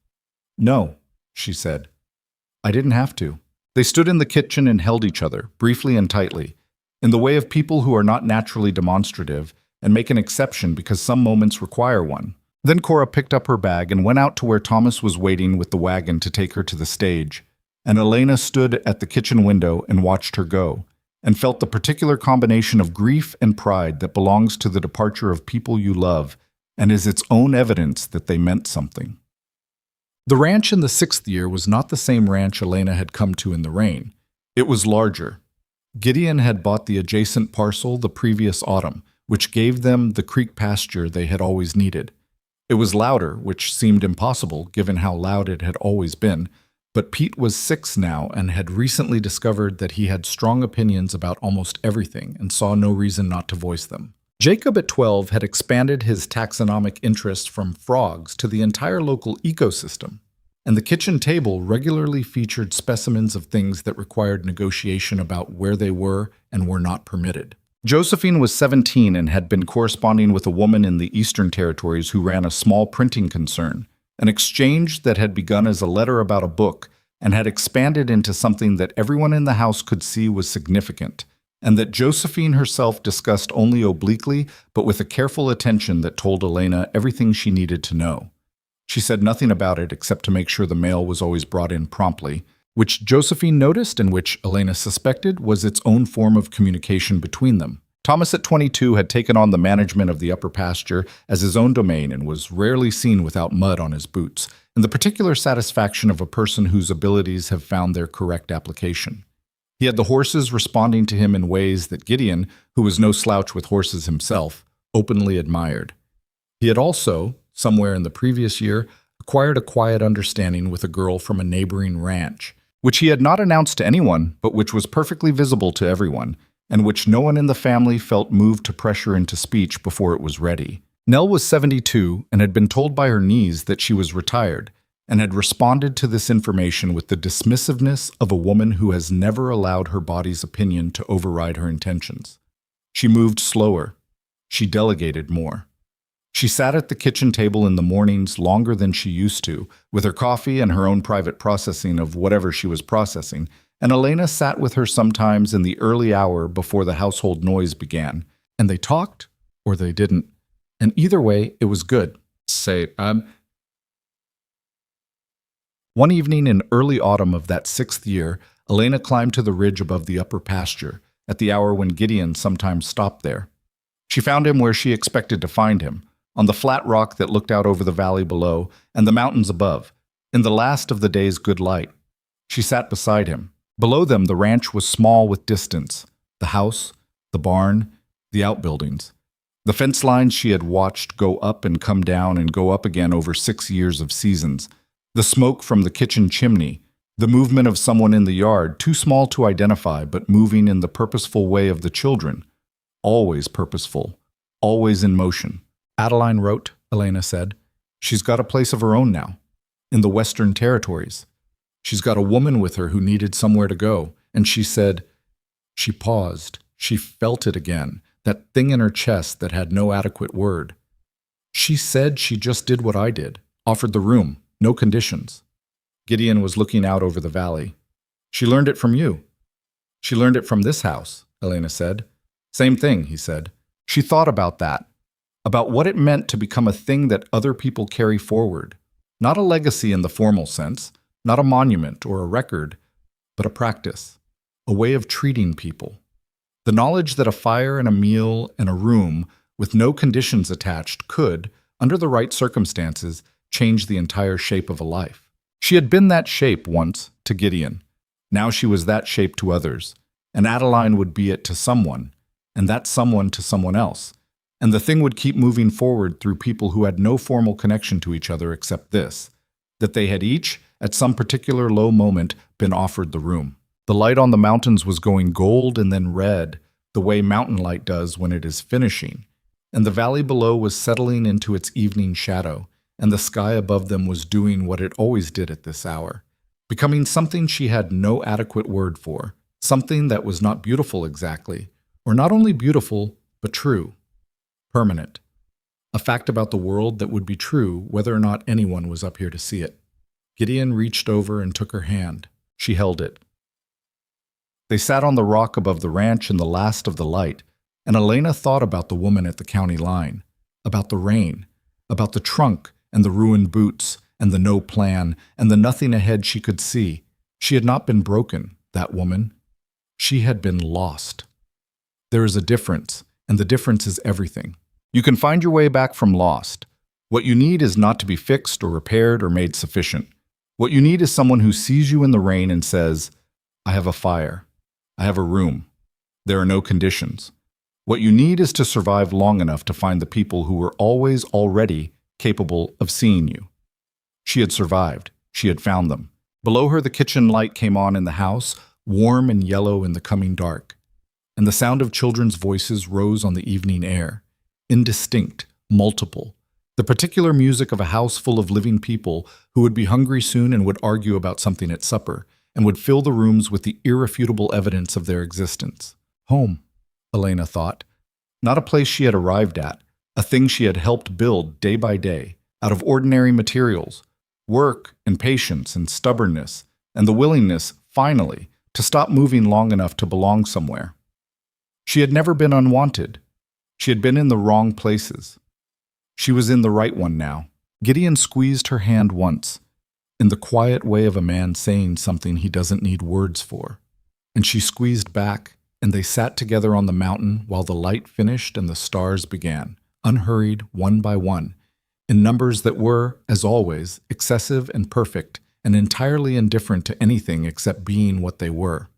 "No," she said. "I didn't have to." They stood in the kitchen and held each other, briefly and tightly, in the way of people who are not naturally demonstrative and make an exception because some moments require one. Then Cora picked up her bag and went out to where Thomas was waiting with the wagon to take her to the stage, and Elena stood at the kitchen window and watched her go, and felt the particular combination of grief and pride that belongs to the departure of people you love and is its own evidence that they meant something. The ranch in the 6th year was not the same ranch Elena had come to in the rain. It was larger. Gideon had bought the adjacent parcel the previous autumn, which gave them the creek pasture they had always needed. It was louder, which seemed impossible given how loud it had always been, but Pete was 6 now and had recently discovered that he had strong opinions about almost everything and saw no reason not to voice them. Jacob at 12 had expanded his taxonomic interest from frogs to the entire local ecosystem, and the kitchen table regularly featured specimens of things that required negotiation about where they were and were not permitted. Josephine was 17 and had been corresponding with a woman in the Eastern Territories who ran a small printing concern, an exchange that had begun as a letter about a book and had expanded into something that everyone in the house could see was significant, and that Josephine herself discussed only obliquely but with a careful attention that told Elena everything she needed to know. She said nothing about it except to make sure the mail was always brought in promptly, which Josephine noticed and which Elena suspected was its own form of communication between them. Thomas at 22 had taken on the management of the upper pasture as his own domain and was rarely seen without mud on his boots, and the particular satisfaction of a person whose abilities have found their correct application. He had the horses responding to him in ways that Gideon, who was no slouch with horses himself, openly admired. He had also, somewhere in the previous year, acquired a quiet understanding with a girl from a neighboring ranch, which he had not announced to anyone, but which was perfectly visible to everyone, and which no one in the family felt moved to pressure into speech before it was ready. Nell was 72 and had been told by her niece that she was retired, and had responded to this information with the dismissiveness of a woman who has never allowed her body's opinion to override her intentions. She moved slower. She delegated more. She sat at the kitchen table in the mornings longer than she used to, with her coffee and her own private processing of whatever she was processing, and Elena sat with her sometimes in the early hour before the household noise began, and they talked or they didn't, and either way, it was good. One evening in early autumn of that 6th year, Elena climbed to the ridge above the upper pasture, at the hour when Gideon sometimes stopped there. She found him where she expected to find him, on the flat rock that looked out over the valley below and the mountains above, in the last of the day's good light. She sat beside him. Below them, the ranch was small with distance, the house, the barn, the outbuildings. The fence lines she had watched go up and come down and go up again over 6 years of seasons, the smoke from the kitchen chimney, the movement of someone in the yard, too small to identify but moving in the purposeful way of the children, always purposeful, always in motion. Adeline wrote, Elena said. She's got a place of her own now, in the Western Territories. She's got a woman with her who needed somewhere to go, and she said, she paused, she felt it again, that thing in her chest that had no adequate word. She said she just did what I did, offered the room, no conditions. Gideon was looking out over the valley. She learned it from you. She learned it from this house, Elena said. Same thing, he said. She thought about that, about what it meant to become a thing that other people carry forward. Not a legacy in the formal sense, not a monument or a record, but a practice, a way of treating people. The knowledge that a fire and a meal and a room with no conditions attached could, under the right circumstances, change the entire shape of a life. She had been that shape once to Gideon. Now she was that shape to others, and Adeline would be it to someone, and that someone to someone else. And the thing would keep moving forward through people who had no formal connection to each other except this, that they had each, at some particular low moment, been offered the room. The light on the mountains was going gold and then red, the way mountain light does when it is finishing, and the valley below was settling into its evening shadow, and the sky above them was doing what it always did at this hour, becoming something she had no adequate word for, something that was not beautiful exactly, or not only beautiful, but true. Permanent. A fact about the world that would be true whether or not anyone was up here to see it. Gideon reached over and took her hand. She held it. They sat on the rock above the ranch in the last of the light, and Elena thought about the woman at the county line, about the rain, about the trunk and the ruined boots and the no plan and the nothing ahead she could see. She had not been broken, that woman. She had been lost. There is a difference, and the difference is everything. You can find your way back from lost. What you need is not to be fixed or repaired or made sufficient. What you need is someone who sees you in the rain and says, I have a fire. I have a room. There are no conditions. What you need is to survive long enough to find the people who were always already capable of seeing you. She had survived. She had found them. Below her, the kitchen light came on in the house, warm and yellow in the coming dark, and the sound of children's voices rose on the evening air, indistinct, multiple, the particular music of a house full of living people who would be hungry soon and would argue about something at supper, and would fill the rooms with the irrefutable evidence of their existence. Home, Elena thought. Not a place she had arrived at, a thing she had helped build day by day, out of ordinary materials, work and patience and stubbornness, and the willingness, finally, to stop moving long enough to belong somewhere. She had never been unwanted. She had been in the wrong places. She was in the right one now. Gideon squeezed her hand once, in the quiet way of a man saying something he doesn't need words for, and she squeezed back, and they sat together on the mountain while the light finished and the stars began, unhurried, one by one, in numbers that were, as always, excessive and perfect and entirely indifferent to anything except being what they were.